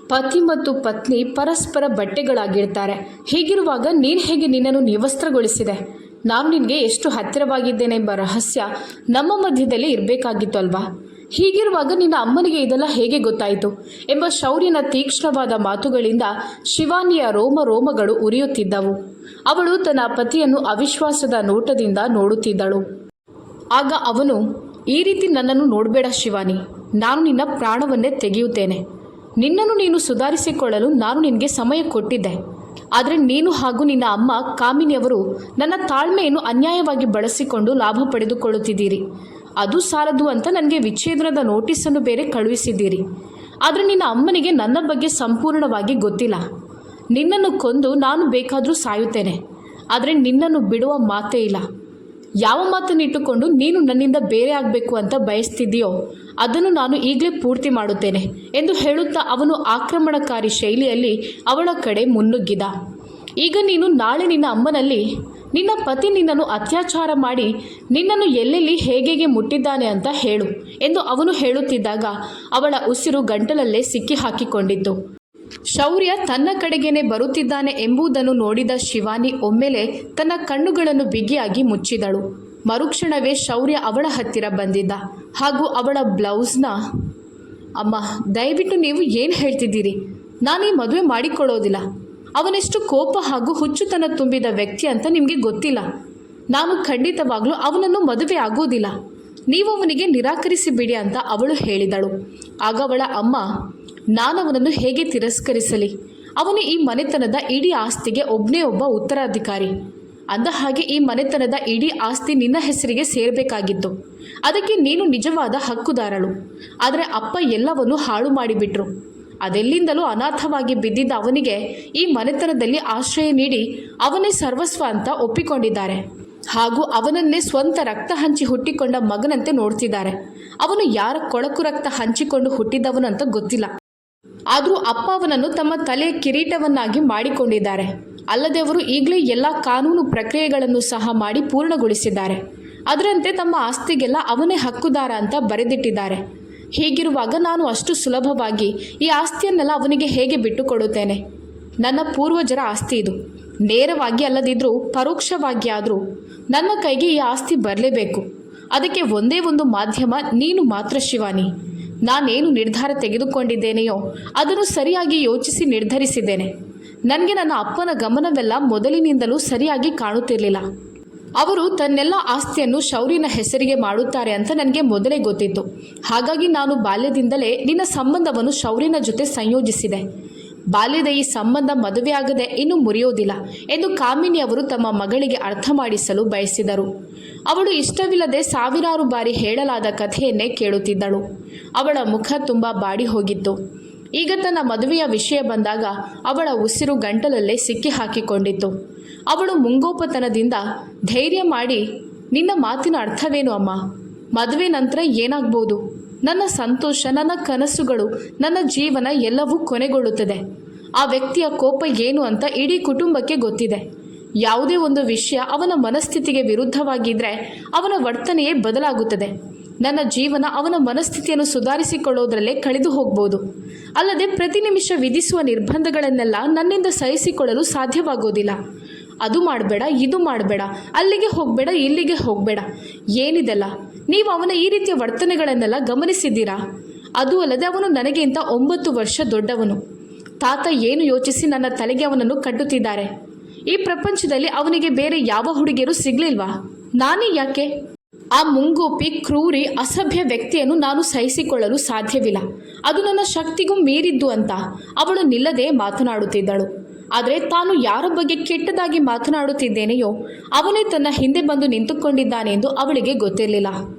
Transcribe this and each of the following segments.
ಪತಿ ಮತ್ತು ಪತ್ನಿ ಪರಸ್ಪರ ಬಟ್ಟೆಗಳಾಗಿರ್ತಾರೆ. ಹೀಗಿರುವಾಗ ನೀನು ಹೇಗೆ ನಿನ್ನನ್ನು ನಿವಸ್ತ್ರಗೊಳಿಸಿದೆ? ನಾನು ನಿನಗೆ ಎಷ್ಟು ಹತ್ತಿರವಾಗಿದ್ದೇನೆಂಬ ರಹಸ್ಯ ನಮ್ಮ ಮಧ್ಯದಲ್ಲಿ ಇರಬೇಕಾಗಿತ್ತು ಅಲ್ವಾ? ಹೀಗಿರುವಾಗ ನಿನ್ನ ಅಮ್ಮನಿಗೆ ಇದೆಲ್ಲ ಹೇಗೆ ಗೊತ್ತಾಯಿತು ಎಂಬ ಶೌರ್ಯನ ತೀಕ್ಷ್ಣವಾದ ಮಾತುಗಳಿಂದ ಶಿವಾನಿಯ ರೋಮಗಳು ಉರಿಯುತ್ತಿದ್ದವು. ಅವಳು ತನ್ನ ಪತಿಯನ್ನು ಅವಿಶ್ವಾಸದ ನೋಟದಿಂದ ನೋಡುತ್ತಿದ್ದಳು. ಆಗ ಅವನು, ಈ ರೀತಿ ನನ್ನನ್ನು ನೋಡಬೇಡ ಶಿವಾನಿ, ನಾನು ನಿನ್ನ ಪ್ರಾಣವನ್ನೇ ತೆಗೆಯುತ್ತೇನೆ. ನಿನ್ನನ್ನು ನೀನು ಸುಧಾರಿಸಿಕೊಳ್ಳಲು ನಾನು ನಿನಗೆ ಸಮಯ ಕೊಟ್ಟಿದ್ದೆ. ಆದರೆ ನೀನು ಹಾಗೂ ನಿನ್ನ ಅಮ್ಮ ಕಾಮಿನಿಯವರು ನನ್ನ ತಾಳ್ಮೆಯನ್ನು ಅನ್ಯಾಯವಾಗಿ ಬಳಸಿಕೊಂಡು ಲಾಭ ಪಡೆದುಕೊಳ್ಳುತ್ತಿದ್ದೀರಿ. ಅದು ಸಾಲದು ಅಂತ ನನಗೆ ವಿಚ್ಛೇದನದ ನೋಟಿಸನ್ನು ಬೇರೆ ಕಳುಹಿಸಿದ್ದೀರಿ. ಆದರೆ ನಿನ್ನ ಅಮ್ಮನಿಗೆ ನನ್ನ ಬಗ್ಗೆ ಸಂಪೂರ್ಣವಾಗಿ ಗೊತ್ತಿಲ್ಲ. ನಿನ್ನನ್ನು ಕೊಂದು ನಾನು ಬೇಕಾದರೂ ಸಾಯುತ್ತೇನೆ, ಆದರೆ ನಿನ್ನನ್ನು ಬಿಡುವ ಮಾತೇ ಇಲ್ಲ. ಯಾವ ಮಾತನ್ನಿಟ್ಟುಕೊಂಡು ನೀನು ನನ್ನಿಂದ ಬೇರೆ ಆಗಬೇಕು ಅಂತ ಬಯಸ್ತಿದ್ದೀಯೋ ಅದನ್ನು ನಾನು ಈಗಲೇ ಪೂರ್ತಿ ಮಾಡುತ್ತೇನೆ ಎಂದು ಹೇಳುತ್ತಾ ಅವನು ಆಕ್ರಮಣಕಾರಿ ಶೈಲಿಯಲ್ಲಿ ಅವಳ ಕಡೆ ಮುನ್ನುಗ್ಗಿದ. ಈಗ ನೀನು ನಾಳೆ ನಿನ್ನ ಅಮ್ಮನಲ್ಲಿ ನಿನ್ನ ಪತಿ ನಿನ್ನನ್ನು ಅತ್ಯಾಚಾರ ಮಾಡಿ ನಿನ್ನನ್ನು ಎಲ್ಲೆಲ್ಲಿ ಹೇಗೆ ಮುಟ್ಟಿದ್ದಾನೆ ಅಂತ ಹೇಳು ಎಂದು ಅವನು ಹೇಳುತ್ತಿದ್ದಾಗ ಅವಳ ಉಸಿರು ಗಂಟಲಲ್ಲೇ ಸಿಕ್ಕಿ ಹಾಕಿಕೊಂಡಿತ್ತು. ಶೌರ್ಯ ತನ್ನ ಕಡೆಗೇನೆ ಬರುತ್ತಿದ್ದಾನೆ ಎಂಬುದನ್ನು ನೋಡಿದ ಶಿವಾನಿ ಒಮ್ಮೆಲೆ ತನ್ನ ಕಣ್ಣುಗಳನ್ನು ಬಿಗಿಯಾಗಿ ಮುಚ್ಚಿದಳು. ಮರುಕ್ಷಣವೇ ಶೌರ್ಯ ಅವಳ ಹತ್ತಿರ ಬಂದಿದ್ದ ಹಾಗೂ ಅವಳ ಬ್ಲೌಸ್ನ, ಅಮ್ಮ ದಯವಿಟ್ಟು ನೀವು ಏನು ಹೇಳ್ತಿದ್ದೀರಿ? ನಾನು ಈ ಮದುವೆ ಮಾಡಿಕೊಳ್ಳೋದಿಲ್ಲ. ಅವನೆಷ್ಟು ಕೋಪ ಹಾಗೂ ಹುಚ್ಚುತನ ತುಂಬಿದ ವ್ಯಕ್ತಿ ಅಂತ ನಿಮಗೆ ಗೊತ್ತಿಲ್ಲ. ನಾನು ಖಂಡಿತವಾಗ್ಲೂ ಅವನನ್ನು ಮದುವೆ ಆಗೋದಿಲ್ಲ. ನೀವು ಅವನಿಗೆ ನಿರಾಕರಿಸಿ ಬಿಡಿ ಅಂತ ಅವಳು ಹೇಳಿದಳು. ಆಗ ಅವಳ ಅಮ್ಮ, ನಾನು ಅವನನ್ನು ಹೇಗೆ ತಿರಸ್ಕರಿಸಲಿ? ಅವನು ಈ ಮನೆತನದ ಇಡೀ ಆಸ್ತಿಗೆ ಒಬ್ಬನೇ ಒಬ್ಬ ಉತ್ತರಾಧಿಕಾರಿ. ಅಂದ ಹಾಗೆ ಈ ಮನೆತನದ ಇಡೀ ಆಸ್ತಿ ನಿನ್ನ ಹೆಸರಿಗೆ ಸೇರಬೇಕಾಗಿತ್ತು. ಅದಕ್ಕೆ ನೀನು ನಿಜವಾದ ಹಕ್ಕುದಾರಳು. ಆದರೆ ಅಪ್ಪ ಎಲ್ಲವನ್ನೂ ಹಾಳು ಮಾಡಿಬಿಟ್ರು. ಅದೆಲ್ಲಿಂದಲೂ ಅನಾಥವಾಗಿ ಬಿದ್ದಿದ್ದ ಅವನಿಗೆ ಈ ಮನೆತನದಲ್ಲಿ ಆಶ್ರಯ ನೀಡಿ ಅವನೇ ಸರ್ವಸ್ವ ಅಂತ ಒಪ್ಪಿಕೊಂಡಿದ್ದಾರೆ ಹಾಗೂ ಅವನನ್ನೇ ಸ್ವಂತ ರಕ್ತ ಹಂಚಿ ಹುಟ್ಟಿಕೊಂಡ ಮಗನಂತೆ ನೋಡ್ತಿದ್ದಾರೆ. ಅವನು ಯಾರ ಕೊಳಕು ರಕ್ತ ಹಂಚಿಕೊಂಡು ಹುಟ್ಟಿದವನಂತ ಗೊತ್ತಿಲ್ಲ. ಆದರೂ ಅಪ್ಪ ಅವನನ್ನು ತಮ್ಮ ತಲೆಯ ಕಿರೀಟವನ್ನಾಗಿ ಮಾಡಿಕೊಂಡಿದ್ದಾರೆ. ಅಲ್ಲದೆ ಅವರು ಈಗಲೇ ಎಲ್ಲ ಕಾನೂನು ಪ್ರಕ್ರಿಯೆಗಳನ್ನು ಸಹ ಮಾಡಿ ಪೂರ್ಣಗೊಳಿಸಿದ್ದಾರೆ. ಅದರಂತೆ ತಮ್ಮ ಆಸ್ತಿಗೆಲ್ಲ ಅವನೇ ಹಕ್ಕುದಾರ ಅಂತ ಬರೆದಿಟ್ಟಿದ್ದಾರೆ. ಹೀಗಿರುವಾಗ ನಾನು ಅಷ್ಟು ಸುಲಭವಾಗಿ ಈ ಆಸ್ತಿಯನ್ನೆಲ್ಲ ಅವನಿಗೆ ಹೇಗೆ ಬಿಟ್ಟುಕೊಡುತ್ತೇನೆ? ನನ್ನ ಪೂರ್ವಜರ ಆಸ್ತಿ ಇದು. ನೇರವಾಗಿ ಅಲ್ಲದಿದ್ದರೂ ಪರೋಕ್ಷವಾಗಿ ಆದರೂ ನನ್ನ ಕೈಗೆ ಈ ಆಸ್ತಿ ಬರಲೇಬೇಕು. ಅದಕ್ಕೆ ಒಂದೇ ಒಂದು ಮಾಧ್ಯಮ ನೀನು ಮಾತ್ರ ಶಿವಾನಿ. ನಾನೇನು ನಿರ್ಧಾರ ತೆಗೆದುಕೊಂಡಿದ್ದೇನೆಯೋ ಅದನ್ನು ಸರಿಯಾಗಿ ಯೋಚಿಸಿ ನಿರ್ಧರಿಸಿದ್ದೇನೆ. ನನಗೆ ನನ್ನ ಅಪ್ಪನ ಗಮನವೆಲ್ಲ ಮೊದಲಿನಿಂದಲೂ ಸರಿಯಾಗಿ ಕಾಣುತ್ತಿರಲಿಲ್ಲ. ಅವರು ತನ್ನೆಲ್ಲ ಆಸ್ತಿಯನ್ನು ಶೌರ್ಯನ ಹೆಸರಿಗೆ ಮಾಡುತ್ತಾರೆ ಅಂತ ನನಗೆ ಮೊದಲೇ ಗೊತ್ತಿತ್ತು. ಹಾಗಾಗಿ ನಾನು ಬಾಲ್ಯದಿಂದಲೇ ನಿನ್ನ ಸಂಬಂಧವನ್ನು ಶೌರ್ಯನ ಜೊತೆ ಸಂಯೋಜಿಸಿದೆ. ಬಾಲ್ಯದ ಈ ಸಂಬಂಧ ಮದುವೆಯಾಗದೆ ಇನ್ನೂ ಮುರಿಯೋದಿಲ್ಲ ಎಂದು ಕಾಮಿನಿ ಅವರು ತಮ್ಮ ಮಗಳಿಗೆ ಅರ್ಥ ಮಾಡಿಸಲು ಬಯಸಿದರು. ಅವಳು ಇಷ್ಟವಿಲ್ಲದೆ ಸಾವಿರಾರು ಬಾರಿ ಹೇಳಲಾದ ಕಥೆಯನ್ನೇ ಕೇಳುತ್ತಿದ್ದಳು. ಅವಳ ಮುಖ ತುಂಬ ಬಾಡಿ ಹೋಗಿತ್ತು. ಈಗ ತನ್ನ ಮದುವೆಯ ವಿಷಯ ಬಂದಾಗ ಅವಳ ಉಸಿರು ಗಂಟಲಲ್ಲೇ ಸಿಕ್ಕಿ ಹಾಕಿಕೊಂಡಿತ್ತು. ಅವಳು ಮುಂಗೋಪತನದಿಂದ ಧೈರ್ಯ ಮಾಡಿ, ನಿನ್ನ ಮಾತಿನ ಅರ್ಥವೇನು ಅಮ್ಮ? ಮದುವೆ ನಂತರ ಏನಾಗ್ಬೋದು? ನನ್ನ ಸಂತೋಷ, ನನ್ನ ಕನಸುಗಳು, ನನ್ನ ಜೀವನ ಎಲ್ಲವೂ ಕೊನೆಗೊಳ್ಳುತ್ತದೆ. ಆ ವ್ಯಕ್ತಿಯ ಕೋಪ ಏನು ಅಂತ ಇಡೀ ಕುಟುಂಬಕ್ಕೆ ಗೊತ್ತಿದೆ. ಯಾವುದೇ ಒಂದು ವಿಷಯ ಅವನ ಮನಸ್ಥಿತಿಗೆ ವಿರುದ್ಧವಾಗಿದ್ದರೆ ಅವನ ವರ್ತನೆಯೇ ಬದಲಾಗುತ್ತದೆ. ನನ್ನ ಜೀವನ ಅವನ ಮನಸ್ಥಿತಿಯನ್ನು ಸುಧಾರಿಸಿಕೊಳ್ಳೋದ್ರಲ್ಲೇ ಕಳೆದು ಹೋಗ್ಬೋದು. ಅಲ್ಲದೆ ಪ್ರತಿ ನಿಮಿಷ ವಿಧಿಸುವ ನಿರ್ಬಂಧಗಳನ್ನೆಲ್ಲ ನನ್ನಿಂದ ಸಹಿಸಿಕೊಳ್ಳಲು ಸಾಧ್ಯವಾಗೋದಿಲ್ಲ. ಅದು ಮಾಡಬೇಡ, ಇದು ಮಾಡಬೇಡ, ಅಲ್ಲಿಗೆ ಹೋಗಬೇಡ, ಇಲ್ಲಿಗೆ ಹೋಗಬೇಡ, ಏನಿದೆಲ್ಲ? ನೀವು ಅವನ ಈ ರೀತಿಯ ವರ್ತನೆಗಳನ್ನೆಲ್ಲ ಗಮನಿಸಿದ್ದೀರಾ? ಅದು ಅಲ್ಲದೆ ಅವನು ನನಗಿಂತ 9 ವರ್ಷ ದೊಡ್ಡವನು. ತಾತ ಏನು ಯೋಚಿಸಿ ನನ್ನ ತಲೆಗೆ ಅವನನ್ನು ಕಟ್ಟುತ್ತಿದ್ದಾರೆ? ಈ ಪ್ರಪಂಚದಲ್ಲಿ ಅವನಿಗೆ ಬೇರೆ ಯಾವ ಹುಡುಗಿಯರು ಸಿಗ್ಲಿಲ್ವಾ? ನಾನೇ ಯಾಕೆ? ಆ ಮುಂಗೋಪಿ, ಕ್ರೂರಿ, ಅಸಭ್ಯ ವ್ಯಕ್ತಿಯನ್ನು ನಾನು ಸಹಿಸಿಕೊಳ್ಳಲು ಸಾಧ್ಯವಿಲ್ಲ. ಅದು ನನ್ನ ಶಕ್ತಿಗೂ ಮೀರಿದ್ದು ಅಂತ ಅವಳು ನಿಲ್ಲದೆ ಮಾತನಾಡುತ್ತಿದ್ದಳು. ಆದರೆ ತಾನು ಯಾರ ಬಗ್ಗೆ ಕೆಟ್ಟದಾಗಿ ಮಾತನಾಡುತ್ತಿದ್ದೇನೆಯೋ ಅವನೇ ತನ್ನ ಹಿಂದೆ ಬಂದು ನಿಂತುಕೊಂಡಿದ್ದಾನೆ ಎಂದು ಅವಳಿಗೆ ಗೊತ್ತಿರಲಿಲ್ಲ.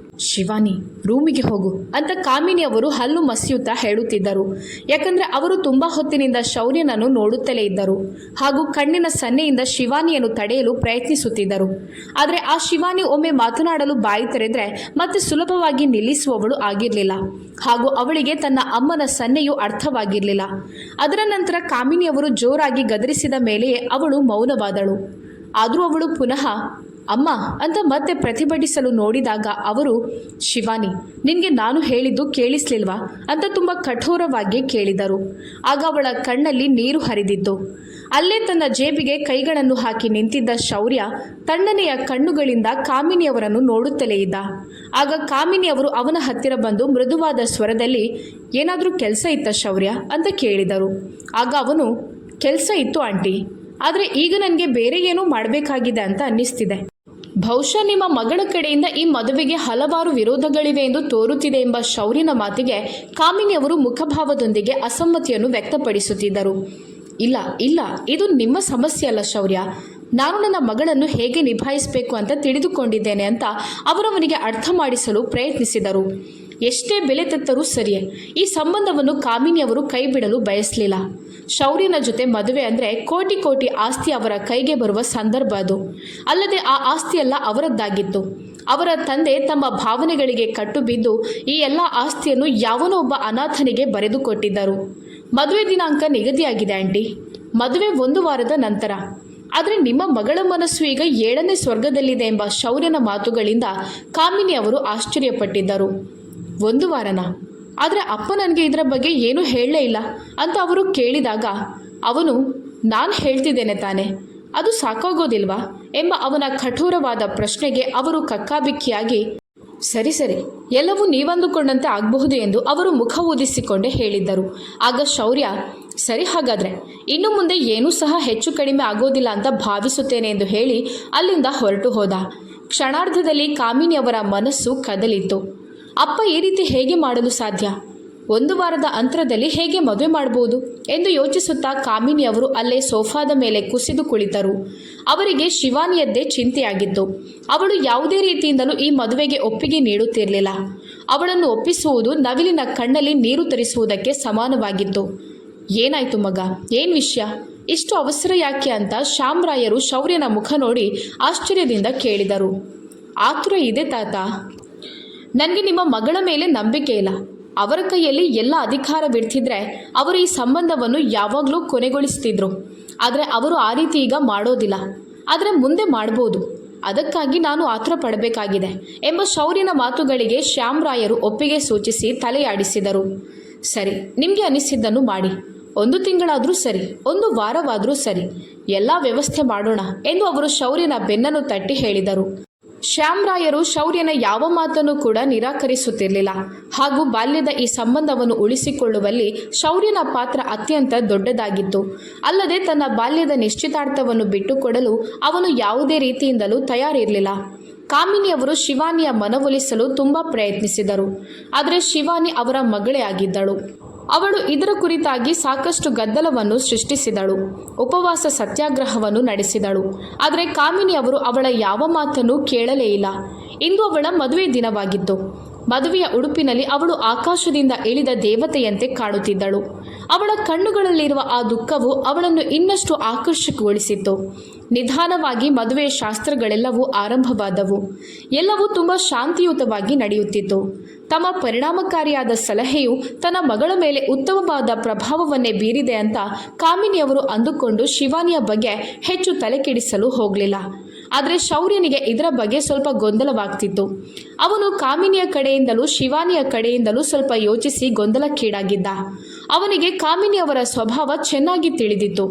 ಶಿವಾನಿ, ರೂಮಿಗೆ ಹೋಗು ಅಂತ ಕಾಮಿನಿ ಅವರು ಹಲ್ಲು ಮಸಿಯುತ್ತಾ ಹೇಳುತ್ತಿದ್ದರು. ಯಾಕಂದರೆ ಅವರು ತುಂಬ ಹೊತ್ತಿನಿಂದ ಶೌರ್ಯನನ್ನು ನೋಡುತ್ತಲೇ ಇದ್ದರು ಹಾಗೂ ಕಣ್ಣಿನ ಸನ್ನೆಯಿಂದ ಶಿವಾನಿಯನ್ನು ತಡೆಯಲು ಪ್ರಯತ್ನಿಸುತ್ತಿದ್ದರು. ಆದರೆ ಆ ಶಿವಾನಿ ಒಮ್ಮೆ ಮಾತನಾಡಲು ಬಾಯಿ ತೆರೆದರೆ ಮತ್ತೆ ಸುಲಭವಾಗಿ ನಿಲ್ಲಿಸುವವಳು ಆಗಿರಲಿಲ್ಲ ಹಾಗೂ ಅವಳಿಗೆ ತನ್ನ ಅಮ್ಮನ ಸನ್ನೆಯೂ ಅರ್ಥವಾಗಿರಲಿಲ್ಲ. ಅದರ ನಂತರ ಕಾಮಿನಿ ಅವರು ಜೋರಾಗಿ ಗದರಿಸಿದ ಮೇಲೆಯೇ ಅವಳು ಮೌನವಾದಳು. ಆದರೂ ಅವಳು ಪುನಃ, ಅಮ್ಮ ಅಂತ ಮತ್ತೆ ಪ್ರತಿಭಟಿಸಲು ನೋಡಿದಾಗ ಅವರು, ಶಿವಾನಿ, ನಿನಗೆ ನಾನು ಹೇಳಿದ್ದು ಕೇಳಿಸ್ಲಿಲ್ವಾ ಅಂತ ತುಂಬ ಕಠೋರವಾಗಿ ಕೇಳಿದರು. ಆಗ ಅವಳ ಕಣ್ಣಲ್ಲಿ ನೀರು ಹರಿದಿತ್ತು. ಅಲ್ಲೇ ತನ್ನ ಜೇಬಿಗೆ ಕೈಗಳನ್ನು ಹಾಕಿ ನಿಂತಿದ್ದ ಶೌರ್ಯ ತಣ್ಣನೆಯ ಕಣ್ಣುಗಳಿಂದ ಕಾಮಿನಿಯವರನ್ನು ನೋಡುತ್ತಲೇ ಇದ್ದ. ಆಗ ಕಾಮಿನಿಯವರು ಅವನ ಹತ್ತಿರ ಬಂದು ಮೃದುವಾದ ಸ್ವರದಲ್ಲಿ, ಏನಾದರೂ ಕೆಲಸ ಇತ್ತ ಶೌರ್ಯ ಅಂತ ಕೇಳಿದರು. ಆಗ ಅವನು, ಕೆಲಸ ಇತ್ತು ಆಂಟಿ, ಆದರೆ ಈಗ ನನಗೆ ಬೇರೆ ಏನೋ ಮಾಡಬೇಕಾಗಿದೆ ಅಂತ ಅನ್ನಿಸ್ತಿದೆ. ಬಹುಶಃ ನಿಮ್ಮ ಮಗಳ ಕಡೆಯಿಂದ ಈ ಮದುವೆಗೆ ಹಲವಾರು ವಿರೋಧಗಳಿವೆ ಎಂದು ತೋರುತ್ತಿದೆ ಎಂಬ ಶೌರ್ಯನ ಮಾತಿಗೆ ಕಾಮಿನಿಯವರು ಮುಖಭಾವದೊಂದಿಗೆ ಅಸಮ್ಮತಿಯನ್ನು ವ್ಯಕ್ತಪಡಿಸುತ್ತಿದ್ದರು. ಇಲ್ಲ ಇಲ್ಲ, ಇದು ನಿಮ್ಮ ಸಮಸ್ಯೆ ಅಲ್ಲ ಶೌರ್ಯ. ನಾನು ನನ್ನ ಮಗಳನ್ನು ಹೇಗೆ ನಿಭಾಯಿಸಬೇಕು ಅಂತ ತಿಳಿದುಕೊಂಡಿದ್ದೇನೆ ಅಂತ ಅವರವನಿಗೆ ಅರ್ಥ ಮಾಡಿಸಲು ಪ್ರಯತ್ನಿಸಿದರು. ಎಷ್ಟೇ ಬೆಲೆ ತೆತ್ತರೂ ಸರಿಯೇ, ಈ ಸಂಬಂಧವನ್ನು ಕಾಮಿನಿಯವರು ಕೈ ಬಿಡಲು ಬಯಸಲಿಲ್ಲ. ಶೌರ್ಯನ ಜೊತೆ ಮದುವೆ ಅಂದರೆ ಕೋಟಿ ಕೋಟಿ ಆಸ್ತಿ ಅವರ ಕೈಗೆ ಬರುವ ಸಂದರ್ಭ ಅದು. ಅಲ್ಲದೆ ಆ ಆಸ್ತಿಯೆಲ್ಲ ಅವರದ್ದಾಗಿತ್ತು. ಅವರ ತಂದೆ ತಮ್ಮ ಭಾವನೆಗಳಿಗೆ ಕಟ್ಟು ಬಿದ್ದು ಈ ಎಲ್ಲ ಆಸ್ತಿಯನ್ನು ಯಾವನೋ ಒಬ್ಬ ಅನಾಥನಿಗೆ ಬರೆದುಕೊಟ್ಟಿದ್ದರು. ಮದುವೆ ದಿನಾಂಕ ನಿಗದಿಯಾಗಿದೆ ಆಂಟಿ, ಮದುವೆ 1 ವಾರದ ನಂತರ. ಆದರೆ ನಿಮ್ಮ ಮಗಳ ಮನಸ್ಸು ಈಗ 7ನೇ ಸ್ವರ್ಗದಲ್ಲಿದೆ ಎಂಬ ಶೌರ್ಯನ ಮಾತುಗಳಿಂದ ಕಾಮಿನಿ ಅವರು ಆಶ್ಚರ್ಯಪಟ್ಟಿದ್ದರು. 1 ವಾರನ? ಆದರೆ ಅಪ್ಪ ನನಗೆ ಇದರ ಬಗ್ಗೆ ಏನೂ ಹೇಳಲೇ ಇಲ್ಲ ಅಂತ ಅವರು ಕೇಳಿದಾಗ ಅವನು, ನಾನು ಹೇಳ್ತಿದ್ದೇನೆ ತಾನೆ, ಅದು ಸಾಕಾಗೋದಿಲ್ವಾ ಎಂಬ ಅವನ ಕಠೋರವಾದ ಪ್ರಶ್ನೆಗೆ ಅವರು ಕಕ್ಕಾಬಿಕ್ಕಿಯಾಗಿ, ಸರಿ ಸರಿ, ಎಲ್ಲವೂ ನೀವಂದುಕೊಂಡಂತೆ ಆಗಬಹುದು ಎಂದು ಅವರು ಮುಖ ಊದಿಸಿಕೊಂಡೇ ಹೇಳಿದ್ದರು. ಆಗ ಶೌರ್ಯ, ಸರಿ, ಹಾಗಾದರೆ ಇನ್ನು ಮುಂದೆ ಏನೂ ಸಹ ಹೆಚ್ಚು ಕಡಿಮೆ ಆಗೋದಿಲ್ಲ ಅಂತ ಭಾವಿಸುತ್ತೇನೆ ಎಂದು ಹೇಳಿ ಅಲ್ಲಿಂದ ಹೊರಟು ಹೋದ. ಕ್ಷಣಾರ್ಧದಲ್ಲಿ ಕಾಮಿನಿಯವರ ಮನಸ್ಸು ಕದಲಿತ್ತು. ಅಪ್ಪ ಈ ರೀತಿ ಹೇಗೆ ಮಾಡಲು ಸಾಧ್ಯ? 1 ವಾರದ ಅಂತರದಲ್ಲಿ ಹೇಗೆ ಮದುವೆ ಮಾಡಬಹುದು ಎಂದು ಯೋಚಿಸುತ್ತಾ ಕಾಮಿನಿಯವರು ಅಲ್ಲೇ ಸೋಫಾದ ಮೇಲೆ ಕುಸಿದು ಕುಳಿತರು. ಅವರಿಗೆ ಶಿವಾನಿಯದ್ದೇ ಚಿಂತೆಯಾಗಿತ್ತು. ಅವಳು ಯಾವುದೇ ರೀತಿಯಿಂದಲೂ ಈ ಮದುವೆಗೆ ಒಪ್ಪಿಗೆ ನೀಡುತ್ತಿರಲಿಲ್ಲ. ಅವಳನ್ನು ಒಪ್ಪಿಸುವುದು ನವಿಲಿನ ಕಣ್ಣಲ್ಲಿ ನೀರು ತರಿಸುವುದಕ್ಕೆ ಸಮಾನವಾಗಿತ್ತು. ಏನಾಯ್ತು ಮಗ, ಏನು ವಿಷಯ, ಇಷ್ಟು ಅವಸರ ಯಾಕೆ ಅಂತ ಶ್ಯಾಮರಾಯರು ಶೌರ್ಯನ ಮುಖ ನೋಡಿ ಆಶ್ಚರ್ಯದಿಂದ ಕೇಳಿದರು. ಆತುರ ಇದೆ ತಾತ, ನನಗೆ ನಿಮ್ಮ ಮಗಳ ಮೇಲೆ ನಂಬಿಕೆ ಇಲ್ಲ. ಅವರ ಕೈಯಲ್ಲಿ ಎಲ್ಲ ಅಧಿಕಾರವಿಡ್ತಿದ್ರೆ ಅವರು ಈ ಸಂಬಂಧವನ್ನು ಯಾವಾಗಲೂ ಕೊನೆಗೊಳಿಸ್ತಿದ್ರು. ಆದರೆ ಅವರು ಆ ರೀತಿ ಈಗ ಮಾಡೋದಿಲ್ಲ. ಆದರೆ ಮುಂದೆ ಮಾಡ್ಬೋದು. ಅದಕ್ಕಾಗಿ ನಾನು ಆತುರ ಪಡಬೇಕಾಗಿದೆ ಎಂಬ ಶೌರ್ಯನ ಮಾತುಗಳಿಗೆ ಶ್ಯಾಮರಾಯರು ಒಪ್ಪಿಗೆ ಸೂಚಿಸಿ ತಲೆಯಾಡಿಸಿದರು. ಸರಿ, ನಿಮಗೆ ಅನಿಸಿದ್ದನ್ನು ಮಾಡಿ. 1 ತಿಂಗಳಾದರೂ ಸರಿ, 1 ವಾರವಾದರೂ ಸರಿ, ಎಲ್ಲ ವ್ಯವಸ್ಥೆ ಮಾಡೋಣ ಎಂದು ಅವರು ಶೌರ್ಯನ ಬೆನ್ನನ್ನು ತಟ್ಟಿ ಹೇಳಿದರು. ಶ್ಯಾಮರಾಯರು ಶೌರ್ಯನ ಯಾವ ಮಾತನ್ನು ಕೂಡ ನಿರಾಕರಿಸುತ್ತಿರಲಿಲ್ಲ. ಹಾಗೂ ಬಾಲ್ಯದ ಈ ಸಂಬಂಧವನ್ನು ಉಳಿಸಿಕೊಳ್ಳುವಲ್ಲಿ ಶೌರ್ಯನ ಪಾತ್ರ ಅತ್ಯಂತ ದೊಡ್ಡದಾಗಿತ್ತು. ಅಲ್ಲದೆ ತನ್ನ ಬಾಲ್ಯದ ನಿಶ್ಚಿತಾರ್ಥವನ್ನು ಬಿಟ್ಟುಕೊಡಲು ಅವನು ಯಾವುದೇ ರೀತಿಯಿಂದಲೂ ತಯಾರಿರಲಿಲ್ಲ. ಕಾಮಿನಿಯವರು ಶಿವಾನಿಯ ಮನವೊಲಿಸಲು ತುಂಬ ಪ್ರಯತ್ನಿಸಿದರು. ಆದರೆ ಶಿವಾನಿ ಅವರ ಮಗಳೇ ಆಗಿದ್ದಳು. ಅವಳು ಇದರ ಕುರಿತಾಗಿ ಸಾಕಷ್ಟು ಗದ್ದಲವನ್ನು ಸೃಷ್ಟಿಸಿದಳು. ಉಪವಾಸ ಸತ್ಯಾಗ್ರಹವನ್ನು ನಡೆಸಿದಳು. ಆದರೆ ಕಾಮಿನಿ ಅವರು ಅವಳ ಯಾವ ಮಾತನ್ನು ಕೇಳಲೇ ಇಲ್ಲ. ಇಂದು ಅವಳ ಮದುವೆ ದಿನವಾಗಿತ್ತು. ಮದುವೆಯ ಉಡುಪಿನಲ್ಲಿ ಅವಳು ಆಕಾಶದಿಂದ ಇಳಿದ ದೇವತೆಯಂತೆ ಕಾಣುತ್ತಿದ್ದಳು. ಅವಳ ಕಣ್ಣುಗಳಲ್ಲಿರುವ ಆ ದುಃಖವು ಅವಳನ್ನು ಇನ್ನಷ್ಟು ಆಕರ್ಷಕಗೊಳಿಸಿತ್ತು. ನಿಧಾನವಾಗಿ ಮದುವೆಯ ಶಾಸ್ತ್ರಗಳೆಲ್ಲವೂ ಆರಂಭವಾದವು. ಎಲ್ಲವೂ ತುಂಬ ಶಾಂತಿಯುತವಾಗಿ ನಡೆಯುತ್ತಿತ್ತು. ತಮ್ಮ ಪರಿಣಾಮಕಾರಿಯಾದ ಸಲಹೆಯು ತನ್ನ ಮಗಳ ಮೇಲೆ ಉತ್ತಮವಾದ ಪ್ರಭಾವವನ್ನೇ ಬೀರಿದೆ ಅಂತ ಕಾಮಿನಿಯವರು ಅಂದುಕೊಂಡು ಶಿವಾನಿಯ ಬಗ್ಗೆ ಹೆಚ್ಚು ತಲೆಕೆಡಿಸಲು ಹೋಗಲಿಲ್ಲ. ಆದರೆ ಶೌರ್ಯನಿಗೆ ಇದರ ಬಗ್ಗೆ ಸ್ವಲ್ಪ ಗೊಂದಲವಾಗ್ತಿತ್ತು. ಅವನು ಕಾಮಿನಿಯ ಕಡೆಯಿಂದಲೂ ಶಿವಾನಿಯ ಕಡೆಯಿಂದಲೂ ಸ್ವಲ್ಪ ಯೋಚಿಸಿ ಗೊಂದಲಕ್ಕೀಡಾಗಿದ್ದ. ಅವನಿಗೆ ಕಾಮಿನಿಯವರ ಸ್ವಭಾವ ಚೆನ್ನಾಗಿ ತಿಳಿದಿತ್ತು.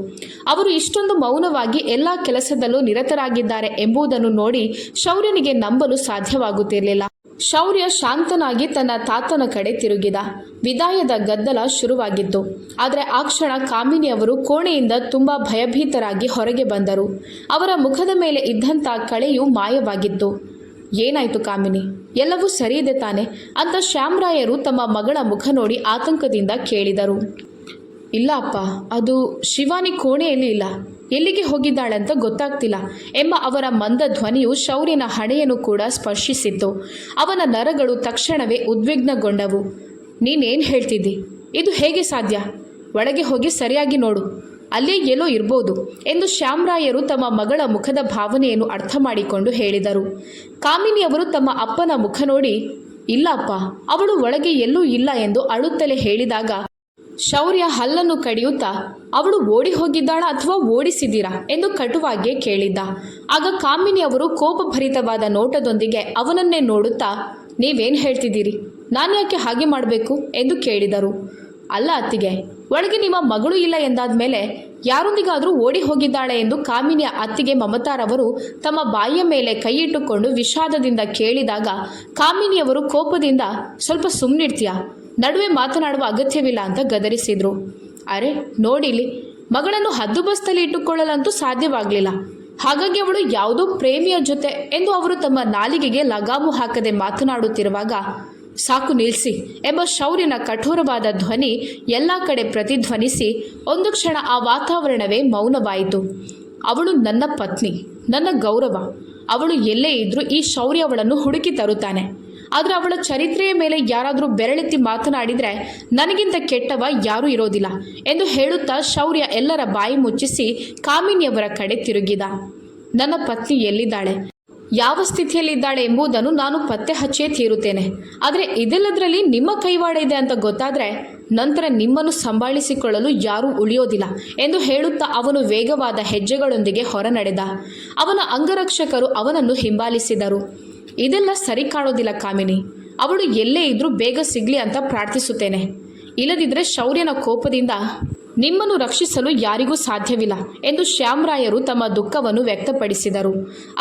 ಅವರು ಇಷ್ಟೊಂದು ಮೌನವಾಗಿ ಎಲ್ಲ ಕೆಲಸದಲ್ಲೂ ನಿರತರಾಗಿದ್ದಾರೆ ಎಂಬುದನ್ನು ನೋಡಿ ಶೌರ್ಯನಿಗೆ ನಂಬಲು ಸಾಧ್ಯವಾಗುತ್ತಿರಲಿಲ್ಲ. ಶೌರ್ಯ ಶಾಂತನಾಗಿ ತನ್ನ ತಾತನ ಕಡೆ ತಿರುಗಿದ. ವಿದಾಯದ ಗದ್ದಲ ಶುರುವಾಗಿತ್ತು. ಆದರೆ ಆ ಕ್ಷಣ ಕಾಮಿನಿಯವರು ಕೋಣೆಯಿಂದ ತುಂಬ ಭಯಭೀತರಾಗಿ ಹೊರಗೆ ಬಂದರು. ಅವರ ಮುಖದ ಮೇಲೆ ಇದ್ದಂಥ ಕಳೆಯು ಮಾಯವಾಗಿತ್ತು. ಏನಾಯಿತು ಕಾಮಿನಿ, ಎಲ್ಲವೂ ಸರಿಯಿದೆ ತಾನೆ ಅಂತ ಶ್ಯಾಮರಾಯರು ತಮ್ಮ ಮಗಳ ಮುಖ ನೋಡಿ ಆತಂಕದಿಂದ ಕೇಳಿದರು. ಇಲ್ಲ ಅಪ್ಪ, ಅದು ಶಿವಾನಿ ಕೋಣೆಯಲ್ಲಿ ಇಲ್ಲ, ಎಲ್ಲಿಗೆ ಹೋಗಿದ್ದಾಳಂತ ಗೊತ್ತಾಗ್ತಿಲ್ಲ ಎಂಬ ಅವರ ಮಂದ ಧ್ವನಿಯು ಶೌರ್ಯನ ಹಣೆಯನ್ನು ಕೂಡ ಸ್ಪರ್ಶಿಸಿತ್ತು. ಅವನ ನರಗಳು ತಕ್ಷಣವೇ ಉದ್ವಿಗ್ನಗೊಂಡವು. ನೀನೇನು ಹೇಳ್ತಿದ್ದಿ? ಇದು ಹೇಗೆ ಸಾಧ್ಯ? ಒಳಗೆ ಹೋಗಿ ಸರಿಯಾಗಿ ನೋಡು, ಅಲ್ಲೇ ಎಲ್ಲೋ ಇರ್ಬೋದು ಎಂದು ಶ್ಯಾಮರಾಯರು ತಮ್ಮ ಮಗಳ ಮುಖದ ಭಾವನೆಯನ್ನು ಅರ್ಥ ಮಾಡಿಕೊಂಡು ಹೇಳಿದರು. ಕಾಮಿನಿಯವರು ತಮ್ಮ ಅಪ್ಪನ ಮುಖ ನೋಡಿ, ಇಲ್ಲ ಅಪ್ಪ, ಅವಳು ಒಳಗೆ ಎಲ್ಲೂ ಇಲ್ಲ ಎಂದು ಅಳುತ್ತಲೇ ಹೇಳಿದಾಗ ಶೌರ್ಯ ಹಲ್ಲನ್ನು ಕಡಿಯುತ್ತಾ ಅವಳು ಓಡಿ ಹೋಗಿದ್ದಾಳಾ ಅಥವಾ ಓಡಿಸಿದ್ದೀರಾ ಎಂದು ಕಟುವಾಗಿಯೇ ಕೇಳಿದ್ದ. ಆಗ ಕಾಮಿನಿ ಅವರು ಕೋಪಭರಿತವಾದ ನೋಟದೊಂದಿಗೆ ಅವನನ್ನೇ ನೋಡುತ್ತಾ, ನೀವೇನು ಹೇಳ್ತಿದ್ದೀರಿ, ನಾನು ಯಾಕೆ ಹಾಗೆ ಮಾಡಬೇಕು ಎಂದು ಕೇಳಿದರು. ಅಲ್ಲ ಅತ್ತಿಗೆ, ಒಳಗೆ ನಿಮ್ಮ ಮಗಳು ಇಲ್ಲ ಎಂದಾದ ಮೇಲೆ ಯಾರೊಂದಿಗಾದರೂ ಓಡಿ ಹೋಗಿದ್ದಾಳೆ ಎಂದು ಕಾಮಿನಿಯ ಅತ್ತಿಗೆ ಮಮತಾರವರು ತಮ್ಮ ಬಾಯಿಯ ಮೇಲೆ ಕೈಯಿಟ್ಟುಕೊಂಡು ವಿಷಾದದಿಂದ ಕೇಳಿದಾಗ ಕಾಮಿನಿಯವರು ಕೋಪದಿಂದ, ಸ್ವಲ್ಪ ಸುಮ್ಮನಿರ್ತೀಯಾ, ನಡುವೆ ಮಾತನಾಡುವ ಅಗತ್ಯವಿಲ್ಲ ಅಂತ ಗದರಿಸಿದ್ರು. ಅರೆ ನೋಡಿಲಿ, ಮಗಳನ್ನು ಹದ್ದುಬಸ್ತಲ್ಲಿ ಇಟ್ಟುಕೊಳ್ಳಲಂತೂ ಸಾಧ್ಯವಾಗಲಿಲ್ಲ. ಹಾಗಾಗಿ ಅವಳು ಯಾವುದೋ ಪ್ರೇಮಿಯ ಜೊತೆ ಎಂದು ಅವರು ತಮ್ಮ ನಾಲಿಗೆಗೆ ಲಗಾಮು ಹಾಕದೆ ಮಾತನಾಡುತ್ತಿರುವಾಗ, ಸಾಕು ನಿಲ್ಲಿಸಿ ಎಂಬ ಶೌರ್ಯನ ಕಠೋರವಾದ ಧ್ವನಿ ಎಲ್ಲ ಕಡೆ ಪ್ರತಿಧ್ವನಿಸಿ ಒಂದು ಕ್ಷಣ ಆ ವಾತಾವರಣವೇ ಮೌನವಾಯಿತು. ಅವಳು ನನ್ನ ಪತ್ನಿ, ನನ್ನ ಗೌರವ. ಅವಳು ಎಲ್ಲೇ ಇದ್ರೂ ಈ ಶೌರ್ಯ ಅವಳನ್ನು ಹುಡುಕಿ ತರುತ್ತಾನೆ. ಆದರೆ ಅವಳ ಚರಿತ್ರೆಯ ಮೇಲೆ ಯಾರಾದರೂ ಬೆರಳೆತ್ತಿ ಮಾತನಾಡಿದರೆ ನನಗಿಂತ ಕೆಟ್ಟವ ಯಾರೂ ಇರೋದಿಲ್ಲ ಎಂದು ಹೇಳುತ್ತಾ ಶೌರ್ಯ ಎಲ್ಲರ ಬಾಯಿ ಮುಚ್ಚಿಸಿ ಕಾಮಿನಿಯವರ ಕಡೆ ತಿರುಗಿದ. ನನ್ನ ಪತ್ನಿ ಎಲ್ಲಿದ್ದಾಳೆ, ಯಾವ ಸ್ಥಿತಿಯಲ್ಲಿದ್ದಾಳೆ ಎಂಬುದನ್ನು ನಾನು ಪತ್ತೆ ಹಚ್ಚೇ ತೀರುತ್ತೇನೆ. ಆದರೆ ಇದೆಲ್ಲದರಲ್ಲಿ ನಿಮ್ಮ ಕೈವಾಡ ಇದೆ ಅಂತ ಗೊತ್ತಾದರೆ ನಂತರ ನಿಮ್ಮನ್ನು ಸಂಭಾಳಿಸಿಕೊಳ್ಳಲು ಯಾರೂ ಉಳಿಯೋದಿಲ್ಲ ಎಂದು ಹೇಳುತ್ತಾ ಅವನು ವೇಗವಾದ ಹೆಜ್ಜೆಗಳೊಂದಿಗೆ ಹೊರ ನಡೆದ. ಅವನ ಅಂಗರಕ್ಷಕರು ಅವನನ್ನು ಹಿಂಬಾಲಿಸಿದರು. ಇದೆಲ್ಲ ಸರಿ ಕಾಣೋದಿಲ್ಲ ಕಾಮಿನಿ, ಅವಳು ಎಲ್ಲೇ ಇದ್ರೂ ಬೇಗ ಸಿಗಲಿ ಅಂತ ಪ್ರಾರ್ಥಿಸುತ್ತೇನೆ. ಇಲ್ಲದಿದ್ದರೆ ಶೌರ್ಯನ ಕೋಪದಿಂದ ನಿಮ್ಮನ್ನು ರಕ್ಷಿಸಲು ಯಾರಿಗೂ ಸಾಧ್ಯವಿಲ್ಲ ಎಂದು ಶ್ಯಾಮರಾಯರು ತಮ್ಮ ದುಃಖವನ್ನು ವ್ಯಕ್ತಪಡಿಸಿದರು.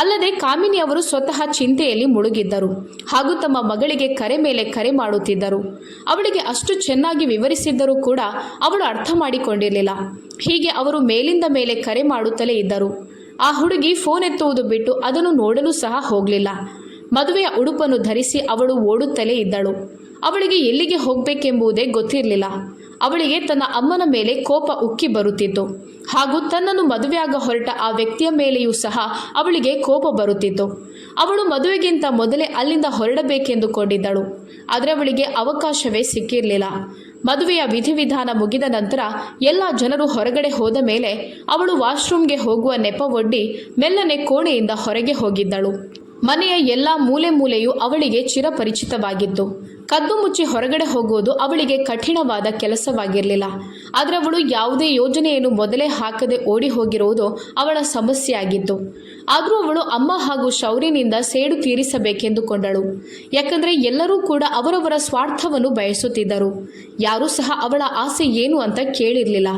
ಅಲ್ಲದೆ ಕಾಮಿನಿ ಅವರು ಸ್ವತಃ ಚಿಂತೆಯಲ್ಲಿ ಮುಳುಗಿದ್ದರು ಹಾಗೂ ತಮ್ಮ ಮಗಳಿಗೆ ಕರೆ ಮೇಲೆ ಕರೆ ಮಾಡುತ್ತಿದ್ದರು. ಅವಳಿಗೆ ಅಷ್ಟು ಚೆನ್ನಾಗಿ ವಿವರಿಸಿದ್ದರೂ ಕೂಡ ಅವಳು ಅರ್ಥ ಮಾಡಿಕೊಂಡಿರಲಿಲ್ಲ. ಹೀಗೆ ಅವರು ಮೇಲಿಂದ ಮೇಲೆ ಕರೆ ಮಾಡುತ್ತಲೇ ಇದ್ದರು. ಆ ಹುಡುಗಿ ಫೋನ್ ಎತ್ತುವುದು ಬಿಟ್ಟು ಅದನ್ನು ನೋಡಲು ಸಹ ಹೋಗಲಿಲ್ಲ. ಮದುವೆಯ ಉಡುಪನ್ನು ಧರಿಸಿ ಅವಳು ಓಡುತ್ತಲೇ ಇದ್ದಳು. ಅವಳಿಗೆ ಎಲ್ಲಿಗೆ ಹೋಗಬೇಕೆಂಬುದೇ ಗೊತ್ತಿರಲಿಲ್ಲ. ಅವಳಿಗೆ ತನ್ನ ಅಮ್ಮನ ಮೇಲೆ ಕೋಪ ಉಕ್ಕಿ ಬರುತ್ತಿತ್ತು ಹಾಗೂ ತನ್ನನ್ನು ಮದುವೆಯಾಗ ಹೊರಟ ಆ ವ್ಯಕ್ತಿಯ ಮೇಲೆಯೂ ಸಹ ಅವಳಿಗೆ ಕೋಪ ಬರುತ್ತಿತ್ತು. ಅವಳು ಮದುವೆಗಿಂತ ಮೊದಲೇ ಅಲ್ಲಿಂದ ಹೊರಡಬೇಕೆಂದುಕೊಂಡಿದ್ದಳು. ಆದರೆ ಅವಳಿಗೆ ಅವಕಾಶವೇ ಸಿಕ್ಕಿರಲಿಲ್ಲ. ಮದುವೆಯ ವಿಧಿವಿಧಾನ ಮುಗಿದ ನಂತರ ಎಲ್ಲ ಜನರು ಹೊರಗಡೆ ಹೋದ ಮೇಲೆ ಅವಳು ವಾಶ್ರೂಮ್ಗೆ ಹೋಗುವ ನೆಪವೊಡ್ಡಿ ಮೆಲ್ಲನೆ ಕೋಣೆಯಿಂದ ಹೊರಗೆ ಹೋಗಿದ್ದಳು. ಮನೆಯ ಎಲ್ಲ ಮೂಲೆ ಮೂಲೆಯೂ ಅವಳಿಗೆ ಚಿರಪರಿಚಿತವಾಗಿತ್ತು. ಕದ್ದು ಮುಚ್ಚಿ ಹೊರಗಡೆ ಹೋಗುವುದು ಅವಳಿಗೆ ಕಠಿಣವಾದ ಕೆಲಸವಾಗಿರಲಿಲ್ಲ. ಆದರೆ ಅವಳು ಯಾವುದೇ ಯೋಜನೆಯನ್ನು ಮೊದಲೇ ಹಾಕದೆ ಓಡಿ ಹೋಗಿರುವುದು ಅವಳ ಸಮಸ್ಯೆಯಾಗಿತ್ತು. ಆದರೂ ಅವಳು ಅಮ್ಮ ಹಾಗೂ ಶೌರ್ಯನಿಂದ ಸೇಡು ತೀರಿಸಬೇಕೆಂದುಕೊಂಡಳು. ಯಾಕಂದರೆ ಎಲ್ಲರೂ ಕೂಡ ಅವರವರ ಸ್ವಾರ್ಥವನ್ನು ಬಯಸುತ್ತಿದ್ದರು. ಯಾರೂ ಸಹ ಅವಳ ಆಸೆ ಏನು ಅಂತ ಕೇಳಿರಲಿಲ್ಲ.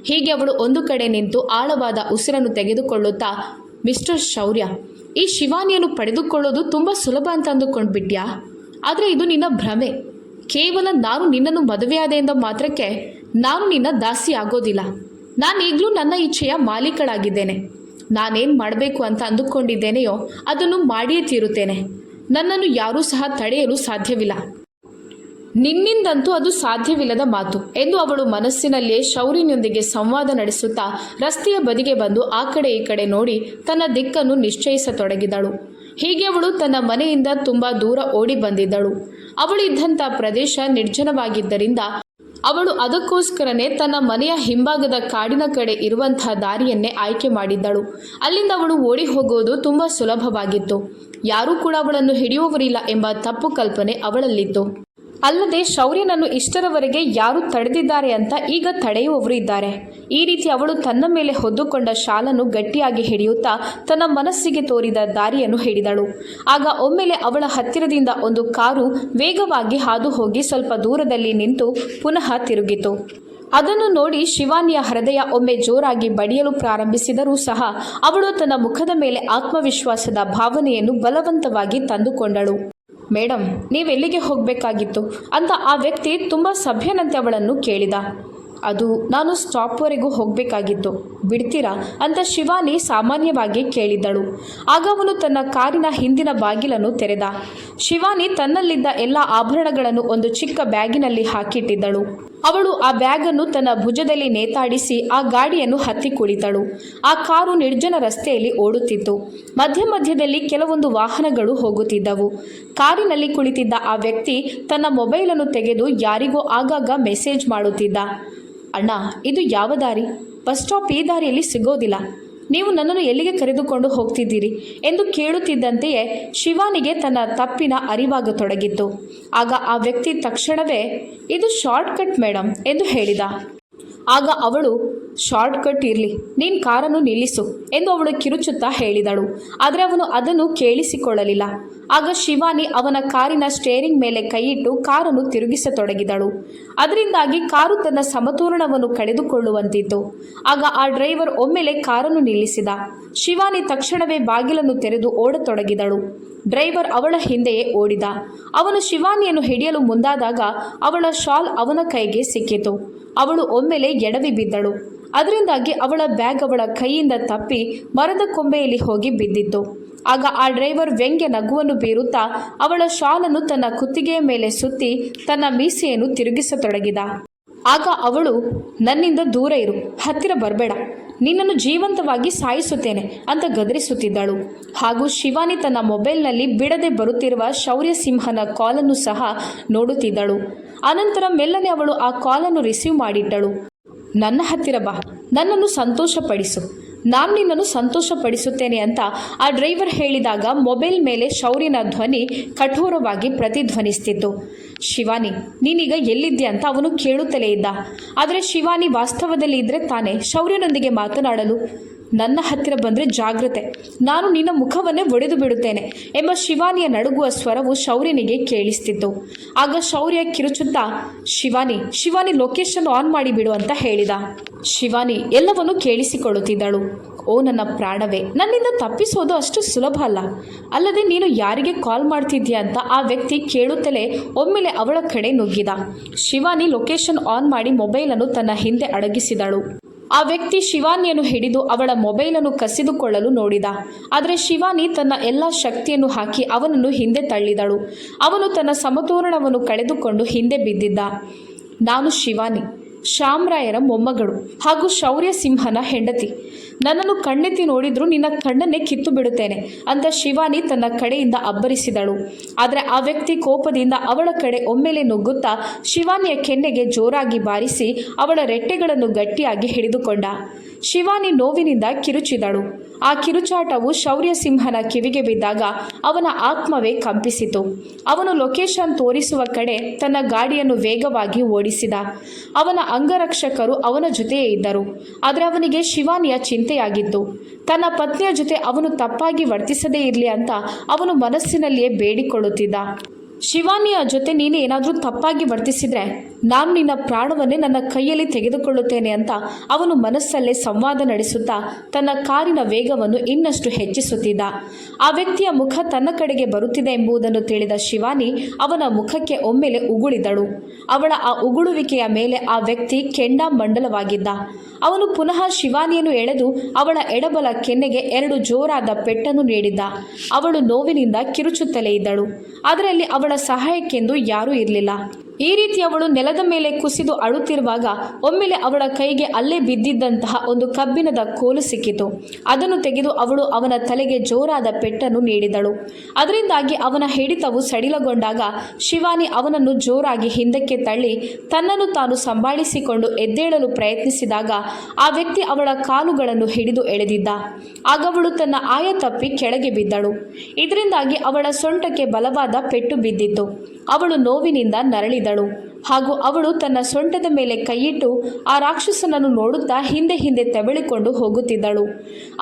ಹೀಗೆ ಅವಳು ಒಂದು ಕಡೆ ನಿಂತು ಆಳವಾದ ಉಸಿರನ್ನು ತೆಗೆದುಕೊಳ್ಳುತ್ತಾ, ಮಿಸ್ಟರ್ ಶೌರ್ಯ, ಈ ಶಿವಾನಿಯನ್ನು ಪಡೆದುಕೊಳ್ಳೋದು ತುಂಬ ಸುಲಭ ಅಂತ ಅಂದುಕೊಂಡ್ಬಿಟ್ಯಾ? ಆದರೆ ಇದು ನಿನ್ನ ಭ್ರಮೆ. ಕೇವಲ ನಾನು ನಿನ್ನನ್ನು ಮದುವೆಯಾದೆ ಎಂದ ಮಾತ್ರಕ್ಕೆ ನಾನು ನಿನ್ನ ದಾಸಿ ಆಗೋದಿಲ್ಲ. ನಾನೀಗಲೂ ನನ್ನ ಇಚ್ಛೆಯ ಮಾಲೀಕಳಾಗಿದ್ದೇನೆ. ನಾನೇನು ಮಾಡಬೇಕು ಅಂತ ಅಂದುಕೊಂಡಿದ್ದೇನೆಯೋ ಅದನ್ನು ಮಾಡಿಯೇ ತೀರುತ್ತೇನೆ. ನನ್ನನ್ನು ಯಾರೂ ಸಹ ತಡೆಯಲು ಸಾಧ್ಯವಿಲ್ಲ. ನಿನ್ನಿಂದಂತೂ ಅದು ಸಾಧ್ಯವಿಲ್ಲದ ಮಾತು ಎಂದು ಅವಳು ಮನಸ್ಸಿನಲ್ಲಿಯೇ ಶೌರ್ಯನೊಂದಿಗೆ ಸಂವಾದ ನಡೆಸುತ್ತಾ ರಸ್ತೆಯ ಬದಿಗೆ ಬಂದು ಆ ಕಡೆ ಈ ಕಡೆ ನೋಡಿ ತನ್ನ ದಿಕ್ಕನ್ನು ನಿಶ್ಚಯಿಸತೊಡಗಿದಳು. ಹೀಗೆ ಅವಳು ತನ್ನ ಮನೆಯಿಂದ ತುಂಬ ದೂರ ಓಡಿ ಬಂದಿದ್ದಳು. ಅವಳು ಇದ್ದಂಥ ಪ್ರದೇಶ ನಿರ್ಜನವಾಗಿದ್ದರಿಂದ ಅವಳು ಅದಕ್ಕೋಸ್ಕರನೇ ತನ್ನ ಮನೆಯ ಹಿಂಭಾಗದ ಕಾಡಿನ ಕಡೆ ಇರುವಂತಹ ದಾರಿಯನ್ನೇ ಆಯ್ಕೆ ಮಾಡಿದ್ದಳು. ಅಲ್ಲಿಂದ ಅವಳು ಓಡಿ ಹೋಗುವುದು ತುಂಬ ಸುಲಭವಾಗಿತ್ತು. ಯಾರೂ ಕೂಡ ಅವಳನ್ನು ಹಿಡಿಯುವವರಿಲ್ಲ ಎಂಬ ತಪ್ಪು ಕಲ್ಪನೆ ಅವಳಲ್ಲಿತ್ತು. ಅಲ್ಲದೆ ಶೌರ್ಯನನ್ನು ಇಷ್ಟರವರೆಗೆ ಯಾರು ತಡೆದಿದ್ದಾರೆ ಅಂತ ಈಗ ತಡೆಯುವವರು ಇದ್ದಾರೆ. ಈ ರೀತಿ ಅವಳು ತನ್ನ ಮೇಲೆ ಹೊದ್ದುಕೊಂಡ ಶಾಲನ್ನು ಗಟ್ಟಿಯಾಗಿ ಹಿಡಿಯುತ್ತಾ ತನ್ನ ಮನಸ್ಸಿಗೆ ತೋರಿದ ದಾರಿಯನ್ನು ಹಿಡಿದಳು. ಆಗ ಒಮ್ಮೆಲೆ ಅವಳ ಹತ್ತಿರದಿಂದ ಒಂದು ಕಾರು ವೇಗವಾಗಿ ಹಾದು ಹೋಗಿ ಸ್ವಲ್ಪ ದೂರದಲ್ಲಿ ನಿಂತು ಪುನಃ ತಿರುಗಿತು. ಅದನ್ನು ನೋಡಿ ಶಿವಾನಿಯ ಹೃದಯ ಒಮ್ಮೆ ಜೋರಾಗಿ ಬಡಿಯಲು ಪ್ರಾರಂಭಿಸಿದರೂ ಸಹ ಅವಳು ತನ್ನ ಮುಖದ ಮೇಲೆ ಆತ್ಮವಿಶ್ವಾಸದ ಭಾವನೆಯನ್ನು ಬಲವಂತವಾಗಿ ತಂದುಕೊಂಡಳು. ಮೇಡಮ್, ನೀವೆಲ್ಲಿಗೆ ಹೋಗಬೇಕಾಗಿತ್ತು ಅಂತ ಆ ವ್ಯಕ್ತಿ ತುಂಬ ಸಭ್ಯನಂತೆ ಅವಳನ್ನು ಕೇಳಿದ. ಅದು ನಾನು ಸ್ಟಾಪ್ವರೆಗೂ ಹೋಗಬೇಕಾಗಿತ್ತು, ಬಿಡ್ತೀರಾ ಅಂತ ಶಿವಾನಿ ಸಾಮಾನ್ಯವಾಗಿ ಕೇಳಿದ್ದಳು. ಆಗ ಅವನು ತನ್ನ ಕಾರಿನ ಹಿಂದಿನ ಬಾಗಿಲನ್ನು ತೆರೆದ. ಶಿವಾನಿ ತನ್ನಲ್ಲಿದ್ದ ಎಲ್ಲ ಆಭರಣಗಳನ್ನು ಒಂದು ಚಿಕ್ಕ ಬ್ಯಾಗಿನಲ್ಲಿ ಹಾಕಿಟ್ಟಿದ್ದಳು. ಅವಳು ಆ ಬ್ಯಾಗನ್ನು ತನ್ನ ಭುಜದಲ್ಲಿ ನೇತಾಡಿಸಿ ಆ ಗಾಡಿಯನ್ನು ಹತ್ತಿ ಕುಳಿತಳು. ಆ ಕಾರು ನಿರ್ಜನ ರಸ್ತೆಯಲ್ಲಿ ಓಡುತ್ತಿತ್ತು. ಮಧ್ಯ ಮಧ್ಯದಲ್ಲಿ ಕೆಲವೊಂದು ವಾಹನಗಳು ಹೋಗುತ್ತಿದ್ದವು. ಕಾರಿನಲ್ಲಿ ಕುಳಿತಿದ್ದ ಆ ವ್ಯಕ್ತಿ ತನ್ನ ಮೊಬೈಲನ್ನು ತೆಗೆದು ಯಾರಿಗೋ ಆಗಾಗ ಮೆಸೇಜ್ ಮಾಡುತ್ತಿದ್ದ. ಅಣ್ಣ, ಇದು ಯಾವ ದಾರಿ? ಬಸ್ ಸ್ಟಾಪ್ ಈ ದಾರಿಯಲ್ಲಿ ಸಿಗೋದಿಲ್ಲ. ನೀವು ನನ್ನನ್ನು ಎಲ್ಲಿಗೆ ಕರೆದುಕೊಂಡು ಹೋಗ್ತಿದ್ದೀರಿ ಎಂದು ಕೇಳುತ್ತಿದ್ದಂತೆಯೇ ಶಿವಾನಿಗೆ ತನ್ನ ತಪ್ಪಿನ ಅರಿವಾಗತೊಡಗಿತ್ತು. ಆಗ ಆ ವ್ಯಕ್ತಿ ತಕ್ಷಣವೇ ಇದು ಶಾರ್ಟ್ ಕಟ್ ಮೇಡಮ್ ಎಂದು ಹೇಳಿದ. ಆಗ ಅವಳು ಶಾರ್ಟ್ ಕಟ್ ಇರಲಿ, ನೀನು ಕಾರನ್ನು ನಿಲ್ಲಿಸು ಎಂದು ಅವಳು ಕಿರುಚುತ್ತಾ ಹೇಳಿದಳು. ಆದರೆ ಅವನು ಅದನ್ನು ಕೇಳಿಸಿಕೊಳ್ಳಲಿಲ್ಲ. ಆಗ ಶಿವಾನಿ ಅವನ ಕಾರಿನ ಸ್ಟೇರಿಂಗ್ ಮೇಲೆ ಕೈಯಿಟ್ಟು ಕಾರನ್ನು ತಿರುಗಿಸತೊಡಗಿದಳು. ಅದರಿಂದಾಗಿ ಕಾರು ತನ್ನ ಸಮತೋಲನವನ್ನು ಕಳೆದುಕೊಳ್ಳುವಂತಿತ್ತು. ಆಗ ಆ ಡ್ರೈವರ್ ಒಮ್ಮೆಲೆ ಕಾರನ್ನು ನಿಲ್ಲಿಸಿದ. ಶಿವಾನಿ ತಕ್ಷಣವೇ ಬಾಗಿಲನ್ನು ತೆರೆದು ಓಡತೊಡಗಿದಳು. ಡ್ರೈವರ್ ಅವಳ ಹಿಂದೆಯೇ ಓಡಿದ. ಅವನು ಶಿವಾನಿಯನ್ನು ಹಿಡಿಯಲು ಮುಂದಾದಾಗ ಅವಳ ಶಾಲ್ ಅವನ ಕೈಗೆ ಸಿಕ್ಕಿತು. ಅವಳು ಒಮ್ಮೆಲೆ ಎಡವಿ ಬಿದ್ದಳು. ಅದರಿಂದಾಗಿ ಅವಳ ಬ್ಯಾಗ್ ಅವಳ ಕೈಯಿಂದ ತಪ್ಪಿ ಮರದ ಕೊಂಬೆಯಲ್ಲಿ ಹೋಗಿ ಬಿದ್ದಿತ್ತು. ಆಗ ಆ ಡ್ರೈವರ್ ವ್ಯಂಗ್ಯ ನಗುವನ್ನು ಬೀರುತ್ತಾ ಅವಳ ಶಾಲನ್ನು ತನ್ನ ಕುತ್ತಿಗೆಯ ಮೇಲೆ ಸುತ್ತಿ ತನ್ನ ಮೀಸೆಯನ್ನು ತಿರುಗಿಸತೊಡಗಿದ. ಆಗ ಅವಳು, ನನ್ನಿಂದ ದೂರ ಇರು, ಹತ್ತಿರ ಬರಬೇಡ, ನಿನ್ನನ್ನು ಜೀವಂತವಾಗಿ ಸಾಯಿಸುತ್ತೇನೆ ಅಂತ ಗದರಿಸುತ್ತಿದ್ದಳು. ಹಾಗೂ ಶಿವಾನಿ ತನ್ನ ಮೊಬೈಲ್ನಲ್ಲಿ ಬಿಡದೆ ಬರುತ್ತಿರುವ ಶೌರ್ಯ ಸಿಂಹನ ಕಾಲನ್ನು ಸಹ ನೋಡುತ್ತಿದ್ದಳು. ಅನಂತರ ಮೆಲ್ಲನೆ ಅವಳು ಆ ಕಾಲನ್ನು ರಿಸೀವ್ ಮಾಡಿಟ್ಟಳು. ನನ್ನ ಹತ್ತಿರ ಬಾ, ನನ್ನನ್ನು ಸಂತೋಷಪಡಿಸು, ನಾನು ನಿನ್ನನ್ನು ಸಂತೋಷಪಡಿಸುತ್ತೇನೆ ಅಂತ ಆ ಡ್ರೈವರ್ ಹೇಳಿದಾಗ ಮೊಬೈಲ್ ಮೇಲೆ ಶೌರ್ಯನ ಧ್ವನಿ ಕಠೋರವಾಗಿ ಪ್ರತಿಧ್ವನಿಸ್ತಿತ್ತು. ಶಿವಾನಿ, ನೀನೀಗ ಎಲ್ಲಿದ್ಯಾ ಅಂತ ಅವನು ಕೇಳುತ್ತಲೇ ಇದ್ದ. ಆದರೆ ಶಿವಾನಿ ವಾಸ್ತವದಲ್ಲಿ ಇದ್ದರೆ ತಾನೇ ಶೌರ್ಯನೊಂದಿಗೆ ಮಾತನಾಡಲು. ನನ್ನ ಹತ್ತಿರ ಬಂದರೆ ಜಾಗ್ರತೆ, ನಾನು ನಿನ್ನ ಮುಖವನ್ನೇ ಒಡೆದು ಬಿಡುತ್ತೇನೆ ಎಂಬ ಶಿವಾನಿಯ ನಡುಗುವ ಸ್ವರವು ಶೌರ್ಯನಿಗೆ ಕೇಳಿಸ್ತಿತ್ತು. ಆಗ ಶೌರ್ಯ ಕಿರುಚುತ್ತಾ, ಶಿವಾನಿ ಲೊಕೇಶನ್ ಆನ್ ಮಾಡಿಬಿಡು ಅಂತ ಹೇಳಿದ. ಶಿವಾನಿ ಎಲ್ಲವನ್ನೂ ಕೇಳಿಸಿಕೊಳ್ಳುತ್ತಿದ್ದಳು. ಓ ನನ್ನ ಪ್ರಾಣವೇ, ನನ್ನಿಂದ ತಪ್ಪಿಸೋದು ಅಷ್ಟು ಸುಲಭ ಅಲ್ಲ. ಅಲ್ಲದೆ ನೀನು ಯಾರಿಗೆ ಕಾಲ್ ಮಾಡ್ತಿದ್ಯಾ ಅಂತ ಆ ವ್ಯಕ್ತಿ ಕೇಳುತ್ತಲೇ ಒಮ್ಮೆಲೆ ಅವಳ ಕಡೆ ನುಗ್ಗಿದ. ಶಿವಾನಿ ಲೊಕೇಶನ್ ಆನ್ ಮಾಡಿ ಮೊಬೈಲನ್ನು ತನ್ನ ಹಿಂದೆ ಅಡಗಿಸಿದಳು. ಆ ವ್ಯಕ್ತಿ ಶಿವಾನಿಯನ್ನು ಹಿಡಿದು ಅವಳ ಮೊಬೈಲನ್ನು ಕಸಿದುಕೊಳ್ಳಲು ನೋಡಿದ. ಆದರೆ ಶಿವಾನಿ ತನ್ನ ಎಲ್ಲ ಶಕ್ತಿಯನ್ನು ಹಾಕಿ ಅವನನ್ನು ಹಿಂದೆ ತಳ್ಳಿದಳು. ಅವನು ತನ್ನ ಸಮತೋಲನವನ್ನು ಕಳೆದುಕೊಂಡು ಹಿಂದೆ ಬಿದ್ದಿದ್ದ. ನಾನು ಶಿವಾನಿ, ಶಾಮರಾಯರ ಮೊಮ್ಮಗಳು ಹಾಗೂ ಶೌರ್ಯ ಸಿಂಹನ ಹೆಂಡತಿ. ನನ್ನನ್ನು ಕಣ್ಣೆತ್ತಿ ನೋಡಿದ್ರು ನಿನ್ನ ಕಣ್ಣನ್ನೇ ಕಿತ್ತು ಬಿಡುತ್ತೇನೆ ಅಂತ ಶಿವಾನಿ ತನ್ನ ಕಡೆಯಿಂದ ಅಬ್ಬರಿಸಿದಳು. ಆದರೆ ಆ ವ್ಯಕ್ತಿ ಕೋಪದಿಂದ ಅವಳ ಕಡೆ ಒಮ್ಮೆಲೆ ನುಗ್ಗುತ್ತಾ ಶಿವಾನಿಯ ಕೆನ್ನೆಗೆ ಜೋರಾಗಿ ಬಾರಿಸಿ ಅವಳ ರೆಟ್ಟೆಗಳನ್ನು ಗಟ್ಟಿಯಾಗಿ ಹಿಡಿದುಕೊಂಡ. ಶಿವಾನಿ ನೋವಿನಿಂದ ಕಿರುಚಿದಳು. ಆ ಕಿರುಚಾಟವು ಶೌರ್ಯ ಸಿಂಹನ ಕಿವಿಗೆ ಬಿದ್ದಾಗ ಅವನ ಆತ್ಮವೇ ಕಂಪಿಸಿತು. ಅವನು ಲೊಕೇಶನ್ ತೋರಿಸುವ ಕಡೆ ತನ್ನ ಗಾಡಿಯನ್ನು ವೇಗವಾಗಿ ಓಡಿಸಿದ. ಅವನ ಅಂಗರಕ್ಷಕರು ಅವನ ಜೊತೆಯೇ ಇದ್ದರು. ಆದರೆ ಅವನಿಗೆ ಶಿವಾನಿಯ ಚಿಂತೆಯಾಗಿತ್ತು. ತನ್ನ ಪತ್ನಿಯ ಜೊತೆ ಅವನು ತಪ್ಪಾಗಿ ವರ್ತಿಸದೇ ಇರಲಿ ಅಂತ ಅವನು ಮನಸ್ಸಿನಲ್ಲಿಯೇ ಬೇಡಿಕೊಳ್ಳುತ್ತಿದ್ದ. ಶಿವಾನಿಯ ಜೊತೆ ನೀನು ಏನಾದರೂ ತಪ್ಪಾಗಿ ವರ್ತಿಸಿದರೆ ನಾನು ನಿನ್ನ ಪ್ರಾಣವನ್ನೇ ನನ್ನ ಕೈಯಲ್ಲಿ ತೆಗೆದುಕೊಳ್ಳುತ್ತೇನೆ ಅಂತ ಅವನು ಮನಸ್ಸಲ್ಲೇ ಸಂವಾದ ನಡೆಸುತ್ತಾ ತನ್ನ ಕಾರಿನ ವೇಗವನ್ನು ಇನ್ನಷ್ಟು ಹೆಚ್ಚಿಸುತ್ತಿದ್ದ. ಆ ವ್ಯಕ್ತಿಯ ಮುಖ ತನ್ನ ಕಡೆಗೆ ಬರುತ್ತಿದೆ ಎಂಬುದನ್ನು ತಿಳಿದ ಶಿವಾನಿ ಅವನ ಮುಖಕ್ಕೆ ಒಮ್ಮೆಲೆ ಉಗುಳಿದಳು. ಅವಳ ಆ ಉಗುಳುವಿಕೆಯ ಮೇಲೆ ಆ ವ್ಯಕ್ತಿ ಕೆಂಡಾಮಂಡಲವಾಗಿದ್ದ. ಅವನು ಪುನಃ ಶಿವಾನಿಯನ್ನು ಎಳೆದು ಅವಳ ಎಡಬಲ ಕೆನ್ನೆಗೆ 2 ಜೋರಾದ ಪೆಟ್ಟನ್ನು ನೀಡಿದ್ದ. ಅವಳು ನೋವಿನಿಂದ ಕಿರುಚುತ್ತಲೇ ಇದ್ದಳು. ಅದರಲ್ಲಿ ಅವಳ ಸಹಾಯಕ್ಕೆಂದು ಯಾರೂ ಇರಲಿಲ್ಲ. ಈ ರೀತಿ ಅವಳು ನೆಲದ ಮೇಲೆ ಕುಸಿದು ಅಳುತ್ತಿರುವಾಗ ಒಮ್ಮೆಲೆ ಅವಳ ಕೈಗೆ ಅಲ್ಲೇ ಬಿದ್ದಿದ್ದಂತಹ ಒಂದು ಕಬ್ಬಿಣದ ಕೋಲು ಸಿಕ್ಕಿತು. ಅದನ್ನು ತೆಗೆದು ಅವಳು ಅವನ ತಲೆಗೆ ಜೋರಾದ ಪೆಟ್ಟನ್ನು ನೀಡಿದಳು. ಅದರಿಂದಾಗಿ ಅವನ ಹಿಡಿತವು ಸಡಿಲಗೊಂಡಾಗ ಶಿವಾನಿ ಅವನನ್ನು ಜೋರಾಗಿ ಹಿಂದಕ್ಕೆ ತಳ್ಳಿ ತನ್ನನ್ನು ತಾನು ಸಂಭಾಳಿಸಿಕೊಂಡು ಎದ್ದೇಳಲು ಪ್ರಯತ್ನಿಸಿದಾಗ ಆ ವ್ಯಕ್ತಿ ಅವಳ ಕಾಲುಗಳನ್ನು ಹಿಡಿದು ಎಳೆದಿದ್ದ. ಆಗ ಅವಳು ತನ್ನ ಆಯ ತಪ್ಪಿ ಕೆಳಗೆ ಬಿದ್ದಳು. ಇದರಿಂದಾಗಿ ಅವಳ ಸೊಂಟಕ್ಕೆ ಬಲವಾದ ಪೆಟ್ಟು ಬಿದ್ದಿತ್ತು. ಅವಳು ನೋವಿನಿಂದ ನರಳಿದಳು. ಹಾಗೂ ಅವಳು ತನ್ನ ಸೊಂಟದ ಮೇಲೆ ಕೈಯಿಟ್ಟು ಆ ರಾಕ್ಷಸನನ್ನು ನೋಡುತ್ತಾ ಹಿಂದೆ ಹಿಂದೆ ತೆವಳಿಕೊಂಡು ಹೋಗುತ್ತಿದ್ದಳು.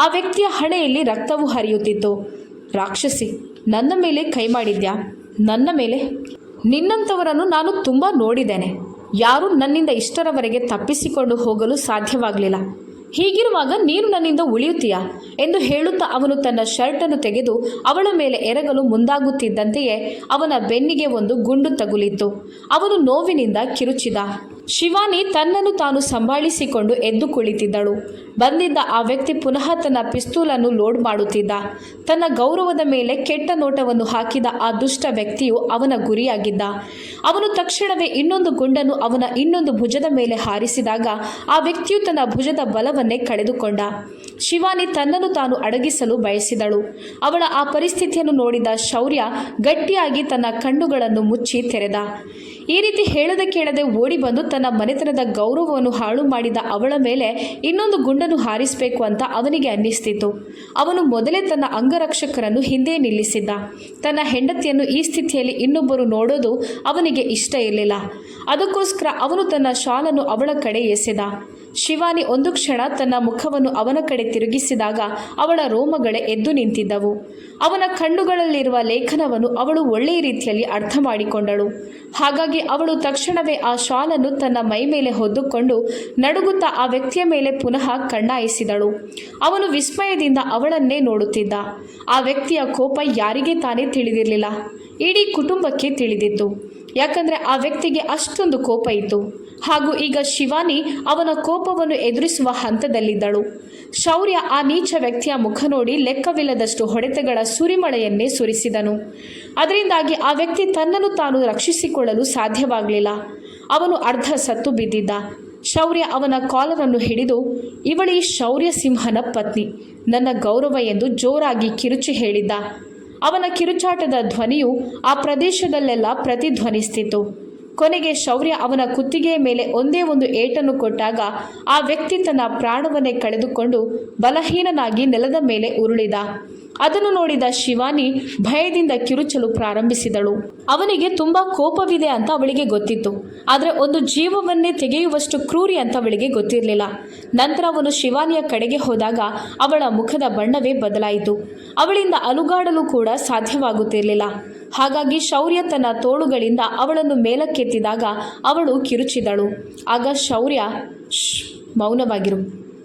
ಆ ವ್ಯಕ್ತಿಯ ಹಣೆಯಲ್ಲಿ ರಕ್ತವು ಹರಿಯುತ್ತಿತ್ತು. ರಾಕ್ಷಸಿ, ನನ್ನ ಮೇಲೆ ಕೈ ಮಾಡಿದ್ಯಾ? ನನ್ನ ಮೇಲೆ? ನಿನ್ನಂಥವರನ್ನು ನಾನು ತುಂಬ ನೋಡಿದ್ದೇನೆ. ಯಾರೂ ನನ್ನಿಂದ ಇಷ್ಟರವರೆಗೆ ತಪ್ಪಿಸಿಕೊಂಡು ಹೋಗಲು ಸಾಧ್ಯವಾಗಲಿಲ್ಲ. ಹೀಗಿರುವಾಗ ನೀನು ನನ್ನಿಂದ ಉಳಿಯುತ್ತೀಯಾ ಎಂದು ಹೇಳುತ್ತಾ ಅವನು ತನ್ನ ಶರ್ಟನ್ನು ತೆಗೆದು ಅವಳ ಮೇಲೆ ಎರಗಲು ಮುಂದಾಗುತ್ತಿದ್ದಂತೆಯೇ ಅವನ ಬೆನ್ನಿಗೆ ಒಂದು ಗುಂಡು ತಗುಲಿತ್ತು. ಅವನು ನೋವಿನಿಂದ ಕಿರುಚಿದ. ಶಿವಾನಿ ತನ್ನನ್ನು ತಾನು ಸಂಭಾಳಿಸಿಕೊಂಡು ಎದ್ದು ಕುಳಿತಿದ್ದಳು. ಬಂದಿದ್ದ ಆ ವ್ಯಕ್ತಿ ಪುನಃ ತನ್ನ ಪಿಸ್ತೂಲನ್ನು ಲೋಡ್ ಮಾಡುತ್ತಿದ್ದ. ತನ್ನ ಗೌರವದ ಮೇಲೆ ಕೆಟ್ಟ ನೋಟವನ್ನು ಹಾಕಿದ ಆ ದುಷ್ಟ ವ್ಯಕ್ತಿಯು ಅವನ ಗುರಿಯಾಗಿದ್ದ. ಅವನು ತಕ್ಷಣವೇ ಇನ್ನೊಂದು ಗುಂಡನ್ನು ಅವನ ಇನ್ನೊಂದು ಭುಜದ ಮೇಲೆ ಹಾರಿಸಿದಾಗ ಆ ವ್ಯಕ್ತಿಯು ತನ್ನ ಭುಜದ ಬಲವನ್ನೇ ಕಳೆದುಕೊಂಡ. ಶಿವಾನಿ ತನ್ನನ್ನು ತಾನು ಅಡಗಿಸಲು ಬಯಸಿದಳು. ಅವಳ ಆ ಪರಿಸ್ಥಿತಿಯನ್ನು ನೋಡಿದ ಶೌರ್ಯ ಗಟ್ಟಿಯಾಗಿ ತನ್ನ ಕಣ್ಣುಗಳನ್ನು ಮುಚ್ಚಿ ತೆರೆದ. ಈ ರೀತಿ ಹೇಳದೆ ಕೇಳದೆ ಓಡಿ ಬಂದು ತನ್ನ ಮನೆತನದ ಗೌರವವನ್ನು ಹಾಳು ಮಾಡಿದ ಅವಳ ಮೇಲೆ ಇನ್ನೊಂದು ಗುಂಡನ್ನು ಹಾರಿಸಬೇಕು ಅಂತ ಅವನಿಗೆ ಅನ್ನಿಸ್ತಿತ್ತು. ಅವನು ಮೊದಲೇ ತನ್ನ ಅಂಗರಕ್ಷಕರನ್ನು ಹಿಂದೆ ನಿಲ್ಲಿಸಿದ್ದ. ತನ್ನ ಹೆಂಡತಿಯನ್ನು ಈ ಸ್ಥಿತಿಯಲ್ಲಿ ಇನ್ನೊಬ್ಬರು ನೋಡೋದು ಅವನಿಗೆ ಇಷ್ಟ ಇರಲಿಲ್ಲ. ಅದಕ್ಕೋಸ್ಕರ ಅವನು ತನ್ನ ಶಾಲನ್ನು ಅವಳ ಕಡೆ ಎಸೆದ. ಶಿವಾನಿ ಒಂದು ಕ್ಷಣ ತನ್ನ ಮುಖವನ್ನು ಅವನ ಕಡೆ ತಿರುಗಿಸಿದಾಗ ಅವಳ ರೋಮಗಳೇ ಎದ್ದು ನಿಂತಿದ್ದವು. ಅವನ ಕಣ್ಣುಗಳಲ್ಲಿರುವ ಲೇಖನವನ್ನು ಅವಳು ಒಳ್ಳೆಯ ರೀತಿಯಲ್ಲಿ ಅರ್ಥ ಮಾಡಿಕೊಂಡಳು. ಹಾಗಾಗಿ ಅವಳು ತಕ್ಷಣವೇ ಆ ಶಾಲನ್ನು ತನ್ನ ಮೈ ಮೇಲೆ ಹೊದ್ದುಕೊಂಡು ನಡುಗುತ್ತಾ ಆ ವ್ಯಕ್ತಿಯ ಮೇಲೆ ಪುನಃ ಕಣ್ಣಾಯಿಸಿದಳು. ಅವನು ವಿಸ್ಮಯದಿಂದ ಅವಳನ್ನೇ ನೋಡುತ್ತಿದ್ದ. ಆ ವ್ಯಕ್ತಿಯ ಕೋಪ ಯಾರಿಗೆ ತಾನೇ ತಿಳಿದಿರಲಿಲ್ಲ, ಇಡೀ ಕುಟುಂಬಕ್ಕೆ ತಿಳಿದಿತ್ತು. ಯಾಕಂದರೆ ಆ ವ್ಯಕ್ತಿಗೆ ಅಷ್ಟೊಂದು ಕೋಪ ಇತ್ತು. ಹಾಗೂ ಈಗ ಶಿವಾನಿ ಅವನ ಕೋಪವನ್ನು ಎದುರಿಸುವ ಹಂತದಲ್ಲಿದ್ದಳು. ಶೌರ್ಯ ಆ ನೀಚ ವ್ಯಕ್ತಿಯ ಮುಖ ನೋಡಿ ಲೆಕ್ಕವಿಲ್ಲದಷ್ಟು ಹೊಡೆತಗಳ ಸುರಿಮಳೆಯನ್ನೇ ಸುರಿಸಿದನು. ಅದರಿಂದಾಗಿ ಆ ವ್ಯಕ್ತಿ ತನ್ನನ್ನು ತಾನು ರಕ್ಷಿಸಿಕೊಳ್ಳಲು ಸಾಧ್ಯವಾಗಲಿಲ್ಲ. ಅವನು ಅರ್ಧ ಸತ್ತು ಬಿದ್ದಿದ್ದ. ಶೌರ್ಯ ಅವನ ಕಾಲರನ್ನು ಹಿಡಿದು, ಇವಳಿ ಶೌರ್ಯ ಸಿಂಹನ ಪತ್ನಿ, ನನ್ನ ಗೌರವ ಎಂದು ಜೋರಾಗಿ ಕಿರುಚಿ ಹೇಳಿದ್ದ. ಅವನ ಕಿರುಚಾಟದ ಧ್ವನಿಯು ಆ ಪ್ರದೇಶದಲ್ಲೆಲ್ಲ ಪ್ರತಿಧ್ವನಿಸ್ತಿತ್ತು. ಕೊನೆಗೆ ಶೌರ್ಯ ಅವನ ಕುತ್ತಿಗೆಯ ಮೇಲೆ ಒಂದೇ ಒಂದು ಏಟನ್ನು ಕೊಟ್ಟಾಗ ಆ ವ್ಯಕ್ತಿ ತನ್ನ ಪ್ರಾಣವನ್ನೇ ಕಳೆದುಕೊಂಡು ಬಲಹೀನನಾಗಿ ನೆಲದ ಮೇಲೆ ಉರುಳಿದ. ಅದನ್ನು ನೋಡಿದ ಶಿವಾನಿ ಭಯದಿಂದ ಕಿರುಚಲು ಪ್ರಾರಂಭಿಸಿದಳು. ಅವನಿಗೆ ತುಂಬ ಕೋಪವಿದೆ ಅಂತ ಅವಳಿಗೆ ಗೊತ್ತಿತ್ತು. ಆದರೆ ಒಂದು ಜೀವವನ್ನೇ ತೆಗೆಯುವಷ್ಟು ಕ್ರೂರಿ ಅಂತ ಅವಳಿಗೆ ಗೊತ್ತಿರಲಿಲ್ಲ. ನಂತರ ಅವನು ಶಿವಾನಿಯ ಕಡೆಗೆ ಹೋದಾಗ ಅವಳ ಮುಖದ ಬಣ್ಣವೇ ಬದಲಾಯಿತು. ಅವಳಿಂದ ಅಲುಗಾಡಲು ಕೂಡ ಸಾಧ್ಯವಾಗುತ್ತಿರಲಿಲ್ಲ. ಹಾಗಾಗಿ ಶೌರ್ಯ ತನ್ನ ತೋಳುಗಳಿಂದ ಅವಳನ್ನು ಮೇಲಕ್ಕೆತ್ತಿದಾಗ ಅವಳು ಕಿರುಚಿದಳು. ಆಗ ಶೌರ್ಯ, ಮೌನವಾಗಿರು,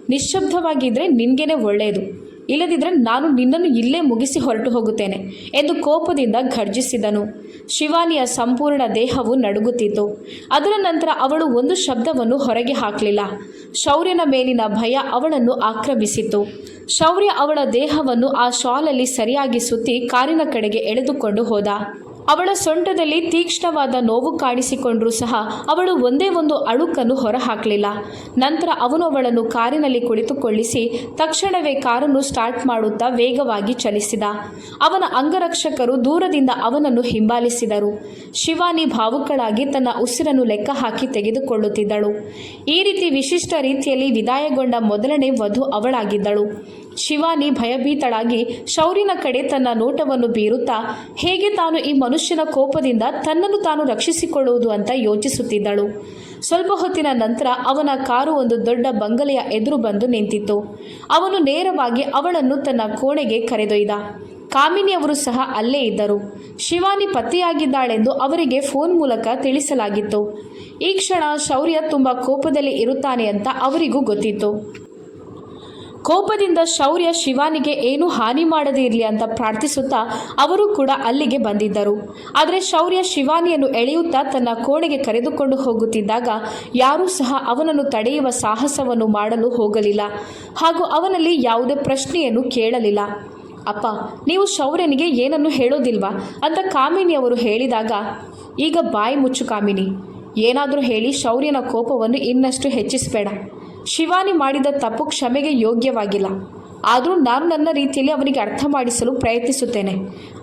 ನಿಶ್ಶಬ್ದವಾಗಿದ್ದರೆ ನಿನಗೇನೆ ಒಳ್ಳೆಯದು, ಇಲ್ಲದಿದ್ದರೆ ನಾನು ನಿನ್ನನ್ನು ಇಲ್ಲೇ ಮುಗಿಸಿ ಹೊರಟು ಹೋಗುತ್ತೇನೆ ಎಂದು ಕೋಪದಿಂದ ಘರ್ಜಿಸಿದನು. ಶಿವಾನಿಯ ಸಂಪೂರ್ಣ ದೇಹವು ನಡುಗುತ್ತಿತ್ತು. ಅದರ ನಂತರ ಅವಳು ಒಂದು ಶಬ್ದವನ್ನು ಹೊರಗೆ ಹಾಕಲಿಲ್ಲ. ಶೌರ್ಯನ ಮೇಲಿನ ಭಯ ಅವಳನ್ನು ಆಕ್ರಮಿಸಿತ್ತು. ಶೌರ್ಯ ಅವಳ ದೇಹವನ್ನು ಆ ಶಾಲಲ್ಲಿ ಸರಿಯಾಗಿ ಸುತ್ತಿ ಕಾರಿನ ಕಡೆಗೆ ಎಳೆದುಕೊಂಡು ಹೋದ. ಅವಳ ಸೊಂಟದಲ್ಲಿ ತೀಕ್ಷ್ಣವಾದ ನೋವು ಕಾಣಿಸಿಕೊಂಡರೂ ಸಹ ಅವಳು ಒಂದೇ ಒಂದು ಅಳುಕನ್ನು ಹೊರಹಾಕಲಿಲ್ಲ. ನಂತರ ಅವನು ಅವಳನ್ನು ಕಾರಿನಲ್ಲಿ ಕುಳಿತುಕೊಳ್ಳಿಸಿ ತಕ್ಷಣವೇ ಕಾರನ್ನು ಸ್ಟಾರ್ಟ್ ಮಾಡುತ್ತಾ ವೇಗವಾಗಿ ಚಲಿಸಿದ. ಅವನ ಅಂಗರಕ್ಷಕರು ದೂರದಿಂದ ಅವನನ್ನು ಹಿಂಬಾಲಿಸಿದರು. ಶಿವಾನಿ ಭಾವುಕಳಾಗಿ ತನ್ನ ಉಸಿರನ್ನು ಲೆಕ್ಕ ಹಾಕಿ ತೆಗೆದುಕೊಳ್ಳುತ್ತಿದ್ದಳು. ಈ ರೀತಿ ವಿಶಿಷ್ಟ ರೀತಿಯಲ್ಲಿ ವಿದಾಯಗೊಂಡ ಮೊದಲನೇ ವಧು ಅವಳಾಗಿದ್ದಳು. ಶಿವಾನಿ ಭಯಭೀತಳಾಗಿ ಶೌರ್ಯನ ಕಡೆ ತನ್ನ ನೋಟವನ್ನು ಬೀರುತ್ತಾ ಹೇಗೆ ತಾನು ಈ ಮನುಷ್ಯನ ಕೋಪದಿಂದ ತನ್ನನ್ನು ತಾನು ರಕ್ಷಿಸಿಕೊಳ್ಳುವುದು ಅಂತ ಯೋಚಿಸುತ್ತಿದ್ದಳು. ಸ್ವಲ್ಪ ಹೊತ್ತಿನ ನಂತರ ಅವನ ಕಾರು ಒಂದು ದೊಡ್ಡ ಬಂಗಲೆಯ ಎದುರು ಬಂದು ನಿಂತಿತ್ತು. ಅವನು ನೇರವಾಗಿ ಅವಳನ್ನು ತನ್ನ ಕೋಣೆಗೆ ಕರೆದೊಯ್ದ. ಕಾಮಿನಿಯವರು ಸಹ ಅಲ್ಲೇ ಇದ್ದರು. ಶಿವಾನಿ ಪತ್ತೆಯಾಗಿದ್ದಾಳೆಂದು ಅವರಿಗೆ ಫೋನ್ ಮೂಲಕ ತಿಳಿಸಲಾಗಿತ್ತು. ಈ ಕ್ಷಣ ಶೌರ್ಯ ತುಂಬ ಕೋಪದಲ್ಲಿ ಇರುತ್ತಾನೆ ಅಂತ ಅವರಿಗೂ ಗೊತ್ತಿತ್ತು. ಕೋಪದಿಂದ ಶೌರ್ಯ ಶಿವಾನಿಗೆ ಏನೂ ಹಾನಿ ಮಾಡದೇ ಇರಲಿ ಅಂತ ಪ್ರಾರ್ಥಿಸುತ್ತಾ ಅವರು ಕೂಡ ಅಲ್ಲಿಗೆ ಬಂದಿದ್ದರು. ಆದರೆ ಶೌರ್ಯ ಶಿವಾನಿಯನ್ನು ಎಳೆಯುತ್ತಾ ತನ್ನ ಕೋಣೆಗೆ ಕರೆದುಕೊಂಡು ಹೋಗುತ್ತಿದ್ದಾಗ ಯಾರೂ ಸಹ ಅವನನ್ನು ತಡೆಯುವ ಸಾಹಸವನ್ನು ಮಾಡಲು ಹೋಗಲಿಲ್ಲ. ಹಾಗೂ ಅವನಲ್ಲಿ ಯಾವುದೇ ಪ್ರಶ್ನೆಯನ್ನು ಕೇಳಲಿಲ್ಲ. ಅಪ್ಪ, ನೀವು ಶೌರ್ಯನಿಗೆ ಏನನ್ನು ಹೇಳೋದಿಲ್ವಾ ಅಂತ ಕಾಮಿನಿಯವರು ಹೇಳಿದಾಗ, ಈಗ ಬಾಯಿ ಮುಚ್ಚು ಕಾಮಿನಿ, ಏನಾದರೂ ಹೇಳಿ ಶೌರ್ಯನ ಕೋಪವನ್ನು ಇನ್ನಷ್ಟು ಹೆಚ್ಚಿಸಬೇಡ. ಶಿವಾನಿ ಮಾಡಿದ ತಪ್ಪು ಕ್ಷಮೆಗೆ ಯೋಗ್ಯವಾಗಿಲ್ಲ. ಆದರೂ ನಾನು ನನ್ನ ರೀತಿಯಲ್ಲಿ ಅವನಿಗೆ ಅರ್ಥ ಮಾಡಿಸಲು ಪ್ರಯತ್ನಿಸುತ್ತೇನೆ.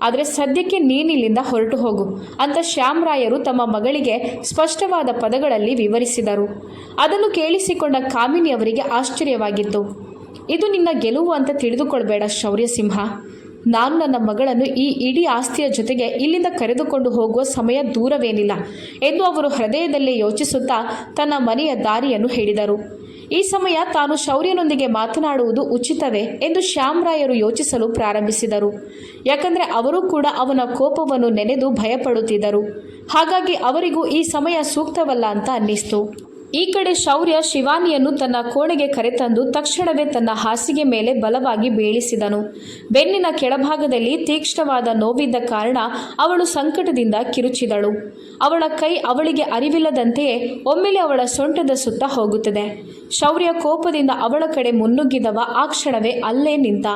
ಆದರೆ ಸದ್ಯಕ್ಕೆ ನೀನಿಲ್ಲಿಂದ ಹೊರಟು ಹೋಗು ಅಂತ ಶ್ಯಾಮರಾಯರು ತಮ್ಮ ಮಗಳಿಗೆ ಸ್ಪಷ್ಟವಾದ ಪದಗಳಲ್ಲಿ ವಿವರಿಸಿದರು. ಅದನ್ನು ಕೇಳಿಸಿಕೊಂಡ ಕಾಮಿನಿಯವರಿಗೆ ಆಶ್ಚರ್ಯವಾಗಿತ್ತು. ಇದು ನಿನ್ನ ಗೆಲುವು ಅಂತ ತಿಳಿದುಕೊಳ್ಬೇಡ ಶೌರ್ಯ ಸಿಂಹ. ನಾನು ನನ್ನ ಮಗಳನ್ನು ಈ ಇಡೀ ಆಸ್ತಿಯ ಜೊತೆಗೆ ಇಲ್ಲಿಂದ ಕರೆದುಕೊಂಡು ಹೋಗುವ ಸಮಯ ದೂರವೇನಿಲ್ಲ ಎಂದು ಅವರು ಹೃದಯದಲ್ಲೇ ಯೋಚಿಸುತ್ತಾ ತನ್ನ ಮನೆಯ ದಾರಿಯನ್ನು ಹಿಡಿದರು. ಈ ಸಮಯ ತಾನು ಶೌರ್ಯನೊಂದಿಗೆ ಮಾತನಾಡುವುದು ಉಚಿತವೇ ಎಂದು ಶ್ಯಾಮರಾಯರು ಯೋಚಿಸಲು ಪ್ರಾರಂಭಿಸಿದರು. ಯಾಕಂದರೆ ಅವರು ಕೂಡ ಅವನ ಕೋಪವನ್ನು ನೆನೆದು ಭಯಪಡುತ್ತಿದ್ದರು. ಹಾಗಾಗಿ ಅವರಿಗೂ ಈ ಸಮಯ ಸೂಕ್ತವಲ್ಲ ಅಂತ ಅನ್ನಿಸ್ತು. ಈ ಕಡೆ ಶೌರ್ಯ ಶಿವಾನಿಯನ್ನು ತನ್ನ ಕೋಣೆಗೆ ಕರೆತಂದು ತಕ್ಷಣವೇ ತನ್ನ ಹಾಸಿಗೆ ಮೇಲೆ ಬಲವಾಗಿ ಬೀಳಿಸಿದನು. ಬೆನ್ನಿನ ಕೆಳಭಾಗದಲ್ಲಿ ತೀಕ್ಷ್ಣವಾದ ನೋವಿದ್ದ ಕಾರಣ ಅವಳು ಸಂಕಟದಿಂದ ಕಿರುಚಿದಳು. ಅವಳ ಕೈ ಅವಳಿಗೆ ಅರಿವಿಲ್ಲದಂತೆಯೇ ಒಮ್ಮೆಲೆ ಅವಳ ಸೊಂಟದ ಸುತ್ತ ಹೋಗುತ್ತದೆ. ಶೌರ್ಯ ಕೋಪದಿಂದ ಅವಳ ಕಡೆ ಮುನ್ನುಗ್ಗಿದವ ಆ ಕ್ಷಣವೇ ಅಲ್ಲೇ ನಿಂತ.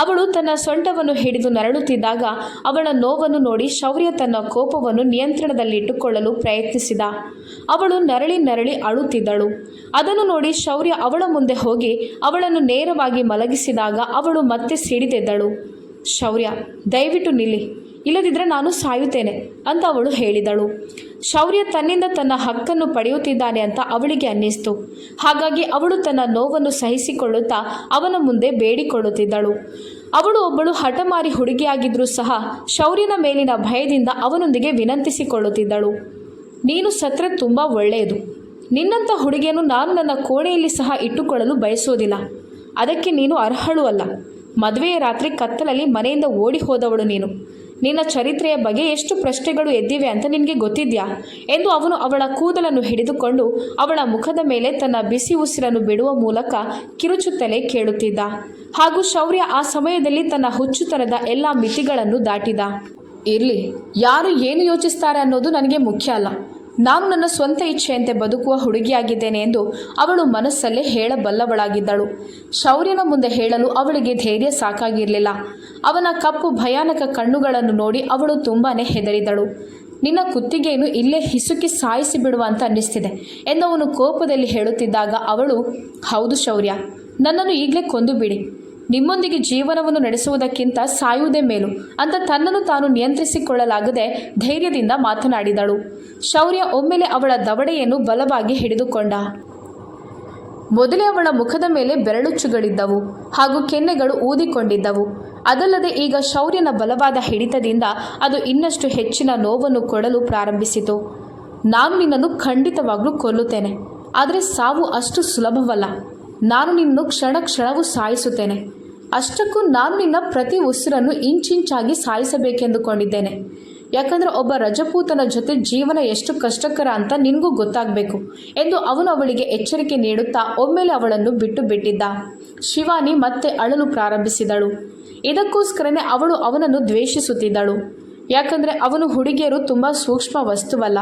ಅವಳು ತನ್ನ ಸೊಂಟವನ್ನು ಹಿಡಿದು ನರಳುತ್ತಿದ್ದಾಗ ಅವಳ ನೋವನ್ನು ನೋಡಿ ಶೌರ್ಯ ತನ್ನ ಕೋಪವನ್ನು ನಿಯಂತ್ರಣದಲ್ಲಿಟ್ಟುಕೊಳ್ಳಲು ಪ್ರಯತ್ನಿಸಿದ. ಅವಳು ನರಳಿ ನರಳಿ ಅಳುತ್ತಿದ್ದಳು. ಅದನ್ನು ನೋಡಿ ಶೌರ್ಯ ಅವಳ ಮುಂದೆ ಹೋಗಿ ಅವಳನ್ನು ನೇರವಾಗಿ ಮಲಗಿಸಿದಾಗ ಅವಳು ಮತ್ತೆ ಸಿಡಿದೆದ್ದಳು. ಶೌರ್ಯ, ದಯವಿಟ್ಟು ನಿಲ್ಲಿ. ಇಲ್ಲದಿದ್ದರೆ ನಾನು ಸಾಯುತ್ತೇನೆ ಅಂತ ಅವಳು ಹೇಳಿದಳು. ಶೌರ್ಯ ತನ್ನಿಂದ ತನ್ನ ಹಕ್ಕನ್ನು ಪಡೆಯುತ್ತಿದ್ದಾನೆ ಅಂತ ಅವಳಿಗೆ ಅನ್ನಿಸ್ತು. ಹಾಗಾಗಿ ಅವಳು ತನ್ನ ನೋವನ್ನು ಸಹಿಸಿಕೊಳ್ಳುತ್ತಾ ಅವನ ಮುಂದೆ ಬೇಡಿಕೊಳ್ಳುತ್ತಿದ್ದಳು. ಅವಳು ಒಬ್ಬಳು ಹಠಮಾರಿ ಹುಡುಗಿಯಾಗಿದ್ದರೂ ಸಹ ಶೌರ್ಯನ ಮೇಲಿನ ಭಯದಿಂದ ಅವನೊಂದಿಗೆ ವಿನಂತಿಸಿಕೊಳ್ಳುತ್ತಿದ್ದಳು. ನೀನು ಸತ್ರೆ ತುಂಬ ಒಳ್ಳೆಯದು. ನಿನ್ನಂಥ ಹುಡುಗಿಯನ್ನು ನಾನು ನನ್ನ ಕೋಣೆಯಲ್ಲಿ ಸಹ ಇಟ್ಟುಕೊಳ್ಳಲು ಬಯಸೋದಿಲ್ಲ. ಅದಕ್ಕೆ ನೀನು ಅರ್ಹಳು ಅಲ್ಲ. ಮದುವೆಯ ರಾತ್ರಿ ಕತ್ತಲಲ್ಲಿ ಮನೆಯಿಂದ ಓಡಿ ಹೋದವಳು ನೀನು. ನಿನ್ನ ಚರಿತ್ರೆಯ ಬಗ್ಗೆ ಎಷ್ಟು ಪ್ರಶ್ನೆಗಳು ಎದ್ದಿವೆ ಅಂತ ನಿನಗೆ ಗೊತ್ತಿದೆಯಾ ಎಂದು ಅವನು ಅವಳ ಕೂದಲನ್ನು ಹಿಡಿದುಕೊಂಡು ಅವಳ ಮುಖದ ಮೇಲೆ ತನ್ನ ಬಿಸಿ ಉಸಿರನ್ನು ಬಿಡುವ ಮೂಲಕ ಕಿರುಚುತ್ತಲೇ ಕೇಳುತ್ತಿದ್ದ. ಹಾಗೂ ಶೌರ್ಯ ಆ ಸಮಯದಲ್ಲಿ ತನ್ನ ಹುಚ್ಚುತನದ ಎಲ್ಲ ಮಿತಿಗಳನ್ನು ದಾಟಿದ. ಇರಲಿ, ಯಾರು ಏನು ಯೋಚಿಸ್ತಾರೆ ಅನ್ನೋದು ನನಗೆ ಮುಖ್ಯ ಅಲ್ಲ. ನಾನು ನನ್ನ ಸ್ವಂತ ಇಚ್ಛೆಯಂತೆ ಬದುಕುವ ಹುಡುಗಿಯಾಗಿದ್ದೇನೆ ಎಂದು ಅವಳು ಮನಸ್ಸಲ್ಲೇ ಹೇಳಬಲ್ಲವಳಾಗಿದ್ದಳು. ಶೌರ್ಯನ ಮುಂದೆ ಹೇಳಲು ಅವಳಿಗೆ ಧೈರ್ಯ ಸಾಕಾಗಿರಲಿಲ್ಲ. ಅವನ ಕಪ್ಪು ಭಯಾನಕ ಕಣ್ಣುಗಳನ್ನು ನೋಡಿ ಅವಳು ತುಂಬಾ ಹೆದರಿದಳು. ನಿನ್ನ ಕುತ್ತಿಗೆಯನ್ನು ಇಲ್ಲೇ ಹಿಸುಕಿ ಸಾಯಿಸಿ ಬಿಡುವ ಅಂತ ಅನ್ನಿಸ್ತಿದೆ ಎಂದು ಅವನು ಕೋಪದಲ್ಲಿ ಹೇಳುತ್ತಿದ್ದಾಗ ಅವಳು, ಹೌದು ಶೌರ್ಯ, ನನ್ನನ್ನು ಈಗಲೇ ಕೊಂದು ಬಿಡಿ. ನಿಮ್ಮೊಂದಿಗೆ ಜೀವನವನ್ನು ನಡೆಸುವುದಕ್ಕಿಂತ ಸಾಯುವುದೇ ಮೇಲು ಅಂತ ತನ್ನನ್ನು ತಾನು ನಿಯಂತ್ರಿಸಿಕೊಳ್ಳಲಾಗದೆ ಧೈರ್ಯದಿಂದ ಮಾತನಾಡಿದಳು. ಶೌರ್ಯ ಒಮ್ಮೆಲೆ ಅವಳ ದವಡೆಯನ್ನು ಬಲವಾಗಿ ಹಿಡಿದುಕೊಂಡ. ಮೊದಲೇ ಅವಳ ಮುಖದ ಮೇಲೆ ಬೆರಳುಚ್ಚುಗಳಿದ್ದವು ಹಾಗೂ ಕೆನ್ನೆಗಳು ಊದಿಕೊಂಡಿದ್ದವು. ಅದಲ್ಲದೆ ಈಗ ಶೌರ್ಯನ ಬಲವಾದ ಹಿಡಿತದಿಂದ ಅದು ಇನ್ನಷ್ಟು ಹೆಚ್ಚಿನ ನೋವನ್ನು ಕೊಡಲು ಪ್ರಾರಂಭಿಸಿತು. ನಾನು ನಿನ್ನನ್ನು ಖಂಡಿತವಾಗ್ಲೂ ಕೊಲ್ಲುತ್ತೇನೆ, ಆದರೆ ಸಾವು ಅಷ್ಟು ಸುಲಭವಲ್ಲ. ನಾನು ನಿನ್ನನ್ನು ಕ್ಷಣ ಕ್ಷಣವೂ ಸಾಯಿಸುತ್ತೇನೆ. ಅಷ್ಟಕ್ಕೂ ನಾನು ನಿನ್ನ ಪ್ರತಿ ಉಸಿರನ್ನು ಇಂಚಿಂಚಾಗಿ ಸಾಯಿಸಬೇಕೆಂದುಕೊಂಡಿದ್ದೇನೆ. ಯಾಕಂದರೆ ಒಬ್ಬ ರಜಪೂತನ ಜೊತೆ ಜೀವನ ಎಷ್ಟು ಕಷ್ಟಕರ ಅಂತ ನಿನಗೂ ಗೊತ್ತಾಗಬೇಕು ಎಂದು ಅವನು ಅವಳಿಗೆ ಎಚ್ಚರಿಕೆ ನೀಡುತ್ತಾ ಒಮ್ಮೆಲೆ ಅವಳನ್ನು ಬಿಟ್ಟು ಬಿಟ್ಟಿದ್ದ. ಶಿವಾನಿ ಮತ್ತೆ ಅಳಲು ಪ್ರಾರಂಭಿಸಿದಳು. ಇದಕ್ಕೋಸ್ಕರನೇ ಅವಳು ಅವನನ್ನು ದ್ವೇಷಿಸುತ್ತಿದ್ದಳು. ಯಾಕಂದರೆ ಅವನು ಹುಡುಗಿಯರು ತುಂಬ ಸೂಕ್ಷ್ಮ ವಸ್ತುವಲ್ಲ.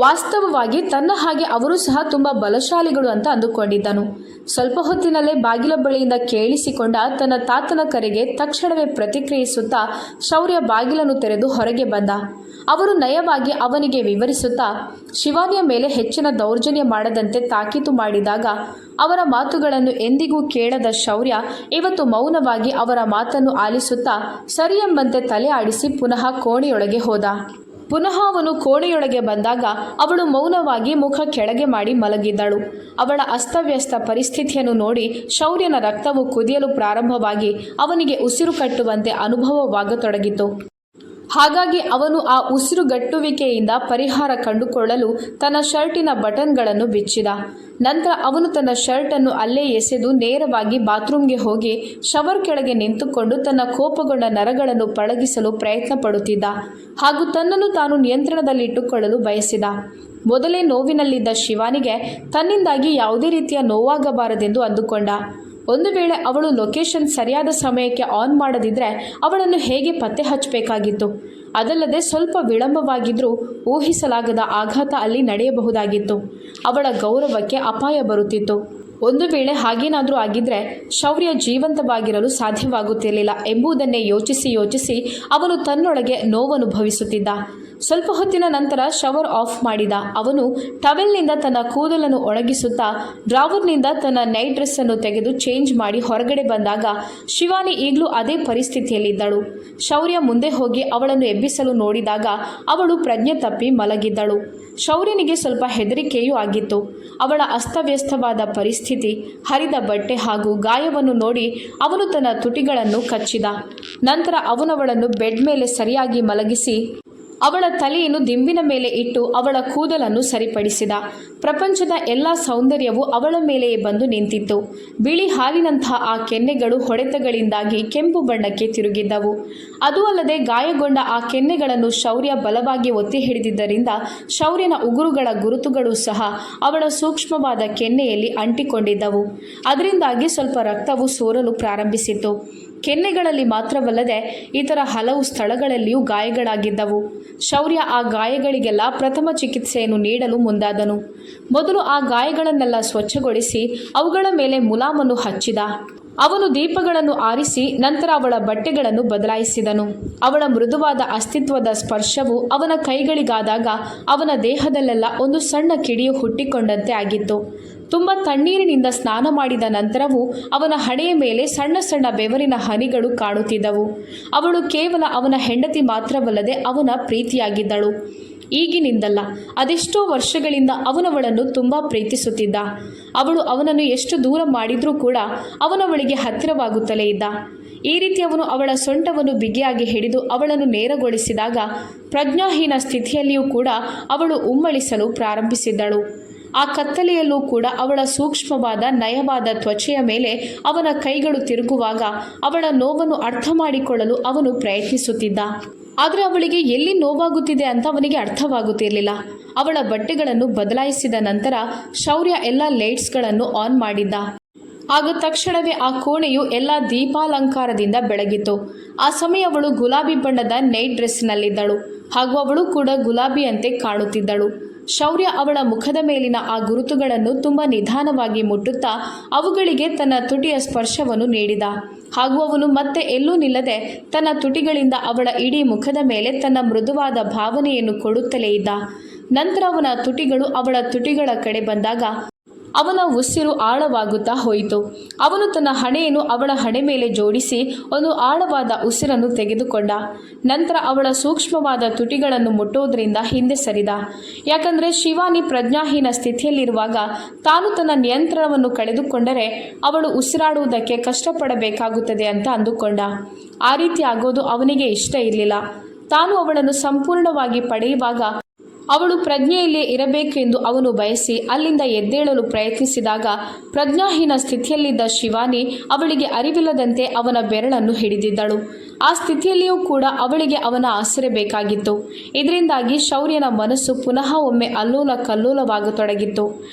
ವಾಸ್ತವವಾಗಿ ತನ್ನ ಹಾಗೆ ಅವರು ಸಹ ತುಂಬ ಬಲಶಾಲಿಗಳು ಅಂತ ಅಂದುಕೊಂಡಿದ್ದನು. ಸ್ವಲ್ಪ ಹೊತ್ತಿನಲ್ಲೇ ಬಾಗಿಲ ಬಳಿಯಿಂದ ಕೇಳಿಸಿಕೊಂಡ ತನ್ನ ತಾತನ ಕರೆಗೆ ತಕ್ಷಣವೇ ಪ್ರತಿಕ್ರಿಯಿಸುತ್ತಾ ಶೌರ್ಯ ಬಾಗಿಲನ್ನು ತೆರೆದು ಹೊರಗೆ ಬಂದ. ಅವರು ನಯವಾಗಿ ಅವನಿಗೆ ವಿವರಿಸುತ್ತಾ ಶಿವಾನಿಯ ಮೇಲೆ ಹೆಚ್ಚಿನ ದೌರ್ಜನ್ಯ ಮಾಡದಂತೆ ತಾಕೀತು ಮಾಡಿದಾಗ ಅವರ ಮಾತುಗಳನ್ನು ಎಂದಿಗೂ ಕೇಳದ ಶೌರ್ಯ ಇವತ್ತು ಮೌನವಾಗಿ ಅವರ ಮಾತನ್ನು ಆಲಿಸುತ್ತಾ ಸರಿ ಎಂಬಂತೆ ತಲೆ ಆಡಿಸಿ ಪುನಃ ಕೋಣೆಯೊಳಗೆ ಹೋದ. ಪುನಃ ಅವನು ಕೋಣೆಯೊಳಗೆ ಬಂದಾಗ ಅವಳು ಮೌನವಾಗಿ ಮುಖ ಕೆಳಗೆ ಮಾಡಿ ಮಲಗಿದ್ದಳು. ಅವಳ ಅಸ್ತವ್ಯಸ್ತ ಪರಿಸ್ಥಿತಿಯನ್ನು ನೋಡಿ ಶೌರ್ಯನ ರಕ್ತವು ಕುದಿಯಲು ಪ್ರಾರಂಭವಾಗಿ ಅವನಿಗೆ ಉಸಿರು ಕಟ್ಟುವಂತೆ ಅನುಭವವಾಗತೊಡಗಿತು. ಹಾಗಾಗಿ ಅವನು ಆ ಉಸಿರುಗಟ್ಟುವಿಕೆಯಿಂದ ಪರಿಹಾರ ಕಂಡುಕೊಳ್ಳಲು ತನ್ನ ಶರ್ಟಿನ ಬಟನ್ಗಳನ್ನು ಬಿಚ್ಚಿದ. ನಂತರ ಅವನು ತನ್ನ ಶರ್ಟನ್ನು ಅಲ್ಲೇ ಎಸೆದು ನೇರವಾಗಿ ಬಾತ್ರೂಮ್ಗೆ ಹೋಗಿ ಶವರ್ ಕೆಳಗೆ ನಿಂತುಕೊಂಡು ತನ್ನ ಕೋಪಗೊಂಡ ನರಗಳನ್ನು ಪಳಗಿಸಲು ಪ್ರಯತ್ನ ಪಡುತ್ತಿದ್ದ ಹಾಗೂ ತನ್ನನ್ನು ತಾನು ನಿಯಂತ್ರಣದಲ್ಲಿಟ್ಟುಕೊಳ್ಳಲು ಬಯಸಿದ. ಮೊದಲೇ ನೋವಿನಲ್ಲಿದ್ದ ಶಿವಾನಿಗೆ ತನ್ನಿಂದಾಗಿ ಯಾವುದೇ ರೀತಿಯ ನೋವಾಗಬಾರದೆಂದು ಅಂದುಕೊಂಡ. ಒಂದು ವೇಳೆ ಅವಳು ಲೊಕೇಶನ್ ಸರಿಯಾದ ಸಮಯಕ್ಕೆ ಆನ್ ಮಾಡದಿದ್ದರೆ ಅವಳನ್ನು ಹೇಗೆ ಪತ್ತೆ ಹಚ್ಚಬೇಕಾಗಿತ್ತು. ಅದಲ್ಲದೆ ಸ್ವಲ್ಪ ವಿಳಂಬವಾಗಿದ್ದರೂ ಊಹಿಸಲಾಗದ ಆಘಾತ ಅಲ್ಲಿ ನಡೆಯಬಹುದಾಗಿತ್ತು. ಅವಳ ಗೌರವಕ್ಕೆ ಅಪಾಯ ಬರುತ್ತಿತ್ತು. ಒಂದು ವೇಳೆ ಹಾಗೇನಾದರೂ ಆಗಿದ್ದರೆ ಶೌರ್ಯ ಜೀವಂತವಾಗಿರಲು ಸಾಧ್ಯವಾಗುತ್ತಿರಲಿಲ್ಲ ಎಂಬುದನ್ನೇ ಯೋಚಿಸಿ ಅವನು ತನ್ನೊಳಗೆ ನೋವನುಭವಿಸುತ್ತಿದ್ದ. ಸ್ವಲ್ಪ ಹೊತ್ತಿನ ನಂತರ ಶವರ್ ಆಫ್ ಮಾಡಿದ ಅವನು ಟವೆಲ್ನಿಂದ ತನ್ನ ಕೂದಲನ್ನು ಒಣಗಿಸುತ್ತಾ ಡ್ರಾವರ್ನಿಂದ ತನ್ನ ನೈಟ್ ಡ್ರೆಸ್ಸನ್ನು ತೆಗೆದು ಚೇಂಜ್ ಮಾಡಿ ಹೊರಗಡೆ ಬಂದಾಗ ಶಿವಾನಿ ಈಗಲೂ ಅದೇ ಪರಿಸ್ಥಿತಿಯಲ್ಲಿದ್ದಳು. ಶೌರ್ಯ ಮುಂದೆ ಹೋಗಿ ಅವಳನ್ನು ಎಬ್ಬಿಸಲು ನೋಡಿದಾಗ ಅವಳು ಪ್ರಜ್ಞೆ ತಪ್ಪಿ ಮಲಗಿದ್ದಳು. ಶೌರ್ಯನಿಗೆ ಸ್ವಲ್ಪ ಹೆದರಿಕೆಯೂ ಆಗಿತ್ತು. ಅವಳ ಅಸ್ತವ್ಯಸ್ತವಾದ ಪರಿಸ್ಥಿತಿ, ಹರಿದ ಬಟ್ಟೆ ಹಾಗೂ ಗಾಯವನ್ನು ನೋಡಿ ಅವನು ತನ್ನ ತುಟಿಗಳನ್ನು ಕಚ್ಚಿದ. ನಂತರ ಅವನವಳನ್ನು ಬೆಡ್ ಮೇಲೆ ಸರಿಯಾಗಿ ಮಲಗಿಸಿ ಅವಳ ತಲೆಯನ್ನು ದಿಂಬಿನ ಮೇಲೆ ಇಟ್ಟು ಅವಳ ಕೂದಲನ್ನು ಸರಿಪಡಿಸಿದ. ಪ್ರಪಂಚದ ಎಲ್ಲ ಸೌಂದರ್ಯವೂ ಅವಳ ಮೇಲೆಯೇ ಬಂದು ನಿಂತಿತ್ತು. ಬಿಳಿ ಹಾಲಿನಂತಹ ಆ ಕೆನ್ನೆಗಳು ಹೊಡೆತಗಳಿಂದಾಗಿ ಕೆಂಪು ಬಣ್ಣಕ್ಕೆ ತಿರುಗಿದ್ದವು. ಅದೂ ಅಲ್ಲದೆ ಗಾಯಗೊಂಡ ಆ ಕೆನ್ನೆಗಳನ್ನು ಶೌರ್ಯ ಬಲವಾಗಿ ಒತ್ತಿ ಹಿಡಿದಿದ್ದರಿಂದ ಶೌರ್ಯನ ಉಗುರುಗಳ ಗುರುತುಗಳು ಸಹ ಅವಳ ಸೂಕ್ಷ್ಮವಾದ ಕೆನ್ನೆಯಲ್ಲಿ ಅಂಟಿಕೊಂಡಿದ್ದವು. ಅದರಿಂದಾಗಿ ಸ್ವಲ್ಪ ರಕ್ತವು ಸೋರಲು ಪ್ರಾರಂಭಿಸಿತು. ಕೆನ್ನೆಗಳಲ್ಲಿ ಮಾತ್ರವಲ್ಲದೆ ಇತರ ಹಲವು ಸ್ಥಳಗಳಲ್ಲಿಯೂ ಗಾಯಗಳಾಗಿದ್ದವು. ಶೌರ್ಯ ಆ ಗಾಯಗಳಿಗೆಲ್ಲ ಪ್ರಥಮ ಚಿಕಿತ್ಸೆಯನ್ನು ನೀಡಲು ಮುಂದಾದನು. ಮೊದಲು ಆ ಗಾಯಗಳನ್ನೆಲ್ಲ ಸ್ವಚ್ಛಗೊಳಿಸಿ ಅವುಗಳ ಮೇಲೆ ಮುಲಾಮನ್ನು ಹಚ್ಚಿದ. ಅವನು ದೀಪಗಳನ್ನು ಆರಿಸಿ ನಂತರ ಅವಳ ಬಟ್ಟೆಗಳನ್ನು ಬದಲಾಯಿಸಿದನು. ಅವಳ ಮೃದುವಾದ ಅಸ್ತಿತ್ವದ ಸ್ಪರ್ಶವು ಅವನ ಕೈಗಳಿಗಾದಾಗ ಅವನ ದೇಹದಲ್ಲೆಲ್ಲ ಒಂದು ಸಣ್ಣ ಕಿಡಿಯು ಹುಟ್ಟಿಕೊಂಡಂತೆ ಆಗಿತ್ತು. ತುಂಬ ತಣ್ಣೀರಿನಿಂದ ಸ್ನಾನ ಮಾಡಿದ ನಂತರವೂ ಅವನ ಹಣೆಯ ಮೇಲೆ ಸಣ್ಣ ಸಣ್ಣ ಬೆವರಿನ ಹನಿಗಳು ಕಾಣುತ್ತಿದ್ದವು. ಅವಳು ಕೇವಲ ಅವನ ಹೆಂಡತಿ ಮಾತ್ರವಲ್ಲದೆ ಅವನ ಪ್ರೀತಿಯಾಗಿದ್ದಳು. ಈಗಿನಿಂದಲ್ಲ, ಅದೆಷ್ಟೋ ವರ್ಷಗಳಿಂದ ಅವನವಳನ್ನು ತುಂಬ ಪ್ರೀತಿಸುತ್ತಿದ್ದ. ಅವಳು ಅವನನ್ನು ಎಷ್ಟು ದೂರ ಮಾಡಿದ್ರೂ ಕೂಡ ಅವನವಳಿಗೆ ಹತ್ತಿರವಾಗುತ್ತಲೇ ಇದ್ದ. ಈ ರೀತಿ ಅವನು ಅವಳ ಸೊಂಟವನ್ನು ಬಿಗಿಯಾಗಿ ಹಿಡಿದು ಅವಳನ್ನು ನೇರಗೊಳಿಸಿದಾಗ ಪ್ರಜ್ಞಾಹೀನ ಸ್ಥಿತಿಯಲ್ಲಿಯೂ ಕೂಡ ಅವಳು ಉಮ್ಮಳಿಸಲು ಪ್ರಾರಂಭಿಸಿದ್ದಳು. ಆ ಕತ್ತಲೆಯಲ್ಲೂ ಕೂಡ ಅವಳ ಸೂಕ್ಷ್ಮವಾದ ನಯವಾದ ತ್ವಚೆಯ ಮೇಲೆ ಅವನ ಕೈಗಳು ತಿರುಗುವಾಗ ಅವಳ ನೋವನ್ನು ಅರ್ಥ ಮಾಡಿಕೊಳ್ಳಲು ಅವನು ಪ್ರಯತ್ನಿಸುತ್ತಿದ್ದ. ಆದರೆ ಅವಳಿಗೆ ಎಲ್ಲಿ ನೋವಾಗುತ್ತಿದೆ ಅಂತ ಅವನಿಗೆ ಅರ್ಥವಾಗುತ್ತಿರಲಿಲ್ಲ. ಅವಳ ಬಟ್ಟೆಗಳನ್ನು ಬದಲಾಯಿಸಿದ ನಂತರ ಶೌರ್ಯ ಎಲ್ಲ ಲೈಟ್ಸ್ಗಳನ್ನು ಆನ್ ಮಾಡಿದ್ದ. ಆಗ ತಕ್ಷಣವೇ ಆ ಕೋಣೆಯು ಎಲ್ಲ ದೀಪಾಲಂಕಾರದಿಂದ ಬೆಳಗಿತು. ಆ ಸಮಯ ಅವಳು ಗುಲಾಬಿ ಬಣ್ಣದ ನೈಟ್ ಡ್ರೆಸ್ನಲ್ಲಿದ್ದಳು ಹಾಗೂ ಅವಳು ಕೂಡ ಗುಲಾಬಿಯಂತೆ ಕಾಣುತ್ತಿದ್ದಳು. ಶೌರ್ಯ ಅವಳ ಮುಖದ ಮೇಲಿನ ಆ ಗುರುತುಗಳನ್ನು ತುಂಬ ನಿಧಾನವಾಗಿ ಮುಟ್ಟುತ್ತಾ ಅವುಗಳಿಗೆ ತನ್ನ ತುಟಿಯ ಸ್ಪರ್ಶವನ್ನು ನೀಡಿದ ಹಾಗೂ ಅವನು ಮತ್ತೆ ಎಲ್ಲೂ ನಿಲ್ಲದೆ ತನ್ನ ತುಟಿಗಳಿಂದ ಅವಳ ಇಡೀ ಮುಖದ ಮೇಲೆ ತನ್ನ ಮೃದುವಾದ ಭಾವನೆಯನ್ನು ಕೊಡುತ್ತಲೇ ಇದ್ದ. ನಂತರ ಅವನ ತುಟಿಗಳು ಅವಳ ತುಟಿಗಳ ಕಡೆ ಬಂದಾಗ ಅವನ ಉಸಿರು ಆಳವಾಗುತ್ತಾ ಹೋಯಿತು. ಅವನು ತನ್ನ ಹಣೆಯನ್ನು ಅವಳ ಹಣೆ ಮೇಲೆ ಜೋಡಿಸಿ ಒಂದು ಆಳವಾದ ಉಸಿರನ್ನು ತೆಗೆದುಕೊಂಡ. ನಂತರ ಅವಳ ಸೂಕ್ಷ್ಮವಾದ ತುಟಿಗಳನ್ನು ಮುಟ್ಟುವುದರಿಂದ ಹಿಂದೆ ಸರಿದ. ಯಾಕಂದರೆ ಶಿವಾನಿ ಪ್ರಜ್ಞಾಹೀನ ಸ್ಥಿತಿಯಲ್ಲಿರುವಾಗ ತಾನು ತನ್ನ ನಿಯಂತ್ರಣವನ್ನು ಕಳೆದುಕೊಂಡರೆ ಅವಳು ಉಸಿರಾಡುವುದಕ್ಕೆ ಕಷ್ಟಪಡಬೇಕಾಗುತ್ತದೆ ಅಂತ ಅಂದುಕೊಂಡ. ಆ ರೀತಿ ಆಗೋದು ಅವನಿಗೆ ಇಷ್ಟ ಇರಲಿಲ್ಲ. ತಾನು ಅವಳನ್ನು ಸಂಪೂರ್ಣವಾಗಿ ಪಡೆಯುವಾಗ ಅವಳು ಪ್ರಜ್ಞೆಯಲ್ಲೇ ಇರಬೇಕೆಂದು ಅವನು ಬಯಸಿ ಅಲ್ಲಿಂದ ಎದ್ದೇಳಲು ಪ್ರಯತ್ನಿಸಿದಾಗ ಪ್ರಜ್ಞಾಹೀನ ಸ್ಥಿತಿಯಲ್ಲಿದ್ದ ಶಿವಾನಿ ಅವಳಿಗೆ ಅರಿವಿಲ್ಲದಂತೆ ಅವನ ಬೆರಳನ್ನು ಹಿಡಿದಿದ್ದಳು. ಆ ಸ್ಥಿತಿಯಲ್ಲಿಯೂ ಕೂಡ ಅವಳಿಗೆ ಅವನ ಆಸರೆ ಬೇಕಾಗಿತ್ತು. ಇದರಿಂದಾಗಿ ಶೌರ್ಯನ ಮನಸ್ಸು ಪುನಃ ಒಮ್ಮೆ ಅಲ್ಲೋಲ ಕಲ್ಲೋಲವಾಗತೊಡಗಿತ್ತು.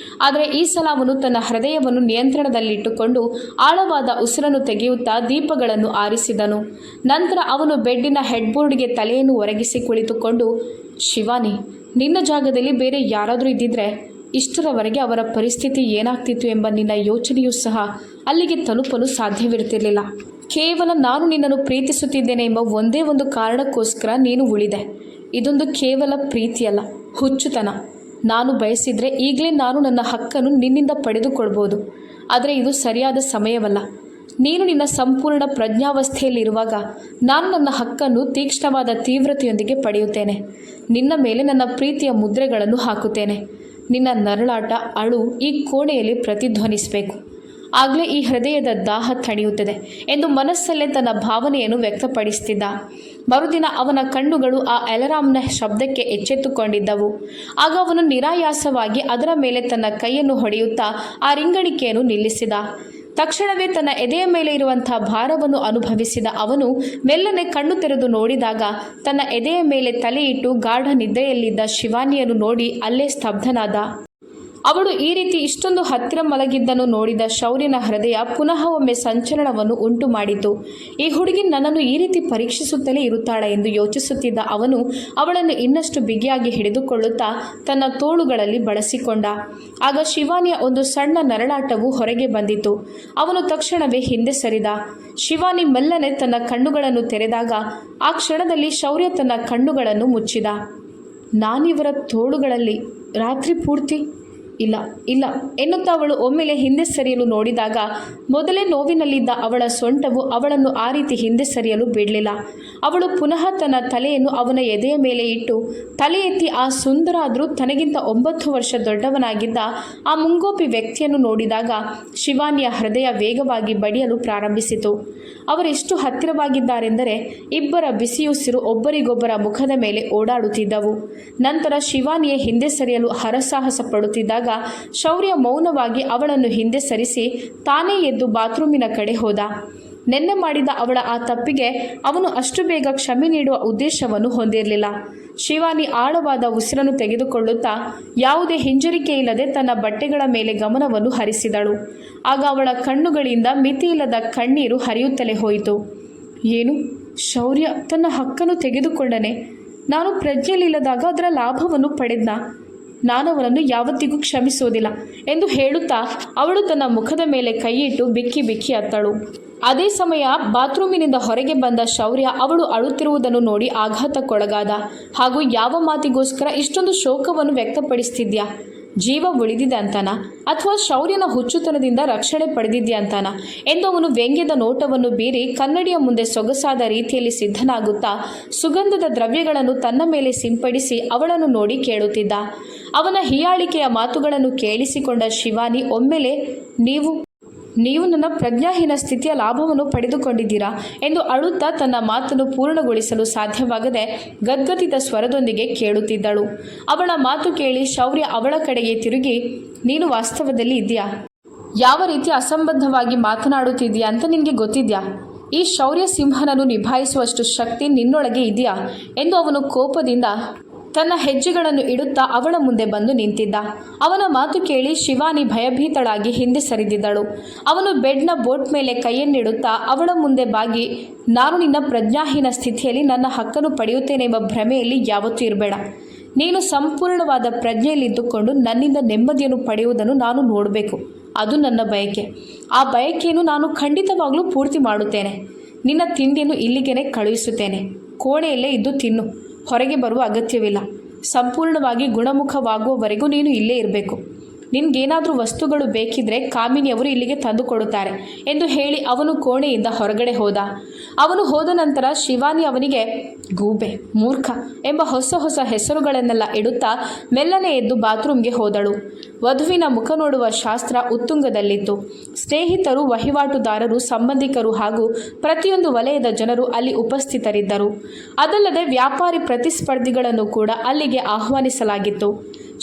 ಆದರೆ ಈ ಸಲ ಅವನು ತನ್ನ ಹೃದಯವನ್ನು ನಿಯಂತ್ರಣದಲ್ಲಿಟ್ಟುಕೊಂಡು ಆಳವಾದ ಉಸಿರನ್ನು ತೆಗೆಯುತ್ತಾ ದೀಪಗಳನ್ನು ಆರಿಸಿದನು. ನಂತರ ಅವನು ಬೆಡ್ಡಿನ ಹೆಡ್ಬೋರ್ಡ್ಗೆ ತಲೆಯನ್ನು ಒರಗಿಸಿ ಕುಳಿತುಕೊಂಡು, ಶಿವಾನಿ, ನಿನ್ನ ಜಾಗದಲ್ಲಿ ಬೇರೆ ಯಾರಾದರೂ ಇದ್ದಿದ್ರೆ ಇಷ್ಟರವರೆಗೆ ಅವರ ಪರಿಸ್ಥಿತಿ ಏನಾಗ್ತಿತ್ತು ಎಂಬ ನಿನ್ನ ಯೋಚನೆಯೂ ಸಹ ಅಲ್ಲಿಗೆ ತಲುಪಲು ಸಾಧ್ಯವಿರುತ್ತಿರಲಿಲ್ಲ. ಕೇವಲ ನಾನು ನಿನ್ನನ್ನು ಪ್ರೀತಿಸುತ್ತಿದ್ದೇನೆ ಎಂಬ ಒಂದೇ ಒಂದು ಕಾರಣಕ್ಕೋಸ್ಕರ ನೀನು ಉಳಿದೆ. ಇದೊಂದು ಕೇವಲ ಪ್ರೀತಿಯಲ್ಲ, ಹುಚ್ಚುತನ. ನಾನು ಬಯಸಿದರೆ ಈಗಲೇ ನಾನು ನನ್ನ ಹಕ್ಕನ್ನು ನಿನ್ನಿಂದ ಪಡೆದುಕೊಳ್ಬೋದು. ಆದರೆ ಇದು ಸರಿಯಾದ ಸಮಯವಲ್ಲ. ನೀನು ನಿನ್ನ ಸಂಪೂರ್ಣ ಪ್ರಜ್ಞಾವಸ್ಥೆಯಲ್ಲಿರುವಾಗ ನಾನು ನನ್ನ ಹಕ್ಕನ್ನು ತೀಕ್ಷ್ಣವಾದ ತೀವ್ರತೆಯೊಂದಿಗೆ ಪಡೆಯುತ್ತೇನೆ. ನಿನ್ನ ಮೇಲೆ ನನ್ನ ಪ್ರೀತಿಯ ಮುದ್ರೆಗಳನ್ನು ಹಾಕುತ್ತೇನೆ. ನಿನ್ನ ನರಳಾಟ, ಅಳು ಈ ಕೋಣೆಯಲ್ಲಿ ಪ್ರತಿಧ್ವನಿಸಬೇಕು. ಆಗಲೇ ಈ ಹೃದಯದ ದಾಹ ತಣಿಯುತ್ತದೆ ಎಂದು ಮನಸ್ಸಲ್ಲೇ ತನ್ನ ಭಾವನೆಯನ್ನು ವ್ಯಕ್ತಪಡಿಸುತ್ತಿದ್ದ. ಮರುದಿನ ಅವನ ಕಣ್ಣುಗಳು ಆ ಅಲಾರಾಂನ ಶಬ್ದಕ್ಕೆ ಎಚ್ಚೆತ್ತುಕೊಂಡಿದ್ದವು. ಆಗ ಅವನು ನಿರಾಯಾಸವಾಗಿ ಅದರ ಮೇಲೆ ತನ್ನ ಕೈಯನ್ನು ಹೊಡೆಯುತ್ತಾ ಆ ರಿಂಗಣಿಕೆಯನ್ನು ನಿಲ್ಲಿಸಿದ. ತಕ್ಷಣವೇ ತನ್ನ ಎದೆಯ ಮೇಲೆ ಇರುವಂಥ ಭಾರವನ್ನು ಅನುಭವಿಸಿದ ಅವನು ಮೆಲ್ಲನೆ ಕಣ್ಣು ತೆರೆದು ನೋಡಿದಾಗ ತನ್ನ ಎದೆಯ ಮೇಲೆ ತಲೆಯಿಟ್ಟು ಗಾಢ ನಿದ್ರೆಯಲ್ಲಿದ್ದ ಶಿವಾನಿಯನ್ನು ನೋಡಿ ಅಲ್ಲೇ ಸ್ತಬ್ಧನಾದ. ಅವಳು ಈ ರೀತಿ ಇಷ್ಟೊಂದು ಹತ್ತಿರ ಮಲಗಿದ್ದನ್ನು ನೋಡಿದ ಶೌರ್ಯನ ಹೃದಯ ಪುನಃ ಒಮ್ಮೆ ಸಂಚಲನವನ್ನು ಉಂಟು ಮಾಡಿತು. ಈ ಹುಡುಗಿ ನನ್ನನ್ನು ಈ ರೀತಿ ಪರೀಕ್ಷಿಸುತ್ತಲೇ ಇರುತ್ತಾಳೆ ಎಂದು ಯೋಚಿಸುತ್ತಿದ್ದ ಅವನು ಅವಳನ್ನು ಇನ್ನಷ್ಟು ಬಿಗಿಯಾಗಿ ಹಿಡಿದುಕೊಳ್ಳುತ್ತಾ ತನ್ನ ತೋಳುಗಳಲ್ಲಿ ಬಳಸಿಕೊಂಡ. ಆಗ ಶಿವಾನಿಯ ಒಂದು ಸಣ್ಣ ನರಳಾಟವು ಹೊರಗೆ ಬಂದಿತು. ಅವನು ತಕ್ಷಣವೇ ಹಿಂದೆ ಸರಿದ. ಶಿವಾನಿ ಮೆಲ್ಲನೆ ತನ್ನ ಕಣ್ಣುಗಳನ್ನು ತೆರೆದಾಗ ಆ ಕ್ಷಣದಲ್ಲಿ ಶೌರ್ಯ ತನ್ನ ಕಣ್ಣುಗಳನ್ನು ಮುಚ್ಚಿದ. ನಾನಿವರ ತೋಳುಗಳಲ್ಲಿ ರಾತ್ರಿ ಪೂರ್ತಿ ಇಲ್ಲ ಇಲ್ಲ ಎನ್ನುತ್ತಾ ಅವಳು ಒಮ್ಮೆಲೆ ಹಿಂದೆ ಸರಿಯಲು ನೋಡಿದಾಗ ಮೊದಲೇ ನೋವಿನಲ್ಲಿದ್ದ ಅವಳ ಸೊಂಟವು ಅವಳನ್ನು ಆ ರೀತಿ ಹಿಂದೆ ಸರಿಯಲು ಬಿಡಲಿಲ್ಲ. ಅವಳು ಪುನಃ ತನ್ನ ತಲೆಯನ್ನು ಅವನ ಎದೆಯ ಮೇಲೆ ಇಟ್ಟು ತಲೆ ಎತ್ತಿ ಆ ಸುಂದರ ಆದರೂ ತನಗಿಂತ 9 ವರ್ಷ ದೊಡ್ಡವನಾಗಿದ್ದ ಆ ಮುಂಗೋಪಿ ವ್ಯಕ್ತಿಯನ್ನು ನೋಡಿದಾಗ ಶಿವಾನಿಯ ಹೃದಯ ವೇಗವಾಗಿ ಬಡಿಯಲು ಪ್ರಾರಂಭಿಸಿತು. ಅವರೆಷ್ಟು ಹತ್ತಿರವಾಗಿದ್ದಾರೆಂದರೆ ಇಬ್ಬರ ಬಿಸಿಯುಸಿರು ಒಬ್ಬರಿಗೊಬ್ಬರ ಮುಖದ ಮೇಲೆ ಓಡಾಡುತ್ತಿದ್ದವು. ನಂತರ ಶಿವಾನಿಯ ಹಿಂದೆ ಸರಿಯಲು ಹರಸಾಹಸ ಪಡುತ್ತಿದ್ದಾಗ ಶೌರ್ಯ ಮೌನವಾಗಿ ಅವಳನ್ನು ಹಿಂದೆ ಸರಿಸಿ ತಾನೇ ಎದ್ದು ಬಾತ್ರೂಮಿನ ಕಡೆ ಹೋದ. ನೆನ್ನೆ ಮಾಡಿದ ಅವಳ ಆ ತಪ್ಪಿಗೆ ಅವನು ಅಷ್ಟು ಬೇಗ ಕ್ಷಮೆ ನೀಡುವ ಉದ್ದೇಶವನ್ನು ಹೊಂದಿರಲಿಲ್ಲ. ಶಿವಾನಿ ಆಳವಾದ ಉಸಿರನ್ನು ತೆಗೆದುಕೊಳ್ಳುತ್ತಾ ಯಾವುದೇ ಹಿಂಜರಿಕೆ ಇಲ್ಲದೆ ತನ್ನ ಬಟ್ಟೆಗಳ ಮೇಲೆ ಗಮನವನ್ನು ಹರಿಸಿದಳು. ಆಗ ಅವಳ ಕಣ್ಣುಗಳಿಂದ ಮಿತಿಯಿಲ್ಲದ ಕಣ್ಣೀರು ಹರಿಯುತ್ತಲೇ ಹೋಯಿತು. ಏನು, ಶೌರ್ಯ ತನ್ನ ಹಕ್ಕನ್ನು ತೆಗೆದುಕೊಂಡನೆ? ನಾನು ಪ್ರಜ್ಞೆಯಲ್ಲಿಲ್ಲದಾಗ ಅದರ ಲಾಭವನ್ನು ಪಡೆದ್ನ? ನಾನು ಅವನನ್ನು ಯಾವತ್ತಿಗೂ ಕ್ಷಮಿಸೋದಿಲ್ಲ ಎಂದು ಹೇಳುತ್ತಾ ಅವಳು ತನ್ನ ಮುಖದ ಮೇಲೆ ಕೈಯಿಟ್ಟು ಬಿಕ್ಕಿ ಬಿಕ್ಕಿ ಅತ್ತಳು. ಅದೇ ಸಮಯ ಬಾತ್ರೂಮಿನಿಂದ ಹೊರಗೆ ಬಂದ ಶೌರ್ಯ ಅವಳು ಅಳುತ್ತಿರುವುದನ್ನು ನೋಡಿ ಆಘಾತಕ್ಕೊಳಗಾದ. ಹಾಗೂ ಯಾವ ಮಾತಿಗೋಸ್ಕರ ಇಷ್ಟೊಂದು ಶೋಕವನ್ನು ವ್ಯಕ್ತಪಡಿಸ್ತಿದ್ಯಾ? ಜೀವ ಉಳಿದಿದೆ ಅಂತಾನ ಅಥವಾ ಶೌರ್ಯನ ಹುಚ್ಚುತನದಿಂದ ರಕ್ಷಣೆ ಪಡೆದಿದ್ಯಾ ಅಂತಾನ ಎಂದು ಅವನು ವ್ಯಂಗ್ಯದ ನೋಟವನ್ನು ಬೀರಿ ಕನ್ನಡಿಯ ಮುಂದೆ ಸೊಗಸಾದ ರೀತಿಯಲ್ಲಿ ಸಿದ್ಧನಾಗುತ್ತಾ ಸುಗಂಧದ ದ್ರವ್ಯಗಳನ್ನು ತನ್ನ ಮೇಲೆ ಸಿಂಪಡಿಸಿ ಅವಳನ್ನು ನೋಡಿ ಕೇಳುತ್ತಿದ್ದ. ಅವನ ಹೀಯಾಳಿಕೆಯ ಮಾತುಗಳನ್ನು ಕೇಳಿಸಿಕೊಂಡ ಶಿವಾನಿ ಒಮ್ಮೆಲೆ ನೀವು ನನ್ನ ಪ್ರಜ್ಞಾಹೀನ ಸ್ಥಿತಿಯ ಲಾಭವನ್ನು ಪಡೆದುಕೊಂಡಿದ್ದೀರಾ ಎಂದು ಅಳುತ್ತಾ ತನ್ನ ಮಾತನ್ನು ಪೂರ್ಣಗೊಳಿಸಲು ಸಾಧ್ಯವಾಗದೆ ಗದ್ಗದಿತ ಸ್ವರದೊಂದಿಗೆ ಕೇಳುತ್ತಿದ್ದಳು. ಅವಳ ಮಾತು ಕೇಳಿ ಶೌರ್ಯ ಅವಳ ಕಡೆಗೆ ತಿರುಗಿ, ನೀನು ವಾಸ್ತವದಲ್ಲಿ ಇದೆಯಾ? ಯಾವ ರೀತಿ ಅಸಂಬದ್ಧವಾಗಿ ಮಾತನಾಡುತ್ತಿದ್ದೀಯಾ ಅಂತ ನಿನಗೆ ಗೊತ್ತಿದ್ಯಾ? ಈ ಶೌರ್ಯ ಸಿಂಹನನ್ನು ನಿಭಾಯಿಸುವಷ್ಟು ಶಕ್ತಿ ನಿನ್ನೊಳಗೆ ಇದೆಯಾ ಎಂದು ಅವನು ಕೋಪದಿಂದ ತನ್ನ ಹೆಜ್ಜೆಗಳನ್ನು ಇಡುತ್ತಾ ಅವಳ ಮುಂದೆ ಬಂದು ನಿಂತಿದ್ದ. ಅವನ ಮಾತು ಕೇಳಿ ಶಿವಾನಿ ಭಯಭೀತಳಾಗಿ ಹಿಂದೆ ಸರಿದಿದ್ದಳು. ಅವನು ಬೆಡ್ನ ಬೋಟ್ ಮೇಲೆ ಕೈಯನ್ನಿಡುತ್ತಾ ಅವಳ ಮುಂದೆ ಬಾಗಿ, ನಾನು ನಿನ್ನ ಪ್ರಜ್ಞಾಹೀನ ಸ್ಥಿತಿಯಲ್ಲಿ ನನ್ನ ಹಕ್ಕನ್ನು ಪಡೆಯುತ್ತೇನೆಂಬ ಭ್ರಮೆಯಲ್ಲಿ ಯಾವತ್ತೂ ಇರಬೇಡ. ನೀನು ಸಂಪೂರ್ಣವಾದ ಪ್ರಜ್ಞೆಯಲ್ಲಿದ್ದುಕೊಂಡು ನನ್ನಿಂದ ನೆಮ್ಮದಿಯನ್ನು ಪಡೆಯುವುದನ್ನು ನಾನು ನೋಡಬೇಕು. ಅದು ನನ್ನ ಬಯಕೆ. ಆ ಬಯಕೆಯನ್ನು ನಾನು ಖಂಡಿತವಾಗಲೂ ಪೂರ್ತಿ ಮಾಡುತ್ತೇನೆ. ನಿನ್ನ ತಿಂಡಿಯನ್ನು ಇಲ್ಲಿಗೇನೆ ಕಳುಹಿಸುತ್ತೇನೆ. ಕೋಣೆಯಲ್ಲೇ ಇದ್ದು ತಿನ್ನು. ಹೊರಗೆ ಬರುವ ಅಗತ್ಯವಿಲ್ಲ. ಸಂಪೂರ್ಣವಾಗಿ ಗುಣಮುಖವಾಗುವವರೆಗೂ ನೀನು ಇಲ್ಲೇ ಇರಬೇಕು. ನಿನಗೇನಾದರೂ ವಸ್ತುಗಳು ಬೇಕಿದ್ರೆ ಕಾಮಿನಿಯವರು ಇಲ್ಲಿಗೆ ತಂದು ಕೊಡುತ್ತಾರೆ ಎಂದು ಹೇಳಿ ಅವನು ಕೋಣೆಯಿಂದ ಹೊರಗಡೆ ಹೋದ. ಅವನು ಹೋದ ನಂತರ ಶಿವಾನಿ ಅವನಿಗೆ ಗೂಬೆ, ಮೂರ್ಖ ಎಂಬ ಹೊಸ ಹೊಸ ಹೆಸರುಗಳನ್ನೆಲ್ಲ ಇಡುತ್ತಾ ಮೆಲ್ಲನೆ ಎದ್ದು ಬಾತ್ರೂಮ್ಗೆ ಹೋದಳು. ವಧುವಿನ ಮುಖ ನೋಡುವ ಶಾಸ್ತ್ರ ಉತ್ತುಂಗದಲ್ಲಿತ್ತು. ಸ್ನೇಹಿತರು, ವಹಿವಾಟುದಾರರು, ಸಂಬಂಧಿಕರು ಹಾಗೂ ಪ್ರತಿಯೊಂದು ವಲಯದ ಜನರು ಅಲ್ಲಿ ಉಪಸ್ಥಿತರಿದ್ದರು. ಅದಲ್ಲದೆ ವ್ಯಾಪಾರಿ ಪ್ರತಿಸ್ಪರ್ಧಿಗಳನ್ನು ಕೂಡ ಅಲ್ಲಿಗೆ ಆಹ್ವಾನಿಸಲಾಗಿತ್ತು.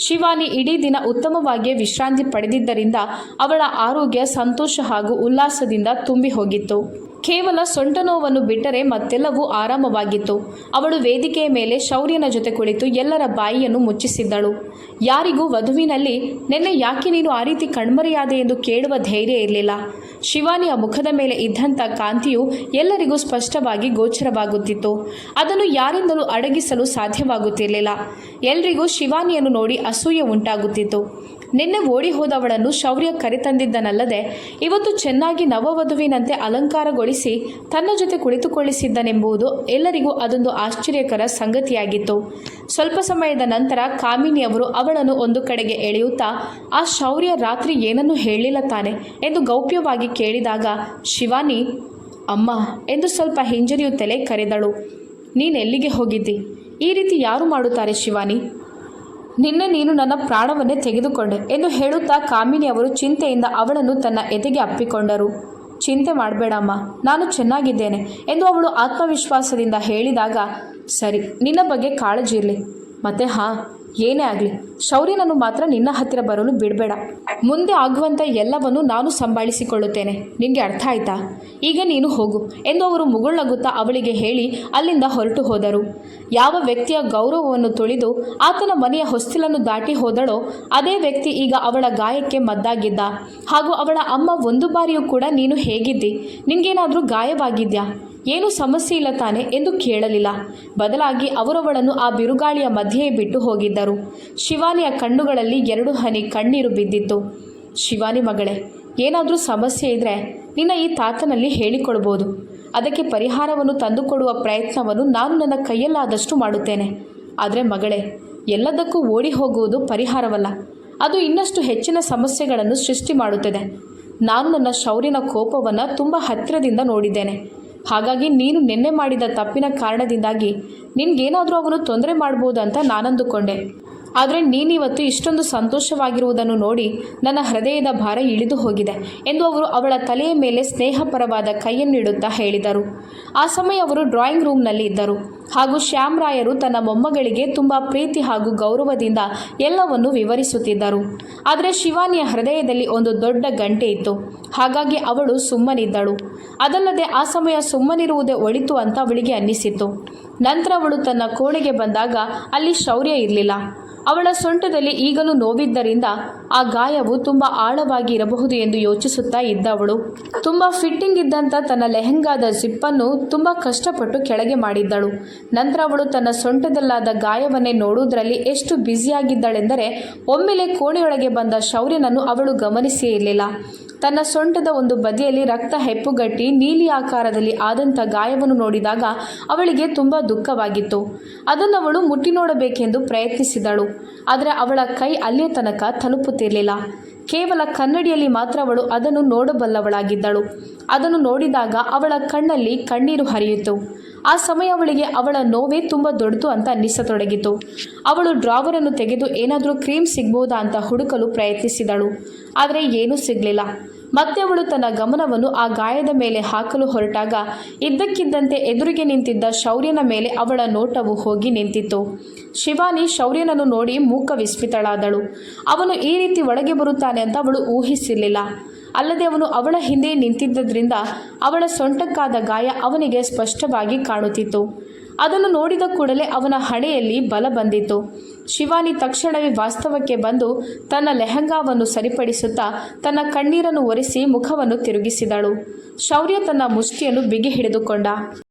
ಶಿವಾನಿ ಇಡೀ ದಿನ ಉತ್ತಮವಾಗಿ ವಿಶ್ರಾಂತಿ ಪಡೆದಿದ್ದರಿಂದ ಅವಳ ಆರೋಗ್ಯ ಸಂತೋಷ ಹಾಗೂ ಉಲ್ಲಾಸದಿಂದ ತುಂಬಿ ಹೋಗಿತ್ತು. ಕೇವಲ ಸೊಂಟ ನೋವನ್ನು ಬಿಟ್ಟರೆ ಮತ್ತೆಲ್ಲವೂ ಆರಾಮವಾಗಿತ್ತು. ಅವಳು ವೇದಿಕೆಯ ಮೇಲೆ ಶೌರ್ಯನ ಜೊತೆ ಕುಳಿತು ಎಲ್ಲರ ಬಾಯಿಯನ್ನು ಮುಚ್ಚಿಸಿದ್ದಳು. ಯಾರಿಗೂ ವಧುವಿನಲ್ಲಿ ನಿನ್ನೆ ಯಾಕೆ ನೀನು ಆ ರೀತಿ ಕಣ್ಮರೆಯಾದೆ ಎಂದು ಕೇಳುವ ಧೈರ್ಯ ಇರಲಿಲ್ಲ. ಶಿವಾನಿಯ ಮುಖದ ಮೇಲೆ ಇದ್ದಂಥ ಕಾಂತಿಯು ಎಲ್ಲರಿಗೂ ಸ್ಪಷ್ಟವಾಗಿ ಗೋಚರವಾಗುತ್ತಿತ್ತು. ಅದನ್ನು ಯಾರಿಂದಲೂ ಅಡಗಿಸಲು ಸಾಧ್ಯವಾಗುತ್ತಿರಲಿಲ್ಲ. ಎಲ್ರಿಗೂ ಶಿವಾನಿಯನ್ನು ನೋಡಿ ಅಸೂಯೆ ಉಂಟಾಗುತ್ತಿತ್ತು. ನಿನ್ನೆ ಓಡಿ ಹೋದವಳನ್ನು ಶೌರ್ಯ ಕರೆತಂದಿದ್ದನಲ್ಲದೆ ಇವತ್ತು ಚೆನ್ನಾಗಿ ನವವಧುವಿನಂತೆ ಅಲಂಕಾರಗೊಳಿಸಿ ತನ್ನ ಜೊತೆ ಕುಳಿತುಕೊಳ್ಳಿಸಿದ್ದನೆಂಬುದು ಎಲ್ಲರಿಗೂ ಅದೊಂದು ಆಶ್ಚರ್ಯಕರ ಸಂಗತಿಯಾಗಿತ್ತು. ಸ್ವಲ್ಪ ಸಮಯದ ನಂತರ ಕಾಮಿನಿಯವರು ಅವಳನ್ನು ಒಂದು ಕಡೆಗೆ ಎಳೆಯುತ್ತಾ, ಆ ಶೌರ್ಯ ರಾತ್ರಿ ಏನನ್ನೂ ಹೇಳಿಲ್ಲ ತಾನೆ ಎಂದು ಗೌಪ್ಯವಾಗಿ ಕೇಳಿದಾಗ ಶಿವಾನಿ ಅಮ್ಮ ಎಂದು ಸ್ವಲ್ಪ ಹಿಂಜರಿಯುತ್ತಲೇ ಕರೆದಳು. ನೀನೆಲ್ಲಿಗೆ ಹೋಗಿದ್ದಿ? ಈ ರೀತಿ ಯಾರು ಮಾಡುತ್ತಾರೆ ಶಿವಾನಿ? ನಿನ್ನೆ ನೀನು ನನ್ನ ಪ್ರಾಣವನ್ನೇ ತೆಗೆದುಕೊಂಡೆ ಎಂದು ಹೇಳುತ್ತಾ ಕಾಮಿನಿಯವರು ಚಿಂತೆಯಿಂದ ಅವಳನ್ನು ತನ್ನ ಎದೆಗೆ ಅಪ್ಪಿಕೊಂಡರು. ಚಿಂತೆ ಮಾಡಬೇಡಮ್ಮ, ನಾನು ಚೆನ್ನಾಗಿದ್ದೇನೆ ಎಂದು ಅವಳು ಆತ್ಮವಿಶ್ವಾಸದಿಂದ ಹೇಳಿದಾಗ, ಸರಿ, ನಿನ್ನ ಬಗ್ಗೆ ಕಾಳಜಿ ಇರಲಿ. ಮತ್ತೆ ಏನೇ ಆಗಲಿ ಶೌರ್ಯನನ್ನು ಮಾತ್ರ ನಿನ್ನ ಹತ್ತಿರ ಬರಲು ಬಿಡಬೇಡ. ಮುಂದೆ ಆಗುವಂಥ ಎಲ್ಲವನ್ನು ನಾನು ಸಂಭಾಳಿಸಿಕೊಳ್ಳುತ್ತೇನೆ. ನಿನಗೆ ಅರ್ಥ ಆಯ್ತಾ? ಈಗ ನೀನು ಹೋಗು ಎಂದು ಅವರು ಮುಗುಳ್ನಗುತ್ತಾ ಅವಳಿಗೆ ಹೇಳಿ ಅಲ್ಲಿಂದ ಹೊರಟು ಹೋದರು. ಯಾವ ವ್ಯಕ್ತಿಯ ಗೌರವವನ್ನು ತುಳಿದು ಆತನ ಮನೆಯ ಹೊಸ್ತಿಲನ್ನು ದಾಟಿ ಹೋದಳೋ ಅದೇ ವ್ಯಕ್ತಿ ಈಗ ಅವಳ ಗಾಯಕ್ಕೆ ಮದ್ದಾಗಿದ್ದ. ಹಾಗೂ ಅವಳ ಅಮ್ಮ ಒಂದು ಬಾರಿಯೂ ಕೂಡ ನೀನು ಹೇಗಿದ್ದಿ, ನಿನಗೇನಾದರೂ ಗಾಯವಾಗಿದ್ಯಾ, ಏನೂ ಸಮಸ್ಯೆ ಇಲ್ಲ ತಾನೆ ಎಂದು ಕೇಳಲಿಲ್ಲ. ಬದಲಾಗಿ ಅವರವಳನ್ನು ಆ ಬಿರುಗಾಳಿಯ ಮಧ್ಯೆಯೇ ಬಿಟ್ಟು ಹೋಗಿದ್ದರು. ಶಿವಾನಿಯ ಕಣ್ಣುಗಳಲ್ಲಿ 2 ಹನಿ ಕಣ್ಣೀರು ಬಿದ್ದಿತ್ತು. ಶಿವಾನಿ ಮಗಳೇ, ಏನಾದರೂ ಸಮಸ್ಯೆ ಇದ್ದರೆ ನಿನ್ನ ಈ ತಾತನಲ್ಲಿ ಹೇಳಿಕೊಳ್ಬೋದು. ಅದಕ್ಕೆ ಪರಿಹಾರವನ್ನು ತಂದುಕೊಡುವ ಪ್ರಯತ್ನವನ್ನು ನಾನು ನನ್ನ ಕೈಯಲ್ಲಾದಷ್ಟು ಮಾಡುತ್ತೇನೆ. ಆದರೆ ಮಗಳೇ, ಎಲ್ಲದಕ್ಕೂ ಓಡಿ ಹೋಗುವುದು ಪರಿಹಾರವಲ್ಲ. ಅದು ಇನ್ನಷ್ಟು ಹೆಚ್ಚಿನ ಸಮಸ್ಯೆಗಳನ್ನು ಸೃಷ್ಟಿ ಮಾಡುತ್ತದೆ. ನಾನು ನನ್ನ ಶೌರ್ಯನ ಕೋಪವನ್ನು ತುಂಬ ಹತ್ತಿರದಿಂದ ನೋಡಿದ್ದೇನೆ. ಹಾಗಾಗಿ ನೀನು ನಿನ್ನೆ ಮಾಡಿದ ತಪ್ಪಿನ ಕಾರಣದಿಂದಾಗಿ ನಿನಗೇನಾದರೂ ಅವನು ತೊಂದರೆ ಮಾಡ್ಬೋದು ಅಂತ ನಾನಂದುಕೊಂಡೆ. ಆದರೆ ನೀನಿವತ್ತು ಇಷ್ಟೊಂದು ಸಂತೋಷವಾಗಿರುವುದನ್ನು ನೋಡಿ ನನ್ನ ಹೃದಯದ ಭಾರ ಇಳಿದು ಹೋಗಿದೆ ಎಂದು ಅವರು ಅವಳ ತಲೆಯ ಮೇಲೆ ಸ್ನೇಹಪರವಾದ ಕೈಯನ್ನಿಡುತ್ತಾ ಹೇಳಿದರು. ಆ ಸಮಯ ಅವರು ಡ್ರಾಯಿಂಗ್ ರೂಮ್ನಲ್ಲಿ ಇದ್ದರು. ಹಾಗೂ ಶ್ಯಾಮ್ ರಾಯರು ತನ್ನ ಮೊಮ್ಮಗಳಿಗೆ ತುಂಬ ಪ್ರೀತಿ ಹಾಗೂ ಗೌರವದಿಂದ ಎಲ್ಲವನ್ನು ವಿವರಿಸುತ್ತಿದ್ದರು. ಆದರೆ ಶಿವಾನಿಯ ಹೃದಯದಲ್ಲಿ ಒಂದು ದೊಡ್ಡ ಗಂಟೆ ಇತ್ತು. ಹಾಗಾಗಿ ಅವಳು ಸುಮ್ಮನಿದ್ದಳು. ಅದಲ್ಲದೆ ಆ ಸಮಯ ಸುಮ್ಮನಿರುವುದೇ ಒಳಿತು ಅಂತ ಅವಳಿಗೆ ಅನ್ನಿಸಿತ್ತು. ನಂತರ ಅವಳು ತನ್ನ ಕೋಣೆಗೆ ಬಂದಾಗ ಅಲ್ಲಿ ಶೌರ್ಯ ಇರಲಿಲ್ಲ. ಅವಳ ಸೊಂಟದಲ್ಲಿ ಈಗಲೂ ನೋವಿದ್ದರಿಂದ ಆ ಗಾಯವು ತುಂಬ ಆಳವಾಗಿ ಇರಬಹುದು ಎಂದು ಯೋಚಿಸುತ್ತಾ ಇದ್ದವಳು ತುಂಬ ಫಿಟ್ಟಿಂಗ್ ಇದ್ದಂಥ ತನ್ನ ಲೆಹೆಂಗಾದ ಜಿಪ್ಪನ್ನು ತುಂಬ ಕಷ್ಟಪಟ್ಟು ಕೆಳಗೆ ಮಾಡಿದ್ದಳು. ನಂತರ ಅವಳು ತನ್ನ ಸೊಂಟದಲ್ಲಾದ ಗಾಯವನ್ನೇ ನೋಡುವುದರಲ್ಲಿ ಎಷ್ಟು ಬ್ಯುಸಿಯಾಗಿದ್ದಳೆಂದರೆ ಒಮ್ಮೆಲೆ ಕೋಣೆಯೊಳಗೆ ಬಂದ ಶೌರ್ಯನನ್ನು ಅವಳು ಗಮನಿಸೇ ಇರಲಿಲ್ಲ. ತನ್ನ ಸೊಂಟದ ಒಂದು ಬದಿಯಲ್ಲಿ ರಕ್ತ ಹೆಪ್ಪುಗಟ್ಟಿ ನೀಲಿ ಆಕಾರದಲ್ಲಿ ಆದಂಥ ಗಾಯವನ್ನು ನೋಡಿದಾಗ ಅವಳಿಗೆ ತುಂಬ ದುಃಖವಾಗಿತ್ತು. ಅದನ್ನು ಅವಳು ಮುಟ್ಟಿ ನೋಡಬೇಕೆಂದು ಪ್ರಯತ್ನಿಸಿದಳು. ಆದರೆ ಅವಳ ಕೈ ಅಲ್ಲಿಯ ತನಕ ತಲುಪುತ್ತಿರಲಿಲ್ಲ. ಕೇವಲ ಕನ್ನಡಿಯಲ್ಲಿ ಮಾತ್ರ ಅವಳು ಅದನ್ನು ನೋಡಬಲ್ಲವಳಾಗಿದ್ದಳು. ಅದನ್ನು ನೋಡಿದಾಗ ಅವಳ ಕಣ್ಣಲ್ಲಿ ಕಣ್ಣೀರು ಹರಿಯಿತು. ಆ ಸಮಯ ಅವಳಿಗೆ ಅವಳ ನೋವೇ ತುಂಬ ದೊಡ್ಡದು ಅಂತ ಅನ್ನಿಸತೊಡಗಿತು. ಅವಳು ಡ್ರಾವರನ್ನು ತೆಗೆದು ಏನಾದರೂ ಕ್ರೀಮ್ ಸಿಗ್ಬೋದಾ ಅಂತ ಹುಡುಕಲು ಪ್ರಯತ್ನಿಸಿದಳು. ಆದರೆ ಏನೂ ಸಿಗಲಿಲ್ಲ. ಮತ್ತೆ ಅವಳು ತನ್ನ ಗಮನವನ್ನು ಆ ಗಾಯದ ಮೇಲೆ ಹಾಕಲು ಹೊರಟಾಗ ಇದ್ದಕ್ಕಿದ್ದಂತೆ ಎದುರಿಗೆ ನಿಂತಿದ್ದ ಶೌರ್ಯನ ಮೇಲೆ ಅವಳ ನೋಟವು ಹೋಗಿ ನಿಂತಿತ್ತು. ಶಿವಾನಿ ಶೌರ್ಯನನ್ನು ನೋಡಿ ಮೂಕ ವಿಸ್ಮಿತಳಾದಳು. ಅವನು ಈ ರೀತಿ ಒಳಗೆ ಬರುತ್ತಾನೆ ಅಂತ ಅವಳು ಊಹಿಸಿರಲಿಲ್ಲ. ಅಲ್ಲದೆ ಅವನು ಅವಳ ಹಿಂದೆ ನಿಂತಿದ್ದರಿಂದ ಅವಳ ಸೊಂಟಕ್ಕಾದ ಗಾಯ ಅವನಿಗೆ ಸ್ಪಷ್ಟವಾಗಿ ಕಾಣುತ್ತಿತ್ತು. ಅದನ್ನು ನೋಡಿದ ಕೂಡಲೇ ಅವನ ಹಣೆಯಲ್ಲಿ ಬಲ ಬಂದಿತ್ತು. ಶಿವಾನಿ ತಕ್ಷಣವೇ ವಾಸ್ತವಕ್ಕೆ ಬಂದು ತನ್ನ ಲೆಹಂಗಾವನ್ನು ಸರಿಪಡಿಸುತ್ತಾ ತನ್ನ ಕಣ್ಣೀರನ್ನು ಒರೆಸಿ ಮುಖವನ್ನು ತಿರುಗಿಸಿದಳು. ಶೌರ್ಯ ತನ್ನ ಮುಷ್ಟಿಯನ್ನು ಬಿಗಿ ಹಿಡಿದುಕೊಂಡ.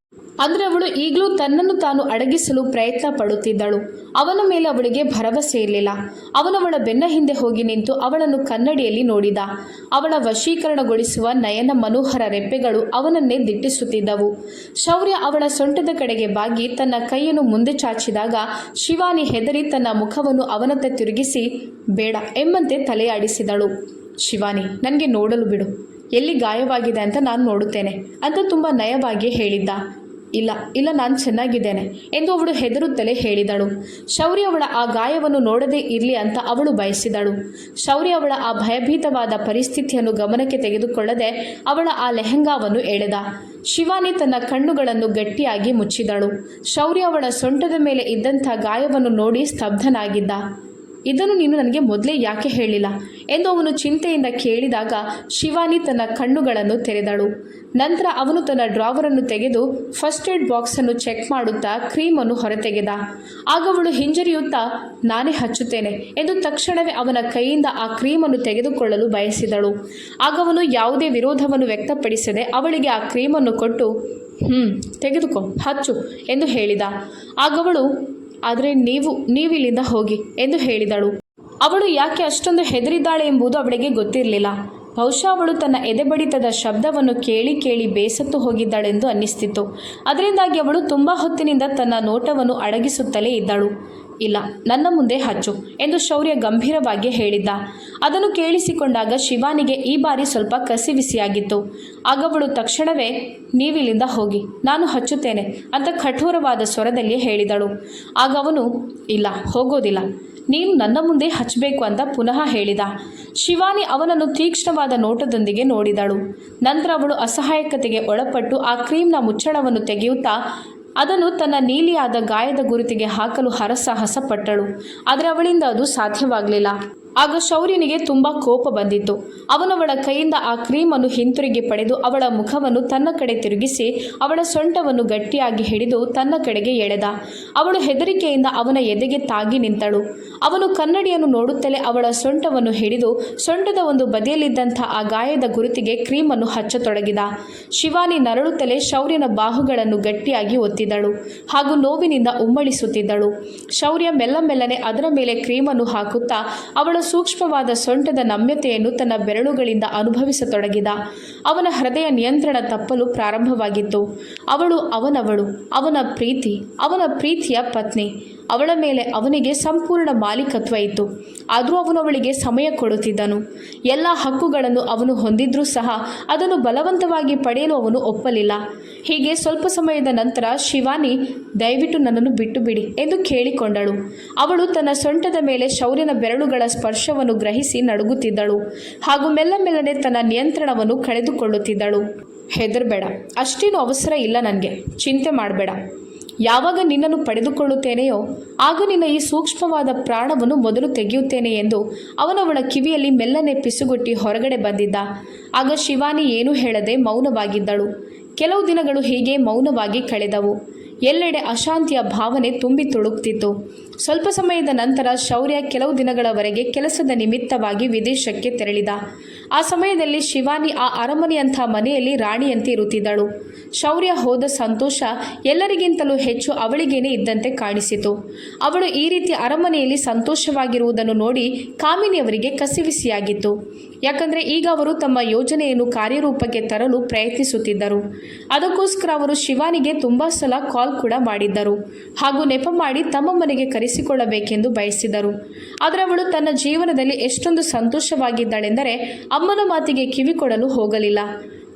ಅಂದರೆ ಅವಳು ಈಗಲೂ ತನ್ನನ್ನು ತಾನು ಅಡಗಿಸಲು ಪ್ರಯತ್ನ ಪಡುತ್ತಿದ್ದಳು. ಅವನ ಮೇಲೆ ಅವಳಿಗೆ ಭರವಸೆ ಇರಲಿಲ್ಲ. ಅವನವಳ ಬೆನ್ನ ಹಿಂದೆ ಹೋಗಿ ನಿಂತು ಅವಳನ್ನು ಕನ್ನಡಿಯಲ್ಲಿ ನೋಡಿದ. ಅವಳ ವಶೀಕರಣಗೊಳಿಸುವ ನಯನ ಮನೋಹರ ರೆಪ್ಪೆಗಳು ಅವನನ್ನೇ ದಿಟ್ಟಿಸುತ್ತಿದ್ದವು. ಶೌರ್ಯ ಅವಳ ಸೊಂಟದ ಕಡೆಗೆ ಬಾಗಿ ತನ್ನ ಕೈಯನ್ನು ಮುಂದೆ ಚಾಚಿದಾಗ ಶಿವಾನಿ ಹೆದರಿ ತನ್ನ ಮುಖವನ್ನು ಅವನತ್ತ ತಿರುಗಿಸಿ ಬೇಡ ಎಂಬಂತೆ ತಲೆಯಾಡಿಸಿದಳು. ಶಿವಾನಿ, ನನಗೆ ನೋಡಲು ಬಿಡು, ಎಲ್ಲಿ ಗಾಯವಾಗಿದೆ ಅಂತ ನಾನು ನೋಡುತ್ತೇನೆ ಅಂತ ತುಂಬ ನಯವಾಗಿ ಹೇಳಿದ್ದ. ಇಲ್ಲ ನಾನು ಚೆನ್ನಾಗಿದ್ದೇನೆ ಎಂದು ಅವಳು ಹೆದರುತ್ತಲೇ ಹೇಳಿದಳು. ಶೌರ್ಯ ಅವಳ ಆ ಗಾಯವನ್ನು ನೋಡದೇ ಇರಲಿ ಅಂತ ಅವಳು ಬಯಸಿದಳು. ಶೌರ್ಯ ಅವಳ ಆ ಭಯಭೀತವಾದ ಪರಿಸ್ಥಿತಿಯನ್ನು ಗಮನಕ್ಕೆ ತೆಗೆದುಕೊಳ್ಳದೆ ಅವಳ ಆ ಲೆಹಂಗಾವನ್ನು ಎಳೆದ. ಶಿವಾನಿ ತನ್ನ ಕಣ್ಣುಗಳನ್ನು ಗಟ್ಟಿಯಾಗಿ ಮುಚ್ಚಿದಳು. ಶೌರ್ಯ ಅವಳ ಸೊಂಟದ ಮೇಲೆ ಇದ್ದಂಥ ಗಾಯವನ್ನು ನೋಡಿ ಸ್ತಬ್ಧನಾಗಿದ್ದ. ಇದನ್ನು ನೀನು ನನಗೆ ಮೊದಲೇ ಯಾಕೆ ಹೇಳಿಲ್ಲ ಎಂದು ಅವನು ಚಿಂತೆಯಿಂದ ಕೇಳಿದಾಗ ಶಿವಾನಿ ತನ್ನ ಕಣ್ಣುಗಳನ್ನು ತೆರೆದಳು. ನಂತರ ಅವನು ತನ್ನ ಡ್ರಾವರನ್ನು ತೆಗೆದು ಫಸ್ಟ್ ಏಡ್ ಬಾಕ್ಸನ್ನು ಚೆಕ್ ಮಾಡುತ್ತಾ ಕ್ರೀಮನ್ನು ಹೊರತೆಗೆದ. ಆಗ ಅವಳು ಹಿಂಜರಿಯುತ್ತಾ ನಾನೇ ಹಚ್ಚುತ್ತೇನೆ ಎಂದು ತಕ್ಷಣವೇ ಅವನ ಕೈಯಿಂದ ಆ ಕ್ರೀಮನ್ನು ತೆಗೆದುಕೊಳ್ಳಲು ಬಯಸಿದಳು. ಆಗ ಅವನು ಯಾವುದೇ ವಿರೋಧವನ್ನು ವ್ಯಕ್ತಪಡಿಸದೆ ಅವಳಿಗೆ ಆ ಕ್ರೀಮನ್ನು ಕೊಟ್ಟು ತೆಗೆದುಕೋ, ಹಚ್ಚು ಎಂದು ಹೇಳಿದ. ಆಗವಳು ಆದರೆ ನೀವಿಲ್ಲಿಂದ ಹೋಗಿ ಎಂದು ಹೇಳಿದಳು. ಅವಳು ಯಾಕೆ ಅಷ್ಟೊಂದು ಹೆದರಿದ್ದಾಳೆ ಎಂಬುದು ಅವಳಿಗೆ ಗೊತ್ತಿರಲಿಲ್ಲ. ಬಹುಶಃ ಅವಳು ತನ್ನ ಎದೆಬಡಿತದ ಶಬ್ದವನ್ನು ಕೇಳಿ ಬೇಸತ್ತು ಹೋಗಿದ್ದಾಳೆಂದು ಅನ್ನಿಸ್ತಿತ್ತು. ಅದರಿಂದಾಗಿ ಅವಳು ತುಂಬ ಹೊತ್ತಿನಿಂದ ತನ್ನ ನೋಟವನ್ನು ಅಡಗಿಸುತ್ತಲೇ ಇದ್ದಳು. ಇಲ್ಲ, ನನ್ನ ಮುಂದೆ ಹಚ್ಚು ಎಂದು ಶೌರ್ಯ ಗಂಭೀರವಾಗಿ ಹೇಳಿದ್ದ. ಅದನ್ನು ಕೇಳಿಸಿಕೊಂಡಾಗ ಶಿವಾನಿಗೆ ಈ ಬಾರಿ ಸ್ವಲ್ಪ ಕಸಿವಿಸಿಯಾಗಿತ್ತು. ಆಗ ಅವಳು ತಕ್ಷಣವೇ ನೀವಿಲ್ಲಿಂದ ಹೋಗಿ, ನಾನು ಹಚ್ಚುತ್ತೇನೆ ಅಂತ ಕಠೋರವಾದ ಸ್ವರದಲ್ಲಿ ಹೇಳಿದಳು. ಆಗ ಅವನು ಇಲ್ಲ, ಹೋಗೋದಿಲ್ಲ, ನೀನು ನನ್ನ ಮುಂದೆ ಹಚ್ಚಬೇಕು ಅಂತ ಪುನಃ ಹೇಳಿದ. ಶಿವಾನಿ ಅವನನ್ನು ತೀಕ್ಷ್ಣವಾದ ನೋಟದೊಂದಿಗೆ ನೋಡಿದಳು. ನಂತರ ಅವಳು ಅಸಹಾಯಕತೆಗೆ ಒಳಪಟ್ಟು ಆ ಕ್ರೀಮ್ನ ಮುಚ್ಚಳವನ್ನು ತೆಗೆಯುತ್ತಾ ಅದನ್ನು ತನ್ನ ನೀಲಿಯಾದ ಗಾಯದ ಗುರುತಿಗೆ ಹಾಕಲು ಹರಸಾಹಸ ಪಟ್ಟಳು. ಆದರೆ ಅವಳಿಂದ ಅದು ಸಾಧ್ಯವಾಗಲಿಲ್ಲ. ಆಗ ಶೌರ್ಯನಿಗೆ ತುಂಬ ಕೋಪ ಬಂದಿತ್ತು. ಅವನವಳ ಕೈಯಿಂದ ಆ ಕ್ರೀಮನ್ನು ಹಿಂತಿರುಗಿ ಪಡೆದು ಅವಳ ಮುಖವನ್ನು ತನ್ನ ಕಡೆ ತಿರುಗಿಸಿ ಅವಳ ಸೊಂಟವನ್ನು ಗಟ್ಟಿಯಾಗಿ ಹಿಡಿದು ತನ್ನ ಕಡೆಗೆ ಎಳೆದ. ಅವಳು ಹೆದರಿಕೆಯಿಂದ ಅವನ ಎದೆಗೆ ತಾಗಿ ನಿಂತಳು. ಅವನು ಕನ್ನಡಿಯನ್ನು ನೋಡುತ್ತಲೇ ಅವಳ ಸೊಂಟವನ್ನು ಹಿಡಿದು ಸೊಂಟದ ಒಂದು ಬದಿಯಲ್ಲಿದ್ದಂಥ ಆ ಗಾಯದ ಗುರುತಿಗೆ ಕ್ರೀಮನ್ನು ಹಚ್ಚತೊಡಗಿದ. ಶಿವಾನಿ ನರಳುತ್ತಲೇ ಶೌರ್ಯನ ಬಾಹುಗಳನ್ನು ಗಟ್ಟಿಯಾಗಿ ಒತ್ತಿದಳು ಹಾಗೂ ನೋವಿನಿಂದ ಉಮ್ಮಳಿಸುತ್ತಿದ್ದಳು. ಶೌರ್ಯ ಮೆಲ್ಲನೆ ಅದರ ಮೇಲೆ ಕ್ರೀಮನ್ನು ಹಾಕುತ್ತಾ ಅವಳ ಸೂಕ್ಷ್ಮವಾದ ಸೊಂಟದ ನಮ್ಯತೆಯನ್ನು ತನ್ನ ಬೆರಳುಗಳಿಂದ ಅನುಭವಿಸತೊಡಗಿದ. ಅವನ ಹೃದಯ ನಿಯಂತ್ರಣ ತಪ್ಪಲು ಪ್ರಾರಂಭವಾಗಿತ್ತು. ಅವಳು ಅವನ ಪ್ರೀತಿಯ ಪತ್ನಿ. ಅವಳ ಮೇಲೆ ಅವನಿಗೆ ಸಂಪೂರ್ಣ ಮಾಲೀಕತ್ವ ಇತ್ತು. ಆದರೂ ಅವನು ಅವಳಿಗೆ ಸಮಯ ಕೊಡುತ್ತಿದ್ದನು. ಎಲ್ಲ ಹಕ್ಕುಗಳನ್ನು ಅವನು ಹೊಂದಿದ್ರೂ ಸಹ ಅದನ್ನು ಬಲವಂತವಾಗಿ ಪಡೆಯಲು ಅವನು ಒಪ್ಪಲಿಲ್ಲ. ಹೀಗೆ ಸ್ವಲ್ಪ ಸಮಯದ ನಂತರ ಶಿವಾನಿ ದಯವಿಟ್ಟು ನನ್ನನ್ನು ಬಿಟ್ಟು ಬಿಡಿ ಎಂದು ಕೇಳಿಕೊಂಡಳು. ಅವಳು ತನ್ನ ಸೊಂಟದ ಮೇಲೆ ಶೌರ್ಯನ ಬೆರಳುಗಳ ಸ್ಪರ್ಶವನ್ನು ಗ್ರಹಿಸಿ ನಡುಗುತ್ತಿದ್ದಳು ಹಾಗೂ ಮೆಲ್ಲನೆ ತನ್ನ ನಿಯಂತ್ರಣವನ್ನು ಕಳೆದುಕೊಳ್ಳುತ್ತಿದ್ದಳು. ಹೆದರಬೇಡ, ಅಷ್ಟೇನು ಅವಸರ ಇಲ್ಲ, ನನಗೆ ಚಿಂತೆ ಮಾಡಬೇಡ. ಯಾವಾಗ ನಿನ್ನನ್ನು ಪಡೆದುಕೊಳ್ಳುತ್ತೇನೆಯೋ ಆಗ ನಿನ್ನ ಈ ಸೂಕ್ಷ್ಮವಾದ ಪ್ರಾಣವನ್ನು ಮೊದಲು ತೆಗೆಯುತ್ತೇನೆ ಎಂದು ಅವನವಳ ಕಿವಿಯಲ್ಲಿ ಮೆಲ್ಲನೆ ಪಿಸುಗುಟ್ಟಿ ಹೊರಗಡೆ ಬಂದಿದ್ದ. ಆಗ ಶಿವಾನಿ ಏನೂ ಹೇಳದೆ ಮೌನವಾಗಿದ್ದಳು. ಕೆಲವು ದಿನಗಳು ಹೀಗೆ ಮೌನವಾಗಿ ಕಳೆದವು. ಎಲ್ಲೆಡೆ ಅಶಾಂತಿಯ ಭಾವನೆ ತುಂಬಿ ತುಳುಕ್ತಿತ್ತು. ಸ್ವಲ್ಪ ಸಮಯದ ನಂತರ ಶೌರ್ಯ ಕೆಲವು ದಿನಗಳವರೆಗೆ ಕೆಲಸದ ನಿಮಿತ್ತವಾಗಿ ವಿದೇಶಕ್ಕೆ ತೆರಳಿದ. ಆ ಸಮಯದಲ್ಲಿ ಶಿವಾನಿ ಆ ಅರಮನೆಯಂಥ ಮನೆಯಲ್ಲಿ ರಾಣಿಯಂತೆ ಇರುತ್ತಿದ್ದಳು. ಶೌರ್ಯ ಹೋದ ಸಂತೋಷ ಎಲ್ಲರಿಗಿಂತಲೂ ಹೆಚ್ಚು ಅವಳಿಗೇನೆ ಇದ್ದಂತೆ ಕಾಣಿಸಿತು. ಅವಳು ಈ ರೀತಿ ಅರಮನೆಯಲ್ಲಿ ಸಂತೋಷವಾಗಿರುವುದನ್ನು ನೋಡಿ ಕಾಮಿನಿಯವರಿಗೆ ಕಸಿವಿಸಿಯಾಗಿತ್ತು. ಯಾಕಂದರೆ ಈಗ ಅವರು ತಮ್ಮ ಯೋಜನೆಯನ್ನು ಕಾರ್ಯರೂಪಕ್ಕೆ ತರಲು ಪ್ರಯತ್ನಿಸುತ್ತಿದ್ದರು. ಅದಕ್ಕೋಸ್ಕರ ಅವರು ಶಿವಾನಿಗೆ ತುಂಬ ಸಲ ಕಾಲ್ ಕಾಲ್ ಕೂಡ ಮಾಡಿದ್ದರು ಹಾಗೂ ನೆಪ ಮಾಡಿ ತಮ್ಮ ಮನೆಗೆ ಕರೆಸಿಕೊಳ್ಳಬೇಕೆಂದು ಬಯಸಿದರು. ಆದರೆ ಅವಳು ತನ್ನ ಜೀವನದಲ್ಲಿ ಎಷ್ಟೊಂದು ಸಂತೋಷವಾಗಿದ್ದಾಳೆಂದರೆ ಅಮ್ಮನ ಮಾತಿಗೆ ಕಿವಿಕೊಡಲು ಹೋಗಲಿಲ್ಲ.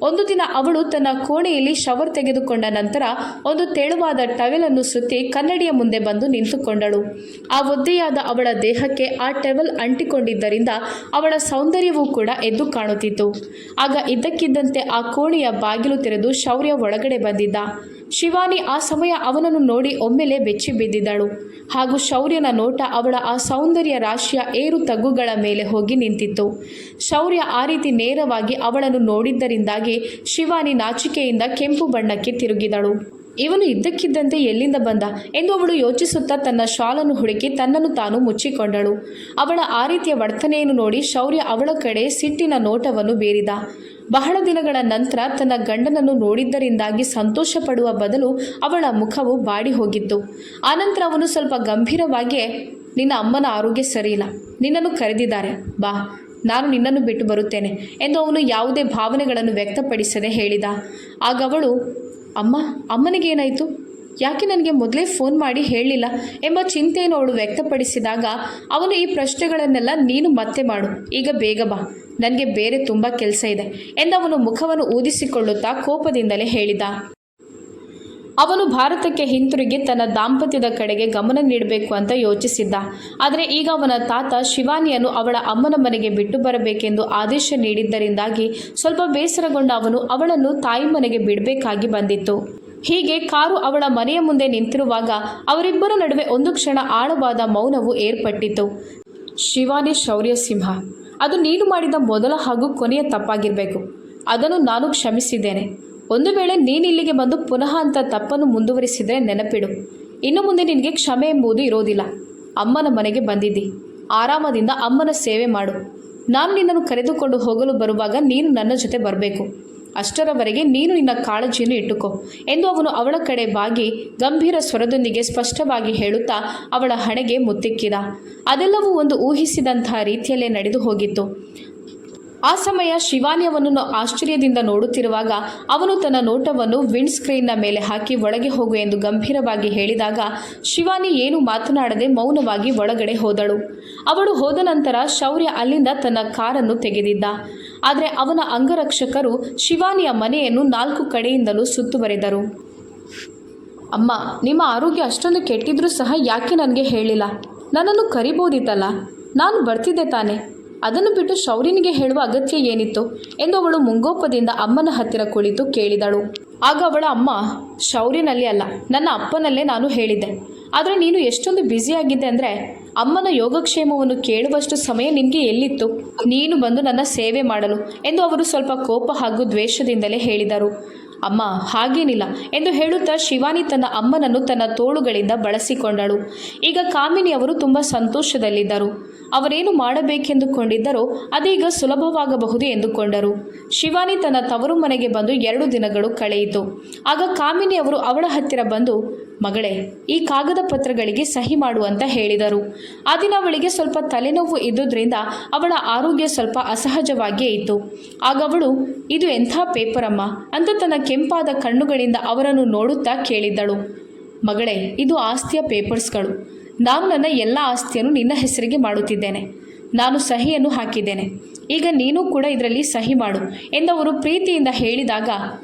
ಒಂದು ದಿನ ಅವಳು ತನ್ನ ಕೋಣೆಯಲ್ಲಿ ಶವರ್ ತೆಗೆದುಕೊಂಡ ನಂತರ ಒಂದು ತೆಳುವಾದ ಟವೆಲನ್ನು ಸುತ್ತಿ ಕನ್ನಡಿಯ ಮುಂದೆ ಬಂದು ನಿಂತುಕೊಂಡಳು. ಆ ಒದ್ದೆಯಾದ ಅವಳ ದೇಹಕ್ಕೆ ಆ ಟವೆಲ್ ಅಂಟಿಕೊಂಡಿದ್ದರಿಂದ ಅವಳ ಸೌಂದರ್ಯವೂ ಕೂಡ ಎದ್ದು ಕಾಣುತ್ತಿತ್ತು. ಆಗ ಇದ್ದಕ್ಕಿದ್ದಂತೆ ಆ ಕೋಣೆಯ ಬಾಗಿಲು ತೆರೆದು ಶೌರ್ಯ ಒಳಗಡೆ ಬಂದಿದ್ದ. ಶಿವಾನಿ ಆ ಸಮಯ ಅವನನ್ನು ನೋಡಿ ಒಮ್ಮೆಲೆ ಬೆಚ್ಚಿ ಬಿದ್ದಿದ್ದಳು ಹಾಗೂ ಶೌರ್ಯನ ನೋಟ ಅವಳ ಆ ಸೌಂದರ್ಯ ರಾಶಿಯ ಏರು ತಗ್ಗುಗಳ ಮೇಲೆ ಹೋಗಿ ನಿಂತಿತ್ತು. ಶೌರ್ಯ ಆ ರೀತಿ ನೇರವಾಗಿ ಅವಳನ್ನು ನೋಡಿದ್ದರಿಂದಾಗಿ ಶಿವಾನಿ ನಾಚಿಕೆಯಿಂದ ಕೆಂಪು ಬಣ್ಣಕ್ಕೆ ತಿರುಗಿದಳು. ಇವನು ಇದ್ದಕ್ಕಿದ್ದಂತೆ ಎಲ್ಲಿಂದ ಬಂದ ಎಂದು ಅವಳು ಯೋಚಿಸುತ್ತಾ ತನ್ನ ಶಾಲನ್ನು ಹುಡುಕಿ ತನ್ನನ್ನು ತಾನು ಮುಚ್ಚಿಕೊಂಡಳು. ಅವಳ ಆ ರೀತಿಯ ವರ್ತನೆಯನ್ನು ನೋಡಿ ಶೌರ್ಯ ಅವಳ ಕಡೆ ಸಿಟ್ಟಿನ ನೋಟವನ್ನು ಬೀರಿದ. ಬಹಳ ದಿನಗಳ ನಂತರ ತನ್ನ ಗಂಡನನ್ನು ನೋಡಿದ್ದರಿಂದಾಗಿ ಸಂತೋಷ ಪಡುವ ಬದಲು ಅವಳ ಮುಖವು ಬಾಡಿ ಹೋಗಿತ್ತು. ಆನಂತರ ಅವನು ಸ್ವಲ್ಪ ಗಂಭೀರವಾಗಿಯೇ, ನಿನ್ನ ಅಮ್ಮನ ಆರೋಗ್ಯ ಸರಿಯಿಲ್ಲ, ನಿನ್ನನ್ನು ಕರೆದಿದ್ದಾರೆ, ಬಾ, ನಾನು ನಿನ್ನನ್ನು ಬಿಟ್ಟು ಬರುತ್ತೇನೆ ಎಂದು ಅವನು ಯಾವುದೇ ಭಾವನೆಗಳನ್ನು ವ್ಯಕ್ತಪಡಿಸದೆ ಹೇಳಿದ. ಆಗ ಅವಳು, ಅಮ್ಮನಿಗೇನಾಯಿತು, ಯಾಕೆ ನನಗೆ ಮೊದಲೇ ಫೋನ್ ಮಾಡಿ ಹೇಳಲಿಲ್ಲ ಎಂಬ ಚಿಂತೆಯನ್ನು ಅವಳು ವ್ಯಕ್ತಪಡಿಸಿದಾಗ ಅವನು ಈ ಪ್ರಶ್ನೆಗಳನ್ನೆಲ್ಲ ನೀನು ಮತ್ತೆ ಮಾಡು, ಈಗ ಬೇಗ ಬಾ, ನನಗೆ ಬೇರೆ ತುಂಬ ಕೆಲಸ ಇದೆ ಎಂದವನು ಮುಖವನ್ನು ಊದಿಸಿಕೊಳ್ಳುತ್ತಾ ಕೋಪದಿಂದಲೇ ಹೇಳಿದ. ಅವನು ಭಾರತಕ್ಕೆ ಹಿಂತಿರುಗಿ ತನ್ನ ದಾಂಪತ್ಯದ ಕಡೆಗೆ ಗಮನ ನೀಡಬೇಕು ಅಂತ ಯೋಚಿಸಿದ್ದ. ಆದರೆ ಈಗ ಅವನ ತಾತ ಶಿವಾನಿಯನ್ನು ಅವಳ ಅಮ್ಮನ ಮನೆಗೆ ಬಿಟ್ಟು ಬರಬೇಕೆಂದು ಆದೇಶ ನೀಡಿದ್ದರಿಂದಾಗಿ ಸ್ವಲ್ಪ ಬೇಸರಗೊಂಡ ಅವನು ಅವಳನ್ನು ತಾಯಿ ಮನೆಗೆ ಬಿಡಬೇಕಾಗಿ ಬಂದಿತ್ತು. ಹೀಗೆ ಕಾರು ಅವಳ ಮನೆಯ ಮುಂದೆ ನಿಂತಿರುವಾಗ ಅವರಿಬ್ಬರ ನಡುವೆ ಒಂದು ಕ್ಷಣ ಆಳವಾದ ಮೌನವು ಏರ್ಪಟ್ಟಿತು. ಶಿವಾನಿ ಶೌರ್ಯ ಸಿಂಹ, ಅದು ನೀನು ಮಾಡಿದ ಮೊದಲ ಹಾಗೂ ಕೊನೆಯ ತಪ್ಪಾಗಿರಬೇಕು. ಅದನ್ನು ನಾನು ಕ್ಷಮಿಸಿದ್ದೇನೆ. ಒಂದು ವೇಳೆ ನೀನಿಲ್ಲಿಗೆ ಬಂದು ಪುನಃ ಅಂತ ತಪ್ಪನ್ನು ಮುಂದುವರಿಸಿದರೆ ನೆನಪಿಡು, ಇನ್ನು ಮುಂದೆ ನಿನಗೆ ಕ್ಷಮೆ ಎಂಬುದು ಇರೋದಿಲ್ಲ. ಅಮ್ಮನ ಮನೆಗೆ ಬಂದಿದ್ದಿ, ಆರಾಮದಿಂದ ಅಮ್ಮನ ಸೇವೆ ಮಾಡು. ನಾನು ನಿನ್ನನ್ನು ಕರೆದುಕೊಂಡು ಹೋಗಲು ಬರುವಾಗ ನೀನು ನನ್ನ ಜೊತೆ ಬರಬೇಕು. ಅಷ್ಟರವರೆಗೆ ನೀನು ನಿನ್ನ ಕಾಳಜಿಯನ್ನು ಇಟ್ಟುಕೋ ಎಂದು ಅವನು ಅವಳ ಕಡೆ ಬಾಗಿ ಗಂಭೀರ ಸ್ವರದೊಂದಿಗೆ ಸ್ಪಷ್ಟವಾಗಿ ಹೇಳುತ್ತಾ ಅವಳ ಹಣೆಗೆ ಮುತ್ತಿಕ್ಕಿದ. ಅದೆಲ್ಲವೂ ಒಂದು ಊಹಿಸಿದಂತಹ ರೀತಿಯಲ್ಲೇ ನಡೆದು ಹೋಗಿತ್ತು. ಆ ಸಮಯ ಶಿವಾನಿ ಅವನನ್ನು ಆಶ್ಚರ್ಯದಿಂದ ನೋಡುತ್ತಿರುವಾಗ ಅವನು ತನ್ನ ನೋಟವನ್ನು ವಿಂಡ್ ಸ್ಕ್ರೀನ್ನ ಮೇಲೆ ಹಾಕಿ ಒಳಗೆ ಹೋಗು ಎಂದು ಗಂಭೀರವಾಗಿ ಹೇಳಿದಾಗ ಶಿವಾನಿ ಏನು ಮಾತನಾಡದೆ ಮೌನವಾಗಿ ಒಳಗಡೆ ಹೋದಳು. ಅವಳು ಹೋದ ನಂತರ ಶೌರ್ಯ ಅಲ್ಲಿಂದ ತನ್ನ ಕಾರನ್ನು ತೆಗೆದಿದ್ದ. ಆದರೆ ಅವನ ಅಂಗರಕ್ಷಕರು ಶಿವಾನಿಯ ಮನೆಯನ್ನು 4 ಕಡೆಯಿಂದಲೂ ಸುತ್ತುವರೆದರು. ಅಮ್ಮ, ನಿಮ್ಮ ಆರೋಗ್ಯ ಅಷ್ಟೊಂದು ಕೆಟ್ಟಿದ್ರೂ ಸಹ ಯಾಕೆ ನನಗೆ ಹೇಳಿಲ್ಲ? ನನ್ನನ್ನು ಕರಿಬೋದಿತ್ತಲ್ಲ, ನಾನು ಬರ್ತಿದ್ದೆ ತಾನೆ. ಅದನ್ನು ಬಿಟ್ಟು ಶೌರ್ಯನಿಗೆ ಹೇಳುವ ಅಗತ್ಯ ಏನಿತ್ತು ಎಂದು ಅವಳು ಮುಂಗೋಪದಿಂದ ಅಮ್ಮನ ಹತ್ತಿರ ಕುಳಿತು ಕೇಳಿದಳು. ಆಗ ಅವಳ ಅಮ್ಮ, ಶೌರ್ಯನಲ್ಲಿ ಅಲ್ಲ, ನನ್ನ ಅಪ್ಪನಲ್ಲೇ ನಾನು ಹೇಳಿದ್ದೆ. ಆದರೆ ನೀನು ಎಷ್ಟೊಂದು ಬ್ಯುಸಿಯಾಗಿದ್ದೆ ಅಂದರೆ ಅಮ್ಮನ ಯೋಗಕ್ಷೇಮವನ್ನು ಕೇಳುವಷ್ಟು ಸಮಯ ನಿನಗೆ ಎಲ್ಲಿತ್ತು? ನೀನು ಬಂದು ನನ್ನ ಸೇವೆ ಮಾಡಲು ಎಂದು ಅವರು ಸ್ವಲ್ಪ ಕೋಪ ಹಾಗೂ ದ್ವೇಷದಿಂದಲೇ ಹೇಳಿದರು. ಅಮ್ಮ, ಹಾಗೇನಿಲ್ಲ ಎಂದು ಹೇಳುತ್ತಾ ಶಿವಾನಿ ತನ್ನ ಅಮ್ಮನನ್ನು ತನ್ನ ತೋಳುಗಳಿಂದ ಬಳಸಿಕೊಂಡಳು. ಈಗ ಕಾಮಿನಿ ಅವರು ತುಂಬ ಸಂತೋಷದಲ್ಲಿದ್ದರು. ಅವರೇನು ಮಾಡಬೇಕೆಂದುಕೊಂಡಿದ್ದರೋ ಅದೀಗ ಸುಲಭವಾಗಬಹುದು ಎಂದುಕೊಂಡರು. ಶಿವಾನಿ ತನ್ನ ತವರು ಮನೆಗೆ ಬಂದು 2 ದಿನಗಳು ಕಳೆಯಿತು. ಆಗ ಕಾಮಿನಿ ಅವರು ಅವಳ ಹತ್ತಿರ ಬಂದು, ಮಗಳೇ, ಈ ಕಾಗದ ಪತ್ರಗಳಿಗೆ ಸಹಿ ಮಾಡುವಂತ ಹೇಳಿದರು. ಆ ದಿನ ಅವಳಿಗೆ ಸ್ವಲ್ಪ ತಲೆನೋವು ಇದ್ದುದರಿಂದ ಅವಳ ಆರೋಗ್ಯ ಸ್ವಲ್ಪ ಅಸಹಜವಾಗಿಯೇ ಇತ್ತು. ಆಗ ಅವಳು, ಇದು ಎಂಥ ಪೇಪರ್ ಅಮ್ಮ ಅಂತ ತನ್ನ ಕೆಂಪಾದ ಕಣ್ಣುಗಳಿಂದ ಅವರನ್ನು ನೋಡುತ್ತಾ ಕೇಳಿದ್ದಳು. ಮಗಳೇ, ಇದು ಆಸ್ತಿಯ ಪೇಪರ್ಸ್ಗಳು. ನಾನು ನನ್ನ ಎಲ್ಲ ಆಸ್ತಿಯನ್ನು ನಿನ್ನ ಹೆಸರಿಗೆ ಮಾಡುತ್ತಿದ್ದೇನೆ. ನಾನು ಸಹಿಯನ್ನು ಹಾಕಿದ್ದೇನೆ. ಈಗ ನೀನು ಕೂಡ ಇದರಲ್ಲಿ ಸಹಿ ಮಾಡು ಎಂದವರು ಪ್ರೀತಿಯಿಂದ ಹೇಳಿದಾಗ,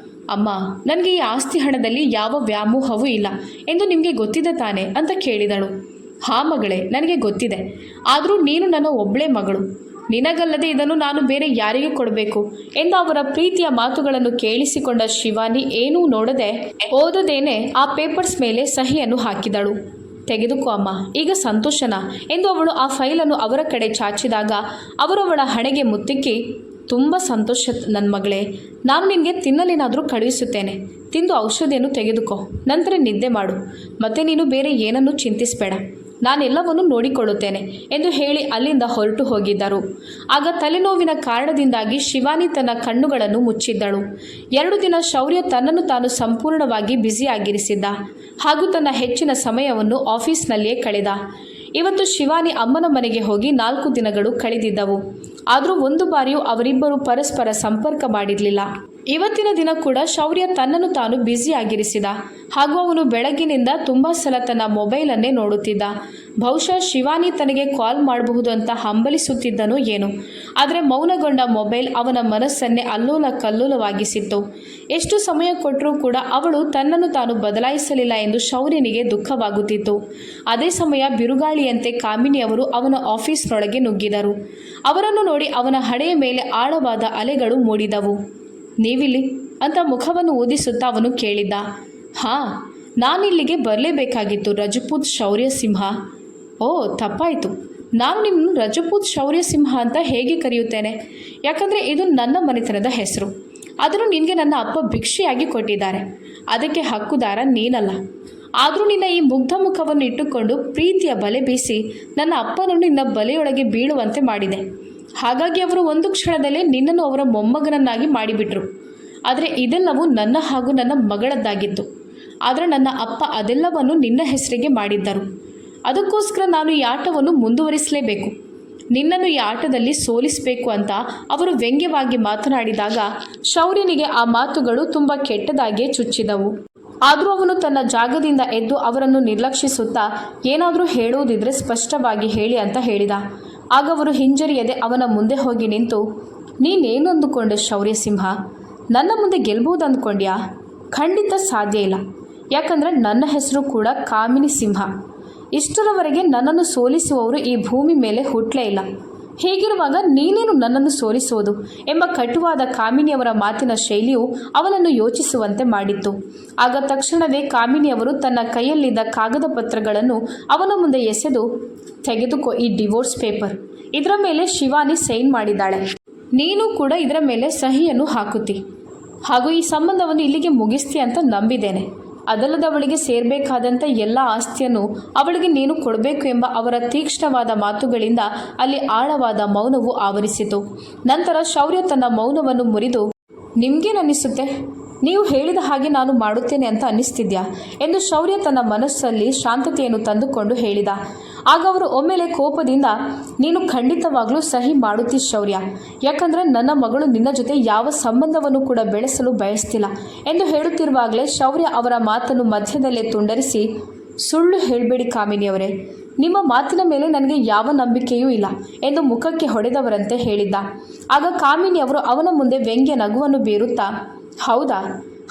ಅಮ್ಮ, ನನಗೆ ಈ ಆಸ್ತಿ ಹಣದಲ್ಲಿ ಯಾವ ವ್ಯಾಮೋಹವೂ ಇಲ್ಲ ಎಂದು ನಿಮಗೆ ಗೊತ್ತಿದೆ ತಾನೆ ಅಂತ ಕೇಳಿದಳು. ಹಾ ಮಗಳೇ, ನನಗೆ ಗೊತ್ತಿದೆ. ಆದರೂ ನೀನು ನನ್ನ ಒಬ್ಬಳೇ ಮಗಳು. ನಿನಗಲ್ಲದೆ ಇದನ್ನು ನಾನು ಬೇರೆ ಯಾರಿಗೆ ಕೊಡಬೇಕು ಎಂದು ಅವರ ಪ್ರೀತಿಯ ಮಾತುಗಳನ್ನು ಕೇಳಿಸಿಕೊಂಡ ಶಿವಾನಿ ಏನೂ ನೋಡದೆ ಓದದೇನೆ ಆ ಪೇಪರ್ಸ್ ಮೇಲೆ ಸಹಿಯನ್ನು ಹಾಕಿದಳು. ತೆಗೆದುಕೋ ಅಮ್ಮ, ಈಗ ಸಂತೋಷನಾ ಎಂದು ಅವಳು ಆ ಫೈಲನ್ನು ಅವರ ಕಡೆ ಚಾಚಿದಾಗ ಅವರು ಅವಳ ಹಣೆಗೆ ಮುತ್ತಿಕ್ಕಿ, ತುಂಬ ಸಂತೋಷ ನನ್ನ ಮಗಳೇ. ನಾನು ನಿನಗೆ ತಿನ್ನಲೇನಾದರೂ ಕಳುಹಿಸುತ್ತೇನೆ. ತಿಂದು ಔಷಧಿಯನ್ನು ತೆಗೆದುಕೋ, ನಂತರ ನಿದ್ದೆ ಮಾಡು. ಮತ್ತೆ ನೀನು ಬೇರೆ ಏನನ್ನೂ ಚಿಂತಿಸಬೇಡ. ನಾನೆಲ್ಲವನ್ನು ನೋಡಿಕೊಳ್ಳುತ್ತೇನೆ ಎಂದು ಹೇಳಿ ಅಲ್ಲಿಂದ ಹೊರಟು ಹೋಗಿದ್ದರು. ಆಗ ತಲೆನೋವಿನ ಕಾರಣದಿಂದಾಗಿ ಶಿವಾನಿ ತನ್ನ ಕಣ್ಣುಗಳನ್ನು ಮುಚ್ಚಿದ್ದಳು. 2 ದಿನ ಶೌರ್ಯ ತನ್ನನ್ನು ತಾನು ಸಂಪೂರ್ಣವಾಗಿ ಬ್ಯುಸಿಯಾಗಿರಿಸಿದ್ದ ಹಾಗೂ ತನ್ನ ಹೆಚ್ಚಿನ ಸಮಯವನ್ನು ಆಫೀಸ್ನಲ್ಲಿಯೇ ಕಳೆದ. ಇವತ್ತು ಶಿವಾನಿ ಅಮ್ಮನ ಮನೆಗೆ ಹೋಗಿ 4 ದಿನಗಳು ಕಳೆದಿದ್ದವು. ಆದರೂ ಒಂದು ಬಾರಿಯೂ ಅವರಿಬ್ಬರು ಪರಸ್ಪರ ಸಂಪರ್ಕ ಮಾಡಿರಲಿಲ್ಲ. ಇವತ್ತಿನ ದಿನ ಕೂಡ ಶೌರ್ಯ ತನ್ನನ್ನು ತಾನು ಬ್ಯುಸಿಯಾಗಿರಿಸಿದ. ಹಾಗೂ ಅವನು ಬೆಳಗ್ಗಿನಿಂದ ತುಂಬ ಸಲ ತನ್ನ ಮೊಬೈಲನ್ನೇ ನೋಡುತ್ತಿದ್ದ. ಬಹುಶಃ ಶಿವಾನಿ ತನಗೆ ಕಾಲ್ ಮಾಡಬಹುದು ಅಂತ ಹಂಬಲಿಸುತ್ತಿದ್ದನೋ ಏನೋ. ಆದರೆ ಮೌನಗೊಂಡ ಮೊಬೈಲ್ ಅವನ ಮನಸ್ಸನ್ನೇ ಅಲ್ಲೋಲ ಕಲ್ಲೋಲವಾಗಿಸಿತ್ತು. ಎಷ್ಟು ಸಮಯ ಕೊಟ್ಟರೂ ಕೂಡ ಅವಳು ತನ್ನನ್ನು ತಾನು ಬದಲಾಯಿಸಲಿಲ್ಲ ಎಂದು ಶೌರ್ಯನಿಗೆ ದುಃಖವಾಗುತ್ತಿತ್ತು. ಅದೇ ಸಮಯ ಬಿರುಗಾಳಿಯಂತೆ ಕಾಮಿನಿಯವರು ಅವನ ಆಫೀಸ್ನೊಳಗೆ ನುಗ್ಗಿದರು. ಅವರನ್ನು ನೋಡಿ ಅವನ ಹಣೆಯ ಮೇಲೆ ಆಳವಾದ ಅಲೆಗಳು ಮೂಡಿದವು. ನೀವಿಲ್ಲಿ ಅಂತ ಮುಖವನ್ನು ಊದಿಸುತ್ತಾ ಅವನು ಕೇಳಿದ್ದ. ಹಾಂ, ನಾನಿಲ್ಲಿಗೆ ಬರಲೇಬೇಕಾಗಿತ್ತು ರಜಪೂತ್ ಶೌರ್ಯ ಸಿಂಹ. ಓ, ತಪ್ಪಾಯಿತು. ನಾನು ನಿಮ್ಮನ್ನು ರಜಪೂತ್ ಶೌರ್ಯ ಸಿಂಹ ಅಂತ ಹೇಗೆ ಕರೆಯುತ್ತೇನೆ? ಯಾಕಂದರೆ ಇದು ನನ್ನ ಮನೆತನದ ಹೆಸರು. ಅದನ್ನು ನಿನಗೆ ನನ್ನ ಅಪ್ಪ ಭಿಕ್ಷೆಯಾಗಿ ಕೊಟ್ಟಿದ್ದಾರೆ. ಅದಕ್ಕೆ ಹಕ್ಕುದಾರ ನೀನಲ್ಲ. ಆದರೂ ನಿನ್ನ ಈ ಮುಗ್ಧ ಮುಖವನ್ನು ಇಟ್ಟುಕೊಂಡು ಪ್ರೀತಿಯ ಬಲೆ ಬೀಸಿ ನನ್ನ ಅಪ್ಪನನ್ನು ನಿನ್ನ ಬಲೆಯೊಳಗೆ ಬೀಳುವಂತೆ ಮಾಡಿದೆ. ಹಾಗಾಗಿ ಅವರು ಒಂದು ಕ್ಷಣದಲ್ಲೇ ನಿನ್ನನ್ನು ಅವರ ಮೊಮ್ಮಗನನ್ನಾಗಿ ಮಾಡಿಬಿಟ್ರು. ಆದರೆ ಇದೆಲ್ಲವೂ ನನ್ನ ಹಾಗೂ ನನ್ನ ಮಗಳದ್ದಾಗಿತ್ತು. ಆದರೆ ನನ್ನ ಅಪ್ಪ ಅದೆಲ್ಲವನ್ನು ನಿನ್ನ ಹೆಸರಿಗೆ ಮಾಡಿದ್ದರು. ಅದಕ್ಕೋಸ್ಕರ ನಾನು ಈ ಆಟವನ್ನು ಮುಂದುವರಿಸಲೇಬೇಕು. ನಿನ್ನನ್ನು ಈ ಆಟದಲ್ಲಿ ಸೋಲಿಸಬೇಕು ಅಂತ ಅವರು ವ್ಯಂಗ್ಯವಾಗಿ ಮಾತನಾಡಿದಾಗ ಶೌರ್ಯನಿಗೆ ಆ ಮಾತುಗಳು ತುಂಬ ಕೆಟ್ಟದಾಗಿಯೇ ಚುಚ್ಚಿದವು. ಆದರೂ ಅವನು ತನ್ನ ಜಾಗದಿಂದ ಎದ್ದು ಅವರನ್ನು ನಿರ್ಲಕ್ಷಿಸುತ್ತಾ ಏನಾದರೂ ಹೇಳುವುದಿದ್ರೆ ಸ್ಪಷ್ಟವಾಗಿ ಹೇಳಿ ಅಂತ ಹೇಳಿದ. ಆಗ ಅವರು ಹಿಂಜರಿಯದೆ ಅವನ ಮುಂದೆ ಹೋಗಿ ನಿಂತು, ನೀನೇನು ಅಂದುಕೊಂಡೆ ಶೌರ್ಯ ಸಿಂಹ? ನನ್ನ ಮುಂದೆ ಗೆಲ್ಬಹುದು ಅಂದ್ಕೊಂಡ್ಯಾ? ಖಂಡಿತ ಸಾಧ್ಯ ಇಲ್ಲ. ಯಾಕಂದರೆ ನನ್ನ ಹೆಸರು ಕೂಡ ಕಾಮಿನಿ ಸಿಂಹ. ಇಷ್ಟರವರೆಗೆ ನನ್ನನ್ನು ಸೋಲಿಸುವವರು ಈ ಭೂಮಿ ಮೇಲೆ ಹುಟ್ಟಲೇ ಇಲ್ಲ. ಹೀಗಿರುವಾಗ ನೀನೇನು ನನ್ನನ್ನು ಸೋಲಿಸುವುದು ಎಂಬ ಕಟುವಾದ ಕಾಮಿನಿಯವರ ಮಾತಿನ ಶೈಲಿಯು ಅವನನ್ನು ಯೋಚಿಸುವಂತೆ ಮಾಡಿತ್ತು. ಆಗ ತಕ್ಷಣವೇ ಕಾಮಿನಿಯವರು ತನ್ನ ಕೈಯಲ್ಲಿದ್ದ ಕಾಗದ ಪತ್ರಗಳನ್ನು ಅವನ ಮುಂದೆ ಎಸೆದು, ತೆಗೆದುಕೋ ಈ ಡಿವೋರ್ಸ್ ಪೇಪರ್. ಇದರ ಮೇಲೆ ಶಿವಾನಿ ಸೈನ್ ಮಾಡಿದ್ದಾಳೆ. ನೀನು ಕೂಡ ಇದರ ಮೇಲೆ ಸಹಿಯನ್ನು ಹಾಕುತ್ತಿ. ಹಾಗೂ ಈ ಸಂಬಂಧವನ್ನು ಇಲ್ಲಿಗೆ ಮುಗಿಸ್ತಿ ಅಂತ ನಂಬಿದ್ದೇನೆ. ಅದಲ್ಲದೆ ಅವಳಿಗೆ ಸೇರಬೇಕಾದಂಥ ಎಲ್ಲ ಆಸ್ತಿಯನ್ನು ಅವಳಿಗೆ ನೀನು ಕೊಡಬೇಕು ಎಂಬ ಅವರ ತೀಕ್ಷ್ಣವಾದ ಮಾತುಗಳಿಂದ ಅಲ್ಲಿ ಆಳವಾದ ಮೌನವು ಆವರಿಸಿತು. ನಂತರ ಶೌರ್ಯ ತನ್ನ ಮೌನವನ್ನು ಮುರಿದು, ನಿಮಗೇನನ್ನಿಸುತ್ತೆ? ನೀವು ಹೇಳಿದ ಹಾಗೆ ನಾನು ಮಾಡುತ್ತೇನೆ ಅಂತ ಅನ್ನಿಸ್ತಿದ್ಯಾ ಎಂದು ಶೌರ್ಯ ತನ್ನ ಮನಸ್ಸಲ್ಲಿ ಶಾಂತತೆಯನ್ನು ತಂದುಕೊಂಡು ಹೇಳಿದ. ಆಗ ಅವರು ಒಮ್ಮೆಲೆ ಕೋಪದಿಂದ, ನೀನು ಖಂಡಿತವಾಗ್ಲೂ ಸಹಿ ಮಾಡುತ್ತೀ ಶೌರ್ಯ. ಯಾಕಂದರೆ ನನ್ನ ಮಗಳು ನಿನ್ನ ಜೊತೆ ಯಾವ ಸಂಬಂಧವನ್ನು ಕೂಡ ಬೆಳೆಸಲು ಬಯಸ್ತಿಲ್ಲ ಎಂದು ಹೇಳುತ್ತಿರುವಾಗಲೇ ಶೌರ್ಯ ಅವರ ಮಾತನ್ನು ಮಧ್ಯದಲ್ಲೇ ತುಂಡರಿಸಿ, ಸುಳ್ಳು ಹೇಳಬೇಡಿ ಕಾಮಿನಿಯವರೇ, ನಿಮ್ಮ ಮಾತಿನ ಮೇಲೆ ನನಗೆ ಯಾವ ನಂಬಿಕೆಯೂ ಇಲ್ಲ ಎಂದು ಮುಖಕ್ಕೆ ಹೊಡೆದವರಂತೆ ಹೇಳಿದ್ದ. ಆಗ ಕಾಮಿನಿಯವರು ಅವನ ಮುಂದೆ ವ್ಯಂಗ್ಯ ನಗುವನ್ನು ಬೀರುತ್ತಾ, ಹೌದಾ?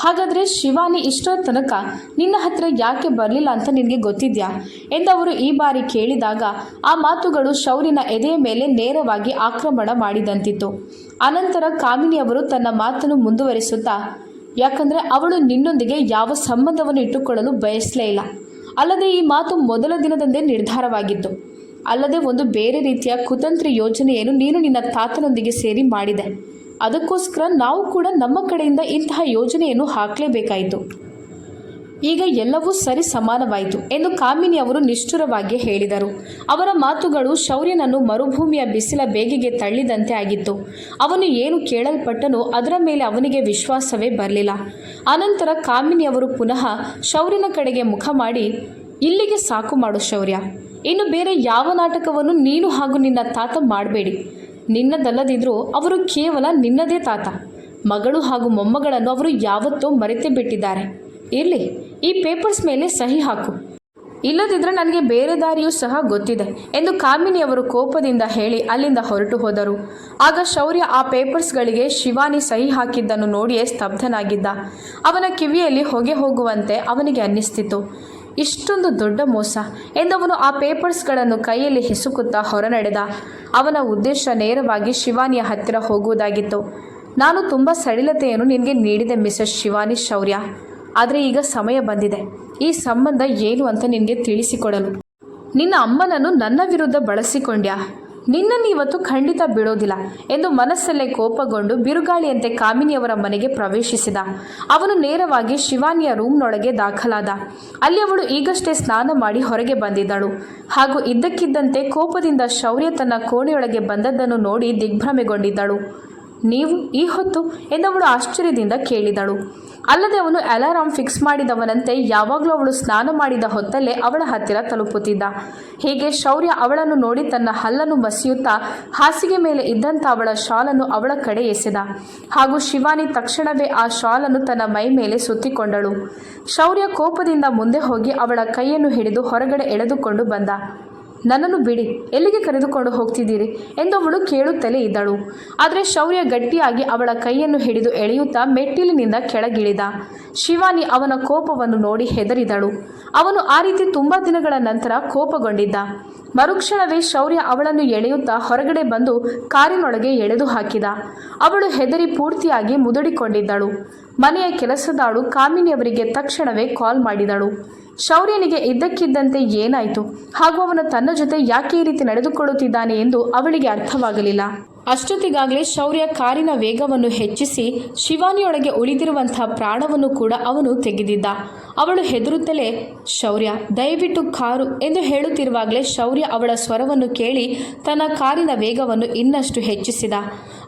ಹಾಗಾದರೆ ಶಿವಾನಿ ಇಷ್ಟರ ತನಕ ನಿನ್ನ ಹತ್ರ ಯಾಕೆ ಬರಲಿಲ್ಲ ಅಂತ ನಿನಗೆ ಗೊತ್ತಿದ್ಯಾ ಎಂದವರು ಈ ಬಾರಿ ಕೇಳಿದಾಗ ಆ ಮಾತುಗಳು ಶೌರ್ಯನ ಎದೆಯ ಮೇಲೆ ನೇರವಾಗಿ ಆಕ್ರಮಣ ಮಾಡಿದಂತಿತ್ತು. ಅನಂತರ ಕಾಮಿನಿಯವರು ತನ್ನ ಮಾತನ್ನು ಮುಂದುವರಿಸುತ್ತಾ, ಯಾಕಂದರೆ ಅವಳು ನಿನ್ನೊಂದಿಗೆ ಯಾವ ಸಂಬಂಧವನ್ನು ಇಟ್ಟುಕೊಳ್ಳಲು ಬಯಸಲೇ ಇಲ್ಲ. ಅಲ್ಲದೆ ಈ ಮಾತು ಮೊದಲ ದಿನದಂದೇ ನಿರ್ಧಾರವಾಗಿತ್ತು. ಅಲ್ಲದೆ ಒಂದು ಬೇರೆ ರೀತಿಯ ಕುತಂತ್ರಿ ಯೋಜನೆಯನ್ನು ನೀನು ನಿನ್ನ ತಾತನೊಂದಿಗೆ ಸೇರಿ ಮಾಡಿದೆ. ಅದಕ್ಕೋಸ್ಕರ ನಾವು ಕೂಡ ನಮ್ಮ ಕಡೆಯಿಂದ ಇಂತಹ ಯೋಜನೆಯನ್ನು ಹಾಕಲೇಬೇಕಾಯಿತು. ಈಗ ಎಲ್ಲವೂ ಸರಿ ಸಮಾನವಾಯಿತು ಎಂದು ಕಾಮಿನಿ ಅವರು ನಿಷ್ಠುರವಾಗಿ ಹೇಳಿದರು. ಅವರ ಮಾತುಗಳು ಶೌರ್ಯನನ್ನು ಮರುಭೂಮಿಯ ಬಿಸಿಲ ಬೇಗೆಗೆ ತಳ್ಳಿದಂತೆ ಆಗಿತ್ತು. ಅವನು ಏನು ಕೇಳಲ್ಪಟ್ಟನೋ ಅದರ ಮೇಲೆ ಅವನಿಗೆ ವಿಶ್ವಾಸವೇ ಬರಲಿಲ್ಲ. ಅನಂತರ ಕಾಮಿನಿಯವರು ಪುನಃ ಶೌರ್ಯನ ಕಡೆಗೆ ಮುಖ ಮಾಡಿ, ಇಲ್ಲಿಗೆ ಸಾಕು ಮಾಡು ಶೌರ್ಯ. ಇನ್ನು ಬೇರೆ ಯಾವ ನಾಟಕವನ್ನು ನೀನು ಹಾಗೂ ನಿನ್ನ ತಾತ ಮಾಡಬೇಡಿ. ನಿನ್ನದಲ್ಲದಿದ್ದರೂ ಅವರು ಕೇವಲ ನಿನ್ನದೇ ತಾತ. ಮಗಳು ಹಾಗೂ ಮೊಮ್ಮಗಳನ್ನು ಅವರು ಯಾವತ್ತೋ ಮರೆತೇ ಬಿಟ್ಟಿದ್ದಾರೆ. ಇರಲಿ, ಈ ಪೇಪರ್ಸ್ ಮೇಲೆ ಸಹಿ ಹಾಕು. ಇಲ್ಲದಿದ್ದರೆ ನನಗೆ ಬೇರೆ ದಾರಿಯೂ ಸಹ ಗೊತ್ತಿದೆ ಎಂದು ಕಾಮಿನಿಯವರು ಕೋಪದಿಂದ ಹೇಳಿ ಅಲ್ಲಿಂದ ಹೊರಟು ಹೋದರು. ಆಗ ಶೌರ್ಯ ಆ ಪೇಪರ್ಸ್ಗಳಿಗೆ ಶಿವಾನಿ ಸಹಿ ಹಾಕಿದ್ದನ್ನು ನೋಡಿಯೇ ಸ್ತಬ್ಧನಾಗಿದ್ದ. ಅವನ ಕಿವಿಯಲ್ಲಿ ಹೊಗೆ ಹೋಗುವಂತೆ ಅವನಿಗೆ ಅನ್ನಿಸ್ತಿತ್ತು. ಇಷ್ಟೊಂದು ದೊಡ್ಡ ಮೋಸ ಎಂದವನು ಆ ಪೇಪರ್ಸ್ಗಳನ್ನು ಕೈಯಲ್ಲಿ ಹಿಸುಕುತ್ತಾ ಹೊರನಡೆದ. ಅವನ ಉದ್ದೇಶ ನೇರವಾಗಿ ಶಿವಾನಿಯ ಹತ್ತಿರ ಹೋಗುವುದಾಗಿತ್ತು. ನಾನು ತುಂಬ ಸಡಿಲತೆಯನ್ನು ನಿನಗೆ ನೀಡಿದೆ ಮಿಸಸ್ ಶಿವಾನಿ ಶೌರ್ಯ. ಆದರೆ ಈಗ ಸಮಯ ಬಂದಿದೆ ಈ ಸಂಬಂಧ ಏನು ಅಂತ ನಿನಗೆ ತಿಳಿಸಿಕೊಡಲು. ನಿನ್ನ ಅಮ್ಮನನ್ನು ನನ್ನ ವಿರುದ್ಧ ಬಳಸಿಕೊಂಡ್ಯಾ? ನಿನ್ನನ್ನು ಇವತ್ತು ಖಂಡಿತ ಬಿಡೋದಿಲ್ಲ ಎಂದು ಮನಸ್ಸಲ್ಲೇ ಕೋಪಗೊಂಡು ಬಿರುಗಾಳಿಯಂತೆ ಕಾಮಿನಿಯವರ ಮನೆಗೆ ಪ್ರವೇಶಿಸಿದ. ಅವನು ನೇರವಾಗಿ ಶಿವಾನಿಯ ರೂಮ್ನೊಳಗೆ ದಾಖಲಾದ. ಅಲ್ಲಿ ಅವಳು ಈಗಷ್ಟೇ ಸ್ನಾನ ಮಾಡಿ ಹೊರಗೆ ಬಂದಿದ್ದಳು. ಹಾಗೂ ಇದ್ದಕ್ಕಿದ್ದಂತೆ ಕೋಪದಿಂದ ಶೌರ್ಯ ತನ್ನ ಕೋಣೆಯೊಳಗೆ ಬಂದದ್ದನ್ನು ನೋಡಿ ದಿಗ್ಭ್ರಮೆಗೊಂಡಿದ್ದಳು. ನೀವು ಈ ಹೊತ್ತು ಎಂದವಳು ಆಶ್ಚರ್ಯದಿಂದ ಕೇಳಿದಳು. ಅಲ್ಲದೆ ಅವನು ಅಲಾರಾಂ ಫಿಕ್ಸ್ ಮಾಡಿದವನಂತೆ ಯಾವಾಗಲೂ ಅವಳು ಸ್ನಾನ ಮಾಡಿದ ಹೊತ್ತಲ್ಲೇ ಅವಳ ಹತ್ತಿರ ತಲುಪುತ್ತಿದ್ದ. ಹೀಗೆ ಶೌರ್ಯ ಅವಳನ್ನು ನೋಡಿ ತನ್ನ ಹಲ್ಲನ್ನು ಮಸಿಯುತ್ತಾ ಹಾಸಿಗೆ ಮೇಲೆ ಇದ್ದಂಥ ಅವಳ ಶಾಲನ್ನು ಅವಳ ಕಡೆ ಎಸೆದ. ಹಾಗೂ ಶಿವಾನಿ ತಕ್ಷಣವೇ ಆ ಶಾಲನ್ನು ತನ್ನ ಮೈ ಮೇಲೆ ಸುತ್ತಿಕೊಂಡಳು. ಶೌರ್ಯ ಕೋಪದಿಂದ ಮುಂದೆ ಹೋಗಿ ಅವಳ ಕೈಯನ್ನು ಹಿಡಿದು ಹೊರಗಡೆ ಎಳೆದುಕೊಂಡು ಬಂದ. ನನ್ನನ್ನು ಬಿಡಿ, ಎಲ್ಲಿಗೆ ಕರೆದುಕೊಂಡು ಹೋಗ್ತಿದ್ದೀರಿ ಎಂದು ಅವಳು ಕೇಳುತ್ತಲೇ ಇದ್ದಳು. ಆದರೆ ಶೌರ್ಯ ಗಟ್ಟಿಯಾಗಿ ಅವಳ ಕೈಯನ್ನು ಹಿಡಿದು ಎಳೆಯುತ್ತಾ ಮೆಟ್ಟಿಲಿನಿಂದ ಕೆಳಗಿಳಿದ. ಶಿವಾನಿ ಅವನ ಕೋಪವನ್ನು ನೋಡಿ ಹೆದರಿದಳು. ಅವನು ಆ ರೀತಿ ತುಂಬ ದಿನಗಳ ನಂತರ ಕೋಪಗೊಂಡಿದ್ದ. ಮರುಕ್ಷಣವೇ ಶೌರ್ಯ ಅವಳನ್ನು ಎಳೆಯುತ್ತಾ ಹೊರಗಡೆ ಬಂದು ಕಾರಿನೊಳಗೆ ಎಳೆದು ಹಾಕಿದ. ಅವಳು ಹೆದರಿ ಪೂರ್ತಿಯಾಗಿ ಮುದುಡಿಕೊಂಡಿದ್ದಳು. ಮನೆಯ ಕೆಲಸದಾಳು ಕಾಮಿನಿಯವರಿಗೆ ತಕ್ಷಣವೇ ಕಾಲ್ ಮಾಡಿದಳು. ಶೌರ್ಯನಿಗೆ ಇದ್ದಕ್ಕಿದ್ದಂತೆ ಏನಾಯಿತು ಹಾಗೂ ಅವನು ತನ್ನ ಜೊತೆ ಯಾಕೆ ಈ ರೀತಿ ನಡೆದುಕೊಳ್ಳುತ್ತಿದ್ದಾನೆ ಎಂದು ಅವಳಿಗೆ ಅರ್ಥವಾಗಲಿಲ್ಲ. ಅಷ್ಟೊತ್ತಿಗಾಗಲೇ ಶೌರ್ಯ ಕಾರಿನ ವೇಗವನ್ನು ಹೆಚ್ಚಿಸಿ ಶಿವಾನಿಯೊಳಗೆ ಉಳಿದಿರುವಂತಹ ಪ್ರಾಣವನ್ನು ಕೂಡ ಅವನು ತೆಗೆದಿದ್ದ. ಅವಳು ಹೆದರುತ್ತಲೇ ಶೌರ್ಯ ದಯವಿಟ್ಟು ಕಾರು ಎಂದು ಹೇಳುತ್ತಿರುವಾಗಲೇ ಶೌರ್ಯ ಅವಳ ಸ್ವರವನ್ನು ಕೇಳಿ ತನ್ನ ಕಾರಿನ ವೇಗವನ್ನು ಇನ್ನಷ್ಟು ಹೆಚ್ಚಿಸಿದ.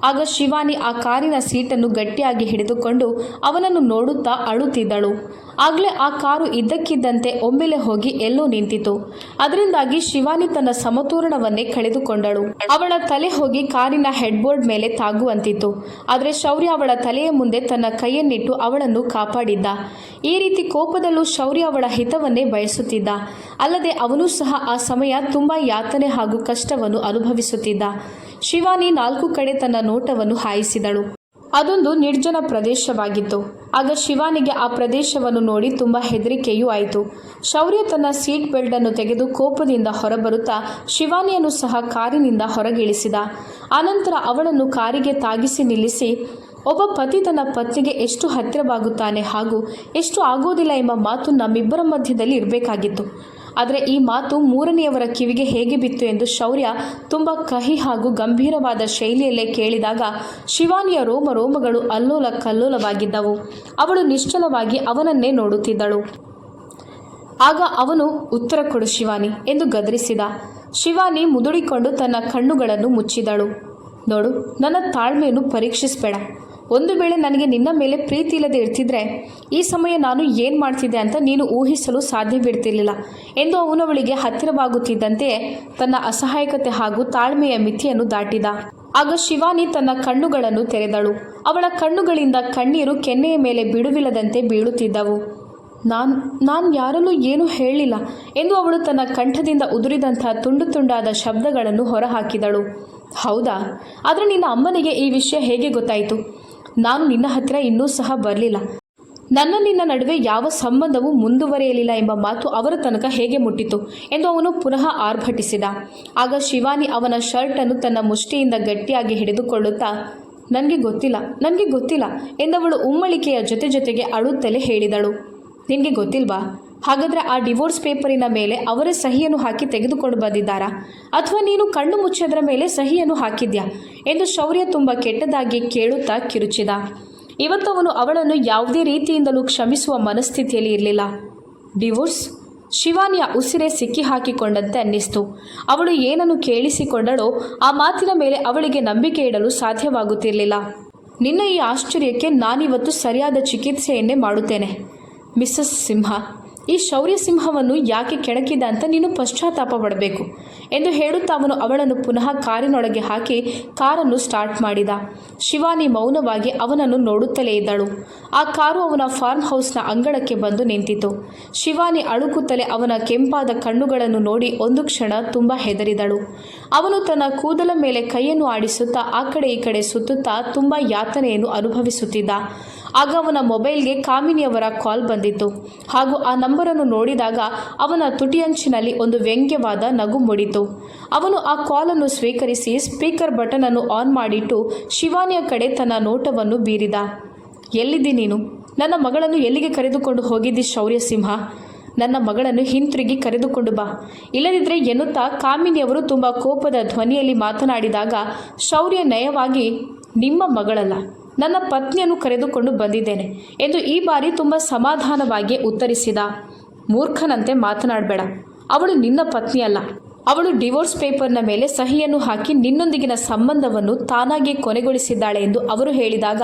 ಆಗ ಶಿವಾನಿ ಆ ಕಾರಿನ ಸೀಟನ್ನು ಗಟ್ಟಿಯಾಗಿ ಹಿಡಿದುಕೊಂಡು ಅವನನ್ನು ನೋಡುತ್ತಾ ಅಳುತ್ತಿದ್ದಳು. ಆಗಲೇ ಆ ಕಾರು ಇದ್ದಕ್ಕಿದ್ದಂತೆ ಒಮ್ಮೆಲೆ ಹೋಗಿ ಎಲ್ಲೋ ನಿಂತಿತು. ಅದರಿಂದಾಗಿ ಶಿವಾನಿ ತನ್ನ ಸಮತೋಲನವನ್ನೇ ಕಳೆದುಕೊಂಡಳು. ಅವಳ ತಲೆ ಹೋಗಿ ಕಾರಿನ ಹೆಡ್ಬೋರ್ಡ್ ಮೇಲೆ ತಾಗುವಂತಿತ್ತು. ಆದರೆ ಶೌರ್ಯ ಅವಳ ತಲೆಯ ಮುಂದೆ ತನ್ನ ಕೈಯನ್ನಿಟ್ಟು ಅವಳನ್ನು ಕಾಪಾಡಿದ್ದ. ಈ ರೀತಿ ಕೋಪದಲ್ಲೂ ಶೌರ್ಯ ಅವಳ ಹಿತವನ್ನೇ ಬಯಸುತ್ತಿದ್ದ. ಅಲ್ಲದೆ ಅವನು ಸಹ ಆ ಸಮಯ ತುಂಬ ಯಾತನೆ ಹಾಗೂ ಕಷ್ಟವನ್ನು ಅನುಭವಿಸುತ್ತಿದ್ದ. ಶಿವಾನಿ 4 ಕಡೆ ತನ್ನ ನೋಟವನ್ನು ಹಾಯಿಸಿದಳು. ಅದೊಂದು ನಿರ್ಜನ ಪ್ರದೇಶವಾಗಿತ್ತು. ಆಗ ಶಿವಾನಿಗೆ ಆ ಪ್ರದೇಶವನ್ನು ನೋಡಿ ತುಂಬ ಹೆದರಿಕೆಯೂ ಆಯಿತು. ಶೌರ್ಯ ತನ್ನ ಸೀಟ್ ಬೆಲ್ಟನ್ನು ತೆಗೆದು ಕೋಪದಿಂದ ಹೊರಬರುತ್ತಾ ಶಿವಾನಿಯನ್ನು ಸಹ ಕಾರಿನಿಂದ ಹೊರಗಿಳಿಸಿದ. ಆನಂತರ ಅವಳನ್ನು ಕಾರಿಗೆ ತಾಗಿಸಿ ನಿಲ್ಲಿಸಿ, ಒಬ್ಬ ಪತಿ ತನ್ನ ಪತ್ನಿಗೆ ಎಷ್ಟು ಹತ್ತಿರವಾಗುತ್ತಾನೆ ಹಾಗೂ ಎಷ್ಟು ಆಗೋದಿಲ್ಲ ಎಂಬ ಮಾತು ನಮ್ಮಿಬ್ಬರ ಮಧ್ಯದಲ್ಲಿ ಇರಬೇಕಾಗಿತ್ತು. ಆದರೆ ಈ ಮಾತು ಮೂರನೆಯವರ ಕಿವಿಗೆ ಹೇಗೆ ಬಿತ್ತು ಎಂದು ಶೌರ್ಯ ತುಂಬ ಕಹಿ ಹಾಗೂ ಗಂಭೀರವಾದ ಶೈಲಿಯಲ್ಲೇ ಕೇಳಿದಾಗ ಶಿವಾನಿಯ ರೋಮಗಳು ಅಲ್ಲೋಲ ಕಲ್ಲೋಲವಾಗಿದ್ದವು. ಅವಳು ನಿಶ್ಚಲವಾಗಿ ಅವನನ್ನೇ ನೋಡುತ್ತಿದ್ದಳು. ಆಗ ಅವನು ಉತ್ತರ ಕೊಡು ಶಿವಾನಿ ಎಂದು ಗದರಿಸಿದ. ಶಿವಾನಿ ಮುದುಡಿಕೊಂಡು ತನ್ನ ಕಣ್ಣುಗಳನ್ನು ಮುಚ್ಚಿದಳು. ನೋಡು, ನನ್ನ ತಾಳ್ಮೆಯನ್ನು ಪರೀಕ್ಷಿಸಬೇಡ. ಒಂದು ವೇಳೆ ನನಗೆ ನಿನ್ನ ಮೇಲೆ ಪ್ರೀತಿ ಇಲ್ಲದೆ ಇರ್ತಿದ್ರೆ ಈ ಸಮಯ ನಾನು ಏನು ಮಾಡ್ತಿದ್ದೆ ಅಂತ ನೀನು ಊಹಿಸಲು ಸಾಧ್ಯವಿರ್ತಿರಲಿಲ್ಲ ಎಂದು ಅವನವಳಿಗೆ ಹತ್ತಿರವಾಗುತ್ತಿದ್ದಂತೆಯೇ ತನ್ನ ಅಸಹಾಯಕತೆ ಹಾಗೂ ತಾಳ್ಮೆಯ ಮಿತಿಯನ್ನು ದಾಟಿದ. ಆಗ ಶಿವಾನಿ ತನ್ನ ಕಣ್ಣುಗಳನ್ನು ತೆರೆದಳು. ಅವಳ ಕಣ್ಣುಗಳಿಂದ ಕಣ್ಣೀರು ಕೆನ್ನೆಯ ಮೇಲೆ ಬಿಡುವಿಲ್ಲದಂತೆ ಬೀಳುತ್ತಿದ್ದವು. ನಾನು ಯಾರಲ್ಲೂ ಏನೂ ಹೇಳಲಿಲ್ಲ ಎಂದು ಅವಳು ತನ್ನ ಕಂಠದಿಂದ ಉದುರಿದಂಥ ತುಂಡು ತುಂಡಾದ ಶಬ್ದಗಳನ್ನು ಹೊರಹಾಕಿದಳು. ಹೌದಾ? ಆದರೆ ನಿನ್ನ ಅಮ್ಮನಿಗೆ ಈ ವಿಷಯ ಹೇಗೆ ಗೊತ್ತಾಯಿತು? ನಾನು ನಿನ್ನ ಹತ್ತಿರ ಇನ್ನೂ ಸಹ ಬರಲಿಲ್ಲ. ನಿನ್ನ ನಡುವೆ ಯಾವ ಸಂಬಂಧವೂ ಮುಂದುವರಿಯಲಿಲ್ಲ ಎಂಬ ಮಾತು ಅವರ ತನಕ ಹೇಗೆ ಮುಟ್ಟಿತು ಎಂದು ಅವನು ಪುನಃ ಆರ್ಭಟಿಸಿದ. ಆಗ ಶಿವಾನಿ ಅವನ ಶರ್ಟನ್ನು ತನ್ನ ಮುಷ್ಟಿಯಿಂದ ಗಟ್ಟಿಯಾಗಿ ಹಿಡಿದುಕೊಳ್ಳುತ್ತಾ ನನಗೆ ಗೊತ್ತಿಲ್ಲ ಎಂದವಳು ಉಮ್ಮಳಿಕೆಯ ಜೊತೆಗೆ ಅಳುತ್ತಲೇ ಹೇಳಿದಳು. ನಿನಗೆ ಗೊತ್ತಿಲ್ವಾ? ಹಾಗಾದರೆ ಆ ಡಿವೋರ್ಸ್ ಪೇಪರಿನ ಮೇಲೆ ಅವರೇ ಸಹಿಯನ್ನು ಹಾಕಿ ತೆಗೆದುಕೊಂಡು ಬಂದಿದ್ದಾರಾ ಅಥವಾ ನೀನು ಕಣ್ಣು ಮುಚ್ಚೋದರ ಮೇಲೆ ಸಹಿಯನ್ನು ಹಾಕಿದ್ಯಾ ಎಂದು ಶೌರ್ಯ ತುಂಬ ಕೆಟ್ಟದಾಗಿ ಕೇಳುತ್ತಾ ಕಿರುಚಿದ. ಇವತ್ತು ಅವನು ಅವಳನ್ನು ಯಾವುದೇ ರೀತಿಯಿಂದಲೂ ಕ್ಷಮಿಸುವ ಮನಸ್ಥಿತಿಯಲ್ಲಿ ಇರಲಿಲ್ಲ. ಡಿವೋರ್ಸ್? ಶಿವಾನಿಯ ಉಸಿರೇ ಸಿಕ್ಕಿ ಹಾಕಿಕೊಂಡಂತೆ ಅನ್ನಿಸ್ತು. ಅವಳು ಏನನ್ನು ಕೇಳಿಸಿಕೊಂಡಳೋ ಆ ಮಾತಿನ ಮೇಲೆ ಅವಳಿಗೆ ನಂಬಿಕೆ ಇಡಲು ಸಾಧ್ಯವಾಗುತ್ತಿರಲಿಲ್ಲ. ನಿನ್ನ ಈ ಆಶ್ಚರ್ಯಕ್ಕೆ ನಾನಿವತ್ತು ಸರಿಯಾದ ಚಿಕಿತ್ಸೆಯನ್ನೇ ಮಾಡುತ್ತೇನೆ. ಮಿಸ್ಸಸ್ ಸಿಂಹ, ಈ ಶೌರ್ಯ ಸಿಂಹವನ್ನು ಯಾಕೆ ಕೆಣಕಿದ ಅಂತ ನೀನು ಪಶ್ಚಾತ್ತಾಪ ಪಡಬೇಕು ಎಂದು ಹೇಳುತ್ತಾ ಅವನು ಅವಳನ್ನು ಪುನಃ ಕಾರಿನೊಳಗೆ ಹಾಕಿ ಕಾರನ್ನು ಸ್ಟಾರ್ಟ್ ಮಾಡಿದ. ಶಿವಾನಿ ಮೌನವಾಗಿ ಅವನನ್ನು ನೋಡುತ್ತಲೇ ಇದ್ದಳು. ಆ ಕಾರು ಅವನ ಫಾರ್ಮ್ ಹೌಸ್ನ ಅಂಗಳಕ್ಕೆ ಬಂದು ನಿಂತಿತು. ಶಿವಾನಿ ಅಳುಕುತ್ತಲೇ ಅವನ ಕೆಂಪಾದ ಕಣ್ಣುಗಳನ್ನು ನೋಡಿ ಒಂದು ಕ್ಷಣ ತುಂಬ ಹೆದರಿದಳು. ಅವನು ತನ್ನ ಕೂದಲ ಮೇಲೆ ಕೈಯನ್ನು ಆಡಿಸುತ್ತಾ ಆ ಕಡೆ ಈ ಕಡೆ ಸುತ್ತುತ್ತಾ ತುಂಬ ಯಾತನೆಯನ್ನು ಅನುಭವಿಸುತ್ತಿದ್ದ. ಆಗ ಅವನ ಮೊಬೈಲ್ಗೆ ಕಾಮಿನಿಯವರ ಕಾಲ್ ಬಂದಿತ್ತು ಹಾಗೂ ಆ ನಂಬರನ್ನು ನೋಡಿದಾಗ ಅವನ ತುಟಿಯಂಚಿನಲ್ಲಿ ಒಂದು ವ್ಯಂಗ್ಯವಾದ ನಗು ಮೂಡಿತು. ಅವನು ಆ ಕಾಲನ್ನು ಸ್ವೀಕರಿಸಿ ಸ್ಪೀಕರ್ ಬಟನನ್ನು ಆನ್ ಮಾಡಿಟ್ಟು ಶಿವಾನಿಯ ಕಡೆ ತನ್ನ ನೋಟವನ್ನು ಬೀರಿದ. ಎಲ್ಲಿದ್ದಿ ನೀನು? ನನ್ನ ಮಗಳನ್ನು ಎಲ್ಲಿಗೆ ಕರೆದುಕೊಂಡು ಹೋಗಿದ್ದಿ ಶೌರ್ಯ ಸಿಂಹ? ನನ್ನ ಮಗಳನ್ನು ಹಿಂತಿರುಗಿ ಕರೆದುಕೊಂಡು ಬಾ, ಇಲ್ಲದಿದ್ದರೆ ಎನ್ನುತ್ತಾ ಕಾಮಿನಿಯವರು ತುಂಬ ಕೋಪದ ಧ್ವನಿಯಲ್ಲಿ ಮಾತನಾಡಿದಾಗ ಶೌರ್ಯ ನಯವಾಗಿ ನಿಮ್ಮ ಮಗಳಲ್ಲ, ನನ್ನ ಪತ್ನಿಯನ್ನು ಕರೆದುಕೊಂಡು ಬಂದಿದ್ದೇನೆ ಎಂದು ಈ ಬಾರಿ ತುಂಬ ಸಮಾಧಾನವಾಗಿ ಉತ್ತರಿಸಿದ. ಮೂರ್ಖನಂತೆ ಮಾತನಾಡಬೇಡ. ಅವಳು ನಿನ್ನ ಪತ್ನಿಯಲ್ಲ. ಅವಳು ಡಿವೋರ್ಸ್ ಪೇಪರ್ನ ಮೇಲೆ ಸಹಿಯನ್ನು ಹಾಕಿ ನಿನ್ನೊಂದಿಗಿನ ಸಂಬಂಧವನ್ನು ತಾನಾಗಿ ಕೊನೆಗೊಳಿಸಿದ್ದಾಳೆ ಎಂದು ಅವರು ಹೇಳಿದಾಗ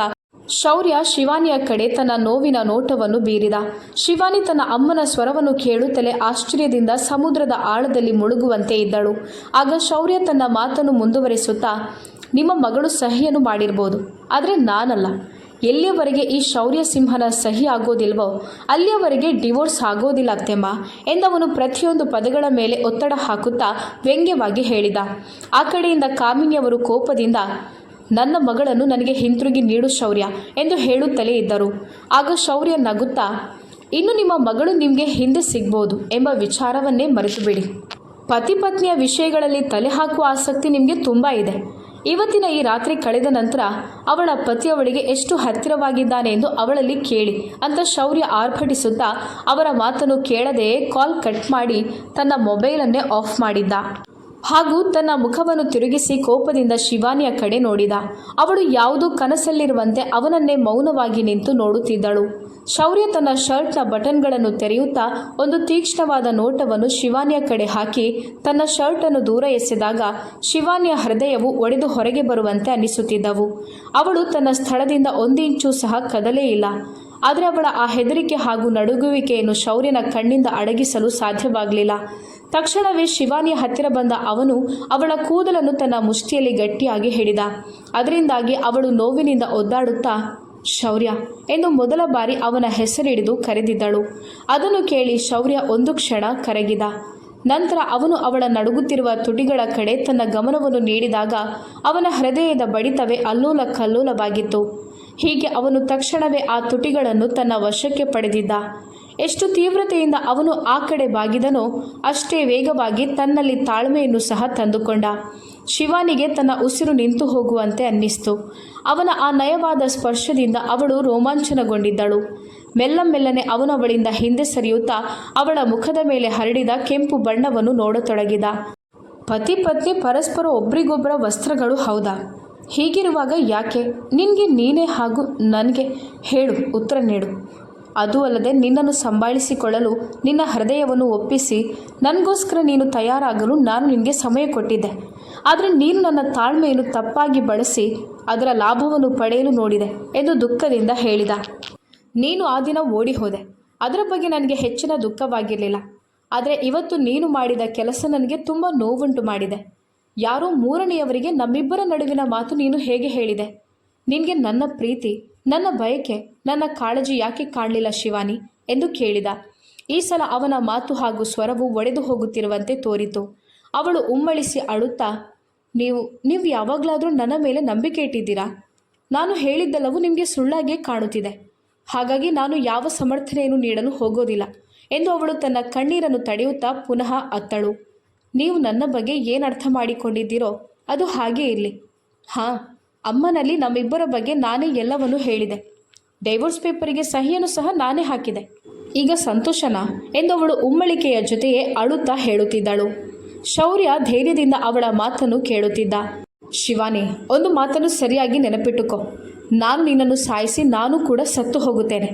ಶೌರ್ಯ ಶಿವಾನಿಯ ಕಡೆ ತನ್ನ ನೋವಿನ ನೋಟವನ್ನು ಬೀರಿದ. ಶಿವಾನಿ ತನ್ನ ಅಮ್ಮನ ಸ್ವರವನ್ನು ಕೇಳುತ್ತಲೇ ಆಶ್ಚರ್ಯದಿಂದ ಸಮುದ್ರದ ಆಳದಲ್ಲಿ ಮುಳುಗುವಂತೆ ಇದ್ದಳು. ಆಗ ಶೌರ್ಯ ತನ್ನ ಮಾತನ್ನು ಮುಂದುವರಿಸುತ್ತಾ, ನಿಮ್ಮ ಮಗಳು ಸಹಿಯನ್ನು ಮಾಡಿರ್ಬೋದು, ಆದರೆ ನಾನಲ್ಲ. ಎಲ್ಲಿಯವರೆಗೆ ಈ ಶೌರ್ಯ ಸಿಂಹನ ಸಹಿ ಆಗೋದಿಲ್ವೋ ಅಲ್ಲಿಯವರೆಗೆ ಡಿವೋರ್ಸ್ ಆಗೋದಿಲ್ಲ ಅತ್ತೆಮ್ಮ ಎಂದವನು ಪ್ರತಿಯೊಂದು ಪದಗಳ ಮೇಲೆ ಒತ್ತಡ ಹಾಕುತ್ತಾ ವ್ಯಂಗ್ಯವಾಗಿ ಹೇಳಿದ. ಆ ಕಡೆಯಿಂದ ಕಾಮಿನಿಯವರು ಕೋಪದಿಂದ, ನನ್ನ ಮಗಳನ್ನು ನನಗೆ ಹಿಂತಿರುಗಿ ನೀಡು ಶೌರ್ಯ ಎಂದು ಹೇಳುತ್ತಲೇ ಇದ್ದರು. ಆಗ ಶೌರ್ಯ ನಗುತ್ತಾ, ಇನ್ನು ನಿಮ್ಮ ಮಗಳು ನಿಮಗೆ ಹಿಂದೆ ಸಿಗ್ಬೋದು ಎಂಬ ವಿಚಾರವನ್ನೇ ಮರೆತುಬಿಡಿ. ಪತಿ ಪತ್ನಿಯ ವಿಷಯಗಳಲ್ಲಿ ತಲೆ ಹಾಕುವ ಆಸಕ್ತಿ ನಿಮಗೆ ತುಂಬ ಇದೆ. ಇವತ್ತಿನ ಈ ರಾತ್ರಿ ಕಳೆದ ನಂತರ ಅವಳ ಪತಿ ಅವಳಿಗೆ ಎಷ್ಟು ಹತ್ತಿರವಾಗಿದ್ದಾನೆ ಎಂದು ಅವಳಲ್ಲಿ ಕೇಳಿ ಅಂತ ಶೌರ್ಯ ಆರ್ಭಟಿಸುತ್ತಾ ಅವರ ಮಾತನ್ನು ಕೇಳದೆಯೇ ಕಾಲ್ ಕಟ್ ಮಾಡಿ ತನ್ನ ಮೊಬೈಲನ್ನೇ ಆಫ್ ಮಾಡಿದ್ದ. ಹಾಗೂ ತನ್ನ ಮುಖವನ್ನು ತಿರುಗಿಸಿ ಕೋಪದಿಂದ ಶಿವಾನಿಯ ಕಡೆ ನೋಡಿದ. ಅವಳು ಯಾವುದೋ ಕನಸಲ್ಲಿರುವಂತೆ ಅವನನ್ನೇ ಮೌನವಾಗಿ ನಿಂತು ನೋಡುತ್ತಿದ್ದಳು. ಶೌರ್ಯ ತನ್ನ ಶರ್ಟ್ನ ಬಟನ್ಗಳನ್ನು ತೆರೆಯುತ್ತಾ ಒಂದು ತೀಕ್ಷ್ಣವಾದ ನೋಟವನ್ನು ಶಿವಾನಿಯ ಕಡೆ ಹಾಕಿ ತನ್ನ ಶರ್ಟನ್ನು ದೂರ ಎಸೆದಾಗ ಶಿವಾನಿಯ ಹೃದಯವು ಒಡೆದು ಹೊರಗೆ ಬರುವಂತೆ ಅನ್ನಿಸುತ್ತಿದ್ದವು. ಅವಳು ತನ್ನ ಸ್ಥಳದಿಂದ 1 ಇಂಚು ಸಹ ಕದಲೇ ಇಲ್ಲ. ಆದರೆ ಅವಳ ಆ ಹೆದರಿಕೆ ಹಾಗೂ ನಡುಗುವಿಕೆಯನ್ನು ಶೌರ್ಯನ ಕಣ್ಣಿಂದ ಅಡಗಿಸಲು ಸಾಧ್ಯವಾಗಲಿಲ್ಲ. ತಕ್ಷಣವೇ ಶಿವಾನಿಯ ಹತ್ತಿರ ಬಂದ ಅವನು ಅವಳ ಕೂದಲನ್ನು ತನ್ನ ಮುಷ್ಟಿಯಲ್ಲಿ ಗಟ್ಟಿಯಾಗಿ ಹಿಡಿದ. ಅದರಿಂದಾಗಿ ಅವಳು ನೋವಿನಿಂದ ಒದ್ದಾಡುತ್ತಾ ಶೌರ್ಯ ಎಂದು ಮೊದಲ ಬಾರಿ ಅವನ ಹೆಸರಿಡಿದು ಕರೆದಿದ್ದಳು. ಅದನ್ನು ಕೇಳಿ ಶೌರ್ಯ ಒಂದು ಕ್ಷಣ ಕರಗಿದ. ನಂತರ ಅವನು ಅವಳ ನಡುಗುತ್ತಿರುವ ತುಟಿಗಳ ಕಡೆ ತನ್ನ ಗಮನವನ್ನು ನೀಡಿದಾಗ ಅವನ ಹೃದಯದ ಬಡಿತವೇ ಅಲ್ಲೋಲ ಕಲ್ಲೋಲವಾಗಿತ್ತು. ಹೀಗೆ ಅವನು ತಕ್ಷಣವೇ ಆ ತುಟಿಗಳನ್ನು ತನ್ನ ವಶಕ್ಕೆ ಪಡೆದಿದ್ದ. ಎಷ್ಟು ತೀವ್ರತೆಯಿಂದ ಅವನು ಆ ಕಡೆ ಬಾಗಿದನೋ ಅಷ್ಟೇ ವೇಗವಾಗಿ ತನ್ನಲ್ಲಿ ತಾಳ್ಮೆಯನ್ನು ಸಹ ತಂದುಕೊಂಡ. ಶಿವಾನಿಗೆ ತನ್ನ ಉಸಿರು ನಿಂತು ಹೋಗುವಂತೆ ಅನ್ನಿಸ್ತು. ಅವನ ಆ ನಯವಾದ ಸ್ಪರ್ಶದಿಂದ ಅವಳು ರೋಮಾಂಚನಗೊಂಡಿದ್ದಳು. ಮೆಲ್ಲನೆ ಅವನು ಅವಳಿಂದ ಹಿಂದೆ ಸರಿಯುತ್ತಾ ಅವಳ ಮುಖದ ಮೇಲೆ ಹರಡಿದ ಕೆಂಪು ಬಣ್ಣವನ್ನು ನೋಡತೊಡಗಿದ. ಪತಿ ಪತ್ನಿ ಪರಸ್ಪರ ಒಬ್ರಿಗೊಬ್ಬರ ವಸ್ತ್ರಗಳು ಹೌದಾ? ಹೀಗಿರುವಾಗ ಯಾಕೆ ನಿನಗೆ ನೀನೇ ಹಾಗೂ ನನಗೆ ಹೇಳು, ಉತ್ತರ ನೀಡು. ಅದೂ ಅಲ್ಲದೆ ನಿನ್ನನ್ನು ಸಂಭಾಳಿಸಿಕೊಳ್ಳಲು ನಿನ್ನ ಹೃದಯವನ್ನು ಒಪ್ಪಿಸಿ ನನಗೋಸ್ಕರ ನೀನು ತಯಾರಾಗಲು ನಾನು ನಿನಗೆ ಸಮಯ ಕೊಟ್ಟಿದ್ದೆ. ಆದರೆ ನೀನು ನನ್ನ ತಾಳ್ಮೆಯನ್ನು ತಪ್ಪಾಗಿ ಬಳಸಿ ಅದರ ಲಾಭವನ್ನು ಪಡೆಯಲು ನೋಡಿದೆ ಎಂದು ದುಃಖದಿಂದ ಹೇಳಿದ. ನೀನು ಆ ದಿನ ಓಡಿ ಹೋದೆ. ಅದರ ಬಗ್ಗೆ ನನಗೆ ಹೆಚ್ಚಿನ ದುಃಖವಾಗಿರಲಿಲ್ಲ. ಆದರೆ ಇವತ್ತು ನೀನು ಮಾಡಿದ ಕೆಲಸ ನನಗೆ ತುಂಬ ನೋವುಂಟು ಮಾಡಿದೆ. ಯಾರೋ ಮೂರನೆಯವರಿಗೆ ನಮ್ಮಿಬ್ಬರ ನಡುವಿನ ಮಾತು ನೀನು ಹೇಗೆ ಹೇಳಿದೆ? ನಿನಗೆ ನನ್ನ ಪ್ರೀತಿ, ನನ್ನ ಬಯಕೆ, ನನ್ನ ಕಾಳಜಿ ಯಾಕೆ ಕಾಣಲಿಲ್ಲ ಶಿವಾನಿ ಎಂದು ಕೇಳಿದ. ಈ ಸಲ ಅವನ ಮಾತು ಹಾಗೂ ಸ್ವರವು ಒಡೆದು ಹೋಗುತ್ತಿರುವಂತೆ ತೋರಿತು. ಅವಳು ಉಮ್ಮಳಿಸಿ ಅಳುತ್ತಾ, ನೀವು ಯಾವಾಗಲಾದರೂ ನನ್ನ ಮೇಲೆ ನಂಬಿಕೆ ಇಟ್ಟಿದ್ದೀರಾ? ನಾನು ಹೇಳಿದ್ದೆಲ್ಲವೂ ನಿಮಗೆ ಸುಳ್ಳಾಗಿಯೇ ಕಾಣುತ್ತಿದೆ. ಹಾಗಾಗಿ ನಾನು ಯಾವ ಸಮರ್ಥನೆಯನ್ನು ನೀಡಲು ಹೋಗೋದಿಲ್ಲ ಎಂದು ಅವಳು ತನ್ನ ಕಣ್ಣೀರನ್ನು ತಡೆಯುತ್ತಾ ಪುನಃ ಅತ್ತಳು. ನೀವು ನನ್ನ ಬಗ್ಗೆ ಏನು ಅರ್ಥ ಮಾಡಿಕೊಂಡಿದ್ದೀರೋ ಅದು ಹಾಗೇ ಇರಲಿ. ಹಾಂ, ಅಮ್ಮನಲ್ಲಿ ನಮ್ಮಿಬ್ಬರ ಬಗ್ಗೆ ನಾನೇ ಎಲ್ಲವನ್ನೂ ಹೇಳಿದೆ. ಡೈವೋರ್ಸ್ ಪೇಪರಿಗೆ ಸಹಿಯನ್ನು ಸಹ ನಾನೇ ಹಾಕಿದೆ. ಈಗ ಸಂತೋಷನಾ ಎಂದು ಅವಳು ಉಮ್ಮಳಿಕೆಯ ಜೊತೆಯೇ ಅಳುತ್ತಾ ಹೇಳುತ್ತಿದ್ದಳು. ಶೌರ್ಯ ಧೈರ್ಯದಿಂದ ಅವಳ ಮಾತನ್ನು ಕೇಳುತ್ತಿದ್ದ. ಶಿವಾನಿ, ಒಂದು ಮಾತನ್ನು ಸರಿಯಾಗಿ ನೆನಪಿಟ್ಟುಕೋ. ನಾನು ನಿನ್ನನ್ನು ಸಾಯಿಸಿ ನಾನು ಕೂಡ ಸತ್ತು ಹೋಗುತ್ತೇನೆ.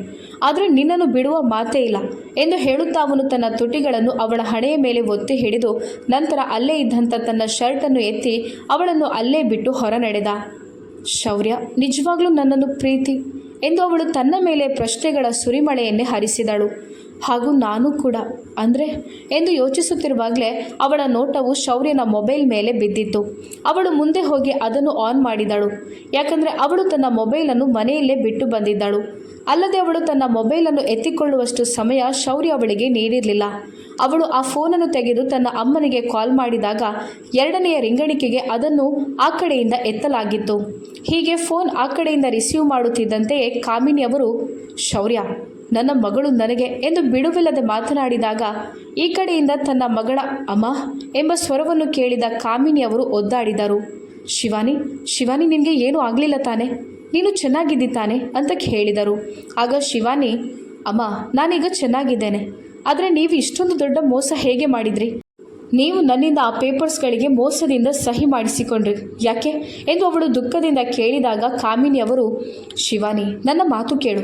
ಆದರೆ ನಿನ್ನನ್ನು ಬಿಡುವ ಮಾತೇ ಇಲ್ಲ ಎಂದು ಹೇಳುತ್ತಾ ಅವನು ತನ್ನ ತುಟಿಗಳನ್ನು ಅವಳ ಹಣೆಯ ಮೇಲೆ ಒತ್ತಿ ಹಿಡಿದು ನಂತರ ಅಲ್ಲೇ ಇದ್ದಂಥ ತನ್ನ ಶರ್ಟನ್ನು ಎತ್ತಿ ಅವಳನ್ನು ಅಲ್ಲೇ ಬಿಟ್ಟು ಹೊರ ನಡೆದ. ಶೌರ್ಯ ನಿಜವಾಗ್ಲೂ ನನ್ನನ್ನು ಪ್ರೀತಿ ಎಂದು ಅವಳು ತನ್ನ ಮೇಲೆ ಪ್ರಶ್ನೆಗಳ ಸುರಿಮಳೆಯನ್ನೇ ಹರಿಸಿದಳು. ಹಾಗೂ ನಾನು ಕೂಡ ಅಂದರೆ ಎಂದು ಯೋಚಿಸುತ್ತಿರುವಾಗಲೇ ಅವಳ ನೋಟವು ಶೌರ್ಯನ ಮೊಬೈಲ್ ಮೇಲೆ ಬಿದ್ದಿತ್ತು. ಅವಳು ಮುಂದೆ ಹೋಗಿ ಅದನ್ನು ಆನ್ ಮಾಡಿದಳು. ಯಾಕಂದರೆ ಅವಳು ತನ್ನ ಮೊಬೈಲನ್ನು ಮನೆಯಲ್ಲೇ ಬಿಟ್ಟು ಬಂದಿದ್ದಳು. ಅಲ್ಲದೆ ಅವಳು ತನ್ನ ಮೊಬೈಲನ್ನು ಎತ್ತಿಕೊಳ್ಳುವಷ್ಟು ಸಮಯ ಶೌರ್ಯ ಅವಳಿಗೆ ನೀಡಿರಲಿಲ್ಲ. ಅವಳು ಆ ಫೋನನ್ನು ತೆಗೆದು ತನ್ನ ಅಮ್ಮನಿಗೆ ಕಾಲ್ ಮಾಡಿದಾಗ 2ನೆಯ ರಿಂಗಣಿಕೆಗೆ ಅದನ್ನು ಆ ಕಡೆಯಿಂದ ಎತ್ತಲಾಗಿತ್ತು. ಹೀಗೆ ಫೋನ್ ಆ ಕಡೆಯಿಂದ ರಿಸೀವ್ ಮಾಡುತ್ತಿದ್ದಂತೆಯೇ ಕಾಮಿನಿಯವರು, ಶೌರ್ಯ, ನನ್ನ ಮಗಳು ನನಗೆ ಎಂದು ಬಿಡುವಿಲ್ಲದೆ ಮಾತನಾಡಿದಾಗ ಈ ಕಡೆಯಿಂದ ತನ್ನ ಮಗಳ ಅಮ್ಮ ಎಂಬ ಸ್ವರವನ್ನು ಕೇಳಿದ ಕಾಮಿನಿಯವರು ಒದ್ದಾಡಿದರು. ಶಿವಾನಿ ನಿನಗೆ ಏನೂ ಆಗಲಿಲ್ಲ ತಾನೆ? ನೀನು ಚೆನ್ನಾಗಿದ್ದಿ ತಾನೆ ಅಂತ ಹೇಳಿದರು. ಆಗ ಶಿವಾನಿ, ಅಮ್ಮ, ನಾನೀಗ ಚೆನ್ನಾಗಿದ್ದೇನೆ. ಆದರೆ ನೀವು ಇಷ್ಟೊಂದು ದೊಡ್ಡ ಮೋಸ ಹೇಗೆ ಮಾಡಿದ್ರಿ? ನೀವು ನನ್ನಿಂದ ಆ ಪೇಪರ್ಸ್ಗಳಿಗೆ ಮೋಸದಿಂದ ಸಹಿ ಮಾಡಿಸಿಕೊಂಡ್ರಿ ಯಾಕೆ ಎಂದು ಅವಳು ದುಃಖದಿಂದ ಕೇಳಿದಾಗ ಕಾಮಿನಿಯವರು, ಶಿವಾನಿ, ನನ್ನ ಮಾತು ಕೇಳು.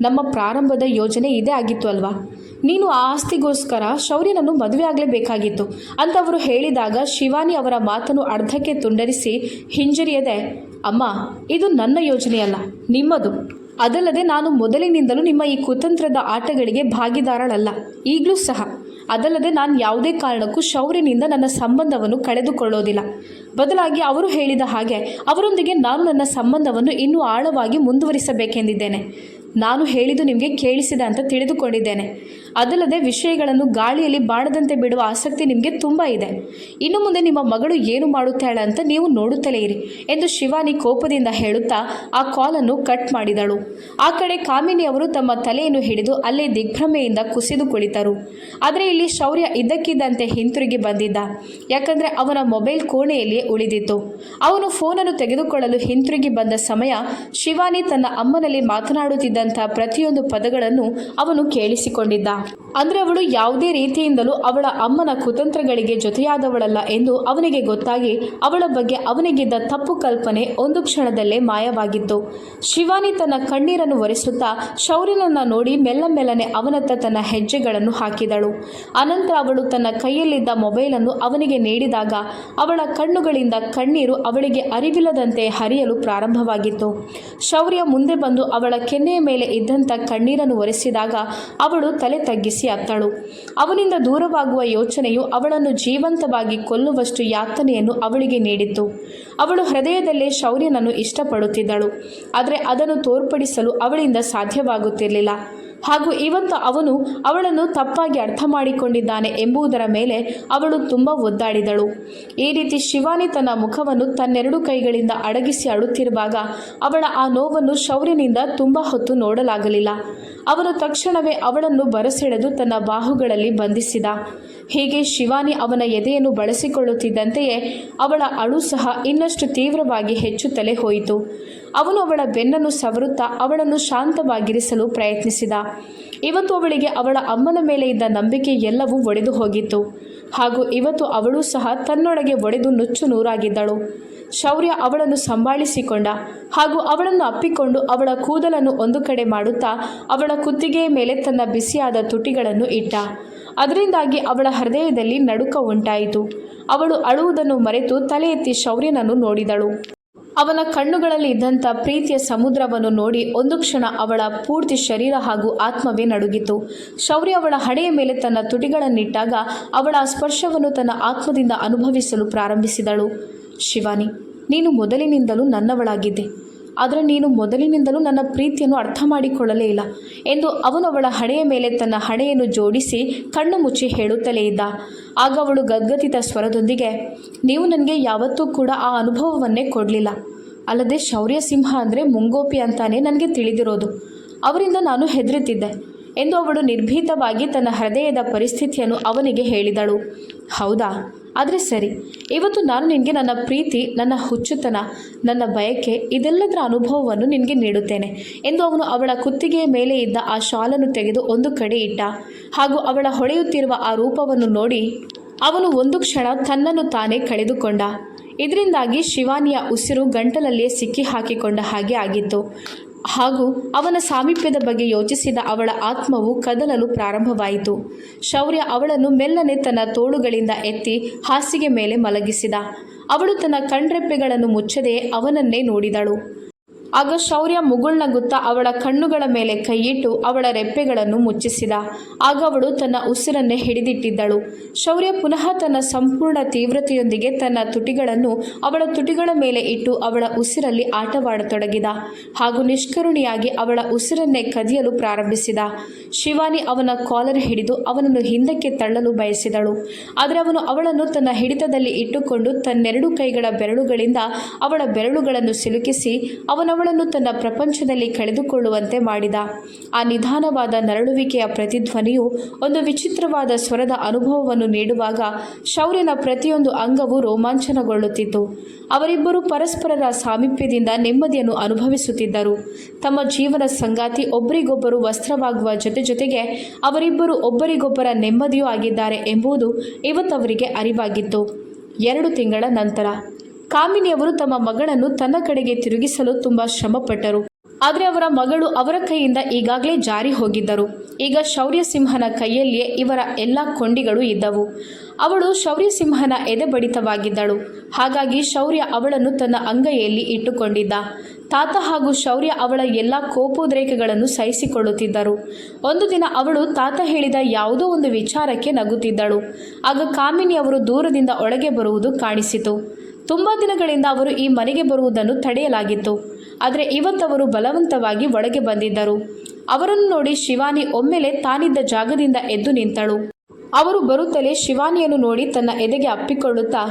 ನಮ್ಮ ಪ್ರಾರಂಭದ ಯೋಜನೆ ಇದೇ ಆಗಿತ್ತು ಅಲ್ವಾ? ನೀನು ಆ ಆಸ್ತಿಗೋಸ್ಕರ ಶೌರ್ಯನನ್ನು ಮದುವೆ ಆಗಲೇಬೇಕಾಗಿತ್ತು ಅಂತ ಅವರು ಹೇಳಿದಾಗ ಶಿವಾನಿ ಅವರ ಮಾತನ್ನು ಅರ್ಧಕ್ಕೆ ತುಂಡರಿಸಿ ಹಿಂಜರಿಯದೆ, ಅಮ್ಮ, ಇದು ನನ್ನ ಯೋಜನೆಯಲ್ಲ, ನಿಮ್ಮದು. ಅದಲ್ಲದೆ ನಾನು ಮೊದಲಿನಿಂದಲೂ ನಿಮ್ಮ ಈ ಕುತಂತ್ರದ ಆಟಗಳಿಗೆ ಭಾಗಿದಾರಳಲ್ಲ, ಈಗಲೂ ಸಹ. ಅದಲ್ಲದೆ ನಾನು ಯಾವುದೇ ಕಾರಣಕ್ಕೂ ಶೌರ್ಯನಿಂದ ನನ್ನ ಸಂಬಂಧವನ್ನು ಕಳೆದುಕೊಳ್ಳೋದಿಲ್ಲ. ಬದಲಾಗಿ ಅವರು ಹೇಳಿದ ಹಾಗೆ ಅವರೊಂದಿಗೆ ನಾನು ನನ್ನ ಸಂಬಂಧವನ್ನು ಇನ್ನೂ ಆಳವಾಗಿ ಮುಂದುವರಿಸಬೇಕೆಂದಿದ್ದೇನೆ. ನಾನು ಹೇಳಿದ್ದು ನಿಮಗೆ ಕೇಳಿಸಿದೆ ಅಂತ ತಿಳಿದುಕೊಂಡಿದ್ದೇನೆ. ಅದಲ್ಲದೆ ವಿಷಯಗಳನ್ನು ಗಾಳಿಯಲ್ಲಿ ಬಾಡದಂತೆ ಬಿಡುವ ಆಸಕ್ತಿ ನಿಮಗೆ ತುಂಬ ಇದೆ. ಇನ್ನು ಮುಂದೆ ನಿಮ್ಮ ಮಗಳು ಏನು ಮಾಡುತ್ತಾಳೆ ಅಂತ ನೀವು ನೋಡುತ್ತಲೇ ಇರಿ ಎಂದು ಶಿವಾನಿ ಕೋಪದಿಂದ ಹೇಳುತ್ತಾ ಆ ಕಾಲನ್ನು ಕಟ್ ಮಾಡಿದಳು. ಆ ಕಡೆ ಕಾಮಿನಿ ಅವರು ತಮ್ಮ ತಲೆಯನ್ನು ಹಿಡಿದು ಅಲ್ಲೇ ದಿಗ್ಭ್ರಮೆಯಿಂದ ಕುಸಿದು ಕುಳಿತರು. ಆದರೆ ಇಲ್ಲಿ ಶೌರ್ಯ ಇದ್ದಕ್ಕಿದ್ದಂತೆ ಹಿಂತಿರುಗಿ ಬಂದಿದ್ದ. ಯಾಕಂದರೆ ಅವನ ಮೊಬೈಲ್ ಕೋಣೆಯಲ್ಲಿಯೇ ಉಳಿದಿತ್ತು. ಅವನು ಫೋನನ್ನು ತೆಗೆದುಕೊಳ್ಳಲು ಹಿಂತಿರುಗಿ ಬಂದ ಸಮಯ ಶಿವಾನಿ ತನ್ನ ಅಮ್ಮನಲ್ಲಿ ಮಾತನಾಡುತ್ತಿದ್ದಂಥ ಪ್ರತಿಯೊಂದು ಪದಗಳನ್ನು ಅವನು ಕೇಳಿಸಿಕೊಂಡಿದ್ದ. ಅಂದರೆ ಅವಳು ಯಾವುದೇ ರೀತಿಯಿಂದಲೂ ಅವಳ ಅಮ್ಮನ ಕುತಂತ್ರಗಳಿಗೆ ಜೊತೆಯಾದವಳಲ್ಲ ಎಂದು ಅವನಿಗೆ ಗೊತ್ತಾಗಿ ಅವಳ ಬಗ್ಗೆ ಅವನಿಗಿದ್ದ ತಪ್ಪು ಕಲ್ಪನೆ ಒಂದು ಕ್ಷಣದಲ್ಲೇ ಮಾಯವಾಗಿತ್ತು. ಶಿವಾನಿ ತನ್ನ ಕಣ್ಣೀರನ್ನು ಒರೆಸುತ್ತಾ ಶೌರ್ಯನನ್ನು ನೋಡಿ ಮೆಲ್ಲನೆ ಅವನತ್ತ ತನ್ನ ಹೆಜ್ಜೆಗಳನ್ನು ಹಾಕಿದಳು. ಅನಂತರ ಅವಳು ತನ್ನ ಕೈಯಲ್ಲಿದ್ದ ಮೊಬೈಲನ್ನು ಅವನಿಗೆ ನೀಡಿದಾಗ ಅವಳ ಕಣ್ಣುಗಳಿಂದ ಕಣ್ಣೀರು ಅವಳಿಗೆ ಅರಿವಿಲ್ಲದಂತೆ ಹರಿಯಲು ಪ್ರಾರಂಭವಾಗಿತ್ತು. ಶೌರ್ಯ ಮುಂದೆ ಬಂದು ಅವಳ ಕೆನ್ನೆಯ ಮೇಲೆ ಇದ್ದಂಥ ಕಣ್ಣೀರನ್ನು ಒರೆಸಿದಾಗ ಅವಳು ತಲೆ ತಗ್ಗಿಸಿ ಅತ್ತಳು. ಅವನಿಂದ ದೂರವಾಗುವ ಯೋಚನೆಯು ಅವಳನ್ನು ಜೀವಂತವಾಗಿ ಕೊಲ್ಲುವಷ್ಟು ಯಾತನೆಯನ್ನು ಅವಳಿಗೆ ನೀಡಿತ್ತು. ಅವಳು ಹೃದಯದಲ್ಲೇ ಶೌರ್ಯನನ್ನು ಇಷ್ಟಪಡುತ್ತಿದ್ದಳು. ಆದರೆ ಅದನ್ನು ತೋರ್ಪಡಿಸಲು ಅವಳಿಂದ ಸಾಧ್ಯವಾಗುತ್ತಿರಲಿಲ್ಲ. ಹಾಗೂ ಇವತ್ತು ಅವನು ಅವಳನ್ನು ತಪ್ಪಾಗಿ ಅರ್ಥ ಮಾಡಿಕೊಂಡಿದ್ದಾನೆ ಎಂಬುದರ ಮೇಲೆ ಅವಳು ತುಂಬ ಒದ್ದಾಡಿದಳು. ಈ ರೀತಿ ಶಿವಾನಿ ತನ್ನ ಮುಖವನ್ನು ತನ್ನೆರಡು ಕೈಗಳಿಂದ ಅಡಗಿಸಿ ಅಳುತ್ತಿರುವಾಗ ಅವಳ ಆ ನೋವನ್ನು ಶೌರ್ಯನಿಂದ ತುಂಬ ಹೊತ್ತು ನೋಡಲಾಗಲಿಲ್ಲ. ಅವನು ತಕ್ಷಣವೇ ಅವಳನ್ನು ಬರಸೆಳೆದು ತನ್ನ ಬಾಹುಗಳಲ್ಲಿ ಬಂಧಿಸಿದ. ಹೀಗೆ ಶಿವಾನಿ ಅವನ ಎದೆಯನ್ನು ಬಳಸಿಕೊಳ್ಳುತ್ತಿದ್ದಂತೆಯೇ ಅವಳ ಅಳು ಸಹ ಇನ್ನಷ್ಟು ತೀವ್ರವಾಗಿ ಹೆಚ್ಚುತ್ತಲೇ ಹೋಯಿತು. ಅವನು ಅವಳ ಬೆನ್ನನ್ನು ಸವರುತ್ತಾ ಅವಳನ್ನು ಶಾಂತವಾಗಿರಿಸಲು ಪ್ರಯತ್ನಿಸಿದ. ಇವತ್ತು ಅವಳಿಗೆ ಅವಳ ಅಮ್ಮನ ಮೇಲೆ ಇದ್ದ ನಂಬಿಕೆ ಎಲ್ಲವೂ ಒಡೆದು ಹೋಗಿತ್ತು. ಹಾಗೂ ಇವತ್ತು ಅವಳು ಸಹ ತನ್ನೊಳಗೆ ಒಡೆದು ನುಚ್ಚು ನೂರಾಗಿದ್ದಳು. ಶೌರ್ಯ ಅವಳನ್ನು ಸಂಭಾಳಿಸಿಕೊಂಡ ಹಾಗೂ ಅವಳನ್ನು ಅಪ್ಪಿಕೊಂಡು ಅವಳ ಕೂದಲನ್ನು ಒಂದು ಕಡೆ ಮಾಡುತ್ತಾ ಅವಳ ಕುತ್ತಿಗೆಯ ಮೇಲೆ ತನ್ನ ಬಿಸಿಯಾದ ತುಟಿಗಳನ್ನು ಇಟ್ಟ. ಅದರಿಂದಾಗಿ ಅವಳ ಹೃದಯದಲ್ಲಿ ನಡುಕ ಉಂಟಾಯಿತು. ಅವಳು ಅಳುವುದನ್ನು ಮರೆತು ತಲೆ ಎತ್ತಿ ಶೌರ್ಯನನ್ನು ನೋಡಿದಳು. ಅವನ ಕಣ್ಣುಗಳಲ್ಲಿ ಇದ್ದಂಥ ಪ್ರೀತಿಯ ಸಮುದ್ರವನ್ನು ನೋಡಿ ಒಂದು ಕ್ಷಣ ಅವಳ ಪೂರ್ತಿ ಶರೀರ ಹಾಗೂ ಆತ್ಮವೇ ನಡುಗಿತು. ಶೌರ್ಯ ಅವಳ ಹಣೆಯ ಮೇಲೆ ತನ್ನ ತುಟಿಗಳನ್ನಿಟ್ಟಾಗ ಅವಳ ಸ್ಪರ್ಶವನ್ನು ತನ್ನ ಆತ್ಮದಿಂದ ಅನುಭವಿಸಲು ಪ್ರಾರಂಭಿಸಿದಳು. ಶಿವಾನಿ, ನೀನು ಮೊದಲಿನಿಂದಲೂ ನನ್ನವಳಾಗಿದ್ದೆ, ಆದರೆ ನೀನು ಮೊದಲಿನಿಂದಲೂ ನನ್ನ ಪ್ರೀತಿಯನ್ನು ಅರ್ಥ ಮಾಡಿಕೊಳ್ಳಲೇ ಇಲ್ಲ ಎಂದು ಅವನು ಅವಳ ಹಣೆಯ ಮೇಲೆ ತನ್ನ ಹಣೆಯನ್ನು ಜೋಡಿಸಿ ಕಣ್ಣು ಮುಚ್ಚಿ ಹೇಳುತ್ತಲೇ ಇದ್ದ. ಆಗ ಅವಳು ಗದ್ಗದಿತ ಸ್ವರದೊಂದಿಗೆ, ನೀವು ನನಗೆ ಯಾವತ್ತೂ ಕೂಡ ಆ ಅನುಭವವನ್ನೇ ಕೊಡಲಿಲ್ಲ. ಅಲ್ಲದೆ ಶೌರ್ಯ ಸಿಂಹ ಅಂದರೆ ಮುಂಗೋಪಿ ಅಂತಾನೆ ನನಗೆ ತಿಳಿದಿರೋದು. ಅವರಿಂದ ನಾನು ಹೆದರುತ್ತಿದ್ದೆ ಎಂದು ಅವಳು ನಿರ್ಭೀತವಾಗಿ ತನ್ನ ಹೃದಯದ ಪರಿಸ್ಥಿತಿಯನ್ನು ಅವನಿಗೆ ಹೇಳಿದಳು. ಹೌದಾ? ಆದರೆ ಸರಿ, ಇವತ್ತು ನಾನು ನಿನಗೆ ನನ್ನ ಪ್ರೀತಿ, ನನ್ನ ಹುಚ್ಚುತನ, ನನ್ನ ಬಯಕೆ ಇದೆಲ್ಲದರ ಅನುಭವವನ್ನು ನಿನಗೆ ನೀಡುತ್ತೇನೆ ಎಂದು ಅವನು ಅವಳ ಕುತ್ತಿಗೆಯ ಮೇಲೆ ಇದ್ದ ಆ ಶಾಲನ್ನು ತೆಗೆದು ಒಂದು ಕಡೆ ಇಟ್ಟ. ಹಾಗೂ ಅವಳ ಹೊಳೆಯುತ್ತಿರುವ ಆ ರೂಪವನ್ನು ನೋಡಿ ಅವನು ಒಂದು ಕ್ಷಣ ತನ್ನನ್ನು ತಾನೇ ಕಳೆದುಕೊಂಡ. ಇದರಿಂದಾಗಿ ಶಿವಾನಿಯ ಉಸಿರು ಗಂಟಲಲ್ಲಿಯೇ ಸಿಕ್ಕಿ ಹಾಕಿಕೊಂಡ ಹಾಗೆ ಆಗಿತ್ತು. ಹಾಗೂ ಅವನ ಸಾಮೀಪ್ಯದ ಬಗ್ಗೆ ಯೋಚಿಸಿದ ಅವಳ ಆತ್ಮವು ಕದಲಲು ಪ್ರಾರಂಭವಾಯಿತು. ಶೌರ್ಯ ಅವಳನ್ನು ಮೆಲ್ಲನೆ ತನ್ನ ತೋಳುಗಳಿಂದ ಎತ್ತಿ ಹಾಸಿಗೆ ಮೇಲೆ ಮಲಗಿಸಿದ. ಅವಳು ತನ್ನ ಕಣ್ರೆಪ್ಪೆಗಳನ್ನು ಮುಚ್ಚದೆಯೇ ಅವನನ್ನೇ ನೋಡಿದಳು. ಆಗ ಶೌರ್ಯ ಮುಗುಳ್ನಗುತ್ತಾ ಅವಳ ಕಣ್ಣುಗಳ ಮೇಲೆ ಕೈಯಿಟ್ಟು ಅವಳ ರೆಪ್ಪೆಗಳನ್ನು ಮುಚ್ಚಿಸಿದ. ಆಗ ಅವಳು ತನ್ನ ಉಸಿರನ್ನೇ ಹಿಡಿದಿಟ್ಟಿದ್ದಳು. ಶೌರ್ಯ ಪುನಃ ತನ್ನ ಸಂಪೂರ್ಣ ತೀವ್ರತೆಯೊಂದಿಗೆ ತನ್ನ ತುಟಿಗಳನ್ನು ಅವಳ ತುಟಿಗಳ ಮೇಲೆ ಇಟ್ಟು ಅವಳ ಉಸಿರಲ್ಲಿ ಆಟವಾಡತೊಡಗಿದ. ಹಾಗೂ ನಿಷ್ಕರುಣಿಯಾಗಿ ಅವಳ ಉಸಿರನ್ನೇ ಕದಿಯಲು ಪ್ರಾರಂಭಿಸಿದ. ಶಿವಾನಿ ಅವನ ಕಾಲರ್ ಹಿಡಿದು ಅವನನ್ನು ಹಿಂದಕ್ಕೆ ತಳ್ಳಲು ಬಯಸಿದಳು. ಆದರೆ ಅವನು ಅವಳನ್ನು ತನ್ನ ಹಿಡಿತದಲ್ಲಿ ಇಟ್ಟುಕೊಂಡು ತನ್ನೆರಡು ಕೈಗಳ ಬೆರಳುಗಳಿಂದ ಅವಳ ಬೆರಳುಗಳನ್ನು ಸಿಲುಕಿಸಿ ಅವಳನ್ನು ತನ್ನ ಪ್ರಪಂಚದಲ್ಲಿ ಕಳೆದುಕೊಳ್ಳುವಂತೆ ಮಾಡಿದ. ಆ ನಿಧಾನವಾದ ನರಳುವಿಕೆಯ ಪ್ರತಿಧ್ವನಿಯು ಒಂದು ವಿಚಿತ್ರವಾದ ಸ್ವರದ ಅನುಭವವನ್ನು ನೀಡುವಾಗ ಶೌರ್ಯನ ಪ್ರತಿಯೊಂದು ಅಂಗವೂ ರೋಮಾಂಚನಗೊಳ್ಳುತ್ತಿತ್ತು. ಅವರಿಬ್ಬರು ಪರಸ್ಪರರ ಸಾಮೀಪ್ಯದಿಂದ ನೆಮ್ಮದಿಯನ್ನು ಅನುಭವಿಸುತ್ತಿದ್ದರು. ತಮ್ಮ ಜೀವನ ಸಂಗಾತಿ ಒಬ್ಬರಿಗೊಬ್ಬರು ವಸ್ತ್ರವಾಗುವ ಜೊತೆಗೆ ಅವರಿಬ್ಬರು ಒಬ್ಬರಿಗೊಬ್ಬರ ನೆಮ್ಮದಿಯೂ ಆಗಿದ್ದಾರೆ ಎಂಬುದು ಇವತ್ತವರಿಗೆ ಅರಿವಾಗಿತ್ತು. 2 ತಿಂಗಳ ನಂತರ ಕಾಮಿನಿಯವರು ತಮ್ಮ ಮಗಳನ್ನು ತನ್ನ ಕಡೆಗೆ ತಿರುಗಿಸಲು ತುಂಬ ಶ್ರಮಪಟ್ಟರು. ಆದರೆ ಅವರ ಮಗಳು ಅವರ ಕೈಯಿಂದ ಈಗಾಗಲೇ ಜಾರಿ ಹೋಗಿದ್ದರು. ಈಗ ಶೌರ್ಯಸಿಂಹನ ಕೈಯಲ್ಲಿಯೇ ಇವರ ಎಲ್ಲ ಕೊಂಡಿಗಳು ಇದ್ದವು. ಅವಳು ಶೌರ್ಯಸಿಂಹನ ಎದೆ ಬಡಿತವಾಗಿದ್ದಳು. ಹಾಗಾಗಿ ಶೌರ್ಯ ಅವಳನ್ನು ತನ್ನ ಅಂಗೈಯಲ್ಲಿ ಇಟ್ಟುಕೊಂಡಿದ್ದ. ತಾತ ಹಾಗೂ ಶೌರ್ಯ ಅವಳ ಎಲ್ಲ ಕೋಪೋದ್ರೇಕಗಳನ್ನು ಸಹಿಸಿಕೊಳ್ಳುತ್ತಿದ್ದರು. ಒಂದು ದಿನ ಅವಳು ತಾತ ಹೇಳಿದ ಯಾವುದೋ ಒಂದು ವಿಚಾರಕ್ಕೆ ನಗುತ್ತಿದ್ದಳು. ಆಗ ಕಾಮಿನಿ ಅವರು ದೂರದಿಂದ ಒಳಗೆ ಬರುವುದು ಕಾಣಿಸಿತು. ತುಂಬ ದಿನಗಳಿಂದ ಅವರು ಈ ಮನೆಗೆ ಬರುವುದನ್ನು ತಡೆಯಲಾಗಿತ್ತು. ಆದರೆ ಇವತ್ತವರು ಬಲವಂತವಾಗಿ ಒಳಗೆ ಬಂದಿದ್ದರು. ಅವರನ್ನು ನೋಡಿ ಶಿವಾನಿ ಒಮ್ಮೆಲೆ ತಾನಿದ್ದ ಜಾಗದಿಂದ ಎದ್ದು ನಿಂತಳು. ಅವರು ಬರುತ್ತಲೇ ಶಿವಾನಿಯನ್ನು ನೋಡಿ ತನ್ನ ಎದೆಗೆ ಅಪ್ಪಿಕೊಳ್ಳುತ್ತಾ,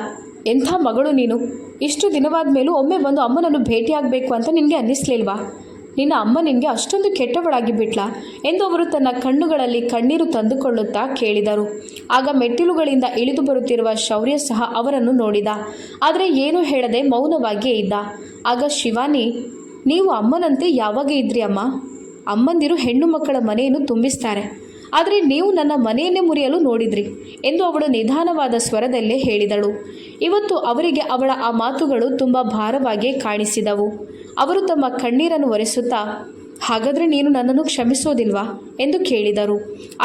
ಎಂಥ ಮಗಳು ನೀನು, ಇಷ್ಟು ದಿನವಾದ ಮೇಲೂ ಒಮ್ಮೆ ಬಂದು ಅಮ್ಮನನ್ನು ಭೇಟಿಯಾಗಬೇಕು ಅಂತ ನಿನಗೆ ಅನ್ನಿಸ್ಲಿಲ್ವಾ? ನಿನ್ನ ಅಮ್ಮ ನಿನಗೆ ಅಷ್ಟೊಂದು ಕೆಟ್ಟವಳಾಗಿ ಬಿಟ್ಲಾ ಎಂದು ಅವರು ತನ್ನ ಕಣ್ಣುಗಳಲ್ಲಿ ಕಣ್ಣೀರು ತಂದುಕೊಳ್ಳುತ್ತಾ ಕೇಳಿದರು. ಆಗ ಮೆಟ್ಟಿಲುಗಳಿಂದ ಇಳಿದು ಬರುತ್ತಿರುವ ಶೌರ್ಯ ಸಹ ಅವರನ್ನು ನೋಡಿದ. ಆದರೆ ಏನೂ ಹೇಳದೆ ಮೌನವಾಗಿಯೇ ಇದ್ದ. ಆಗ ಶಿವಾನಿ, ನೀವು ಅಮ್ಮನಂತೆ ಯಾವಾಗ ಇದ್ರಿ ಅಮ್ಮ? ಅಮ್ಮಂದಿರು ಹೆಣ್ಣು ಮಕ್ಕಳ ಮನೆಯನ್ನು ತುಂಬಿಸ್ತಾರೆ, ಆದರೆ ನೀವು ನನ್ನ ಮನೆಯನ್ನೇ ಮುರಿಯಲು ನೋಡಿದ್ರಿ ಎಂದು ಅವಳು ನಿಧಾನವಾದ ಸ್ವರದಲ್ಲೇ ಹೇಳಿದಳು. ಇವತ್ತು ಅವರಿಗೆ ಅವಳ ಆ ಮಾತುಗಳು ತುಂಬ ಭಾರವಾಗಿಯೇ ಕಾಣಿಸಿದವು. ಅವರು ತಮ್ಮ ಕಣ್ಣೀರನ್ನು ಒರೆಸುತ್ತಾ, ಹಾಗಾದರೆ ನೀನು ನನ್ನನ್ನು ಕ್ಷಮಿಸೋದಿಲ್ವಾ ಎಂದು ಕೇಳಿದರು.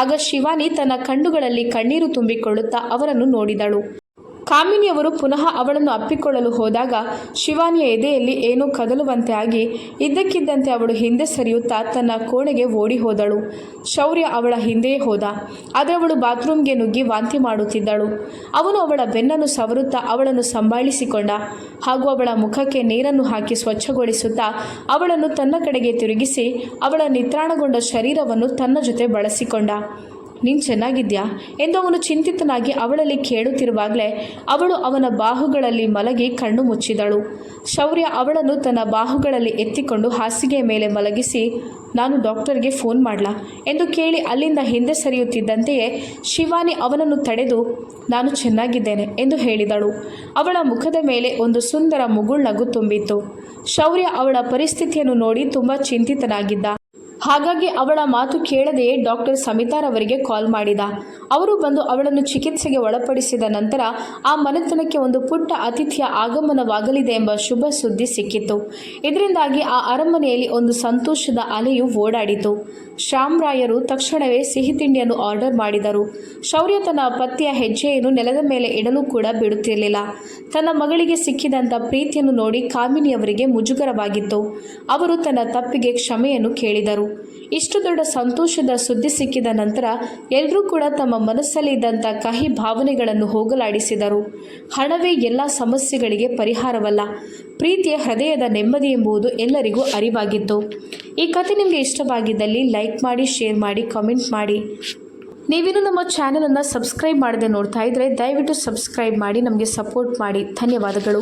ಆಗ ಶಿವಾನಿ ತನ್ನ ಕಣ್ಣುಗಳಲ್ಲಿ ಕಣ್ಣೀರು ತುಂಬಿಕೊಳ್ಳುತ್ತಾ ಅವರನ್ನು ನೋಡಿದಳು. ಕಾಮಿನಿಯವರು ಪುನಃ ಅವಳನ್ನು ಅಪ್ಪಿಕೊಳ್ಳಲು ಹೋದಾಗ ಶಿವಾನಿಯ ಎದೆಯಲ್ಲಿ ಏನೋ ಕದಲುವಂತೆ ಆಗಿ ಇದ್ದಕ್ಕಿದ್ದಂತೆ ಅವಳು ಹಿಂದೆ ಸರಿಯುತ್ತಾ ತನ್ನ ಕೋಣೆಗೆ ಓಡಿ ಹೋದಳು. ಶೌರ್ಯ ಅವಳ ಹಿಂದೆಯೇ ಹೋದ. ಆದರೆ ಅವಳು ಬಾತ್ರೂಮ್ಗೆ ನುಗ್ಗಿ ವಾಂತಿ ಮಾಡುತ್ತಿದ್ದಳು. ಅವನು ಅವಳ ಬೆನ್ನನ್ನು ಸವರುತ್ತಾ ಅವಳನ್ನು ಸಂಭಾಳಿಸಿಕೊಂಡ ಹಾಗೂ ಅವಳ ಮುಖಕ್ಕೆ ನೀರನ್ನು ಹಾಕಿ ಸ್ವಚ್ಛಗೊಳಿಸುತ್ತಾ ಅವಳನ್ನು ತನ್ನ ಕಡೆಗೆ ತಿರುಗಿಸಿ ಅವಳ ನಿತ್ರಾಣಗೊಂಡ ಶರೀರವನ್ನು ತನ್ನ ಜೊತೆ ಬಳಸಿಕೊಂಡ. ನೀನು ಚೆನ್ನಾಗಿದ್ಯಾ ಎಂದು ಅವನು ಚಿಂತಿತನಾಗಿ ಅವಳಲ್ಲಿ ಕೇಳುತ್ತಿರುವಾಗಲೇ ಅವಳು ಅವನ ಬಾಹುಗಳಲ್ಲಿ ಮಲಗಿ ಕಣ್ಣು ಮುಚ್ಚಿದಳು. ಶೌರ್ಯ ಅವಳನ್ನು ತನ್ನ ಬಾಹುಗಳಲ್ಲಿ ಎತ್ತಿಕೊಂಡು ಹಾಸಿಗೆಯ ಮೇಲೆ ಮಲಗಿಸಿ, ನಾನು ಡಾಕ್ಟರ್ಗೆ ಫೋನ್ ಮಾಡಲಾ ಎಂದು ಕೇಳಿ ಅಲ್ಲಿಂದ ಹಿಂದೆ ಸರಿಯುತ್ತಿದ್ದಂತೆಯೇ ಶಿವಾನಿ ಅವನನ್ನು ತಡೆದು, ನಾನು ಚೆನ್ನಾಗಿದ್ದೇನೆ ಎಂದು ಹೇಳಿದಳು. ಅವಳ ಮುಖದ ಮೇಲೆ ಒಂದು ಸುಂದರ ಮುಗುಳ್ನಗು ತುಂಬಿತ್ತು. ಶೌರ್ಯ ಅವಳ ಪರಿಸ್ಥಿತಿಯನ್ನು ನೋಡಿ ತುಂಬ ಚಿಂತಿತನಾಗಿದ್ದ. ಹಾಗಾಗಿ ಅವಳ ಮಾತು ಕೇಳದೆಯೇ ಡಾಕ್ಟರ್ ಸಮಿತಾರವರಿಗೆ ಕಾಲ್ ಮಾಡಿದ. ಅವರು ಬಂದು ಅವಳನ್ನು ಚಿಕಿತ್ಸೆಗೆ ಒಳಪಡಿಸಿದ ನಂತರ ಆ ಮನೆತನಕ್ಕೆ ಒಂದು ಪುಟ್ಟ ಅತಿಥಿಯ ಆಗಮನವಾಗಲಿದೆ ಎಂಬ ಶುಭ ಸುದ್ದಿ ಸಿಕ್ಕಿತು. ಇದರಿಂದಾಗಿ ಆ ಅರಮನೆಯಲ್ಲಿ ಒಂದು ಸಂತೋಷದ ಅಲೆಯು ಓಡಾಡಿತು. ಶ್ಯಾಮರಾಯರು ತಕ್ಷಣವೇ ಸಿಹಿ ತಿಂಡಿಯನ್ನು ಆರ್ಡರ್ ಮಾಡಿದರು. ಶೌರ್ಯ ತನ್ನ ಪತಿಯ ಹೆಜ್ಜೆಯನ್ನು ನೆಲದ ಮೇಲೆ ಇಡಲು ಕೂಡ ಬಿಡುತ್ತಿರಲಿಲ್ಲ. ತನ್ನ ಮಗಳಿಗೆ ಸಿಕ್ಕಿದಂಥ ಪ್ರೀತಿಯನ್ನು ನೋಡಿ ಕಾಮಿನಿಯವರಿಗೆ ಮುಜುಗರವಾಗಿತ್ತು. ಅವರು ತನ್ನ ತಪ್ಪಿಗೆ ಕ್ಷಮೆಯನ್ನು ಕೇಳಿದರು. ಇಷ್ಟು ದೊಡ್ಡ ಸಂತೋಷದ ಸುದ್ದಿ ಸಿಕ್ಕಿದ ನಂತರ ಎಲ್ಲರೂ ಕೂಡ ತಮ್ಮ ಮನಸ್ಸಲ್ಲಿ ಇದ್ದಂಥ ಕಹಿ ಭಾವನೆಗಳನ್ನು ಹೋಗಲಾಡಿಸಿದರು. ಹಣವೇ ಎಲ್ಲ ಸಮಸ್ಯೆಗಳಿಗೆ ಪರಿಹಾರವಲ್ಲ, ಪ್ರೀತಿಯ ಹೃದಯದ ನೆಮ್ಮದಿ ಎಂಬುದು ಎಲ್ಲರಿಗೂ ಅರಿವಾಗಿತ್ತು. ಈ ಕಥೆ ನಿಮಗೆ ಇಷ್ಟವಾಗಿದ್ದಲ್ಲಿ ಲೈಕ್ ಮಾಡಿ, ಶೇರ್ ಮಾಡಿ, ಕಾಮೆಂಟ್ ಮಾಡಿ. ನೀವಿನ್ನೂ ನಮ್ಮ ಚಾನಲನ್ನು ಸಬ್ಸ್ಕ್ರೈಬ್ ಮಾಡದೆ ನೋಡ್ತಾ ಇದ್ದರೆ ದಯವಿಟ್ಟು ಸಬ್ಸ್ಕ್ರೈಬ್ ಮಾಡಿ ನಮಗೆ ಸಪೋರ್ಟ್ ಮಾಡಿ. ಧನ್ಯವಾದಗಳು.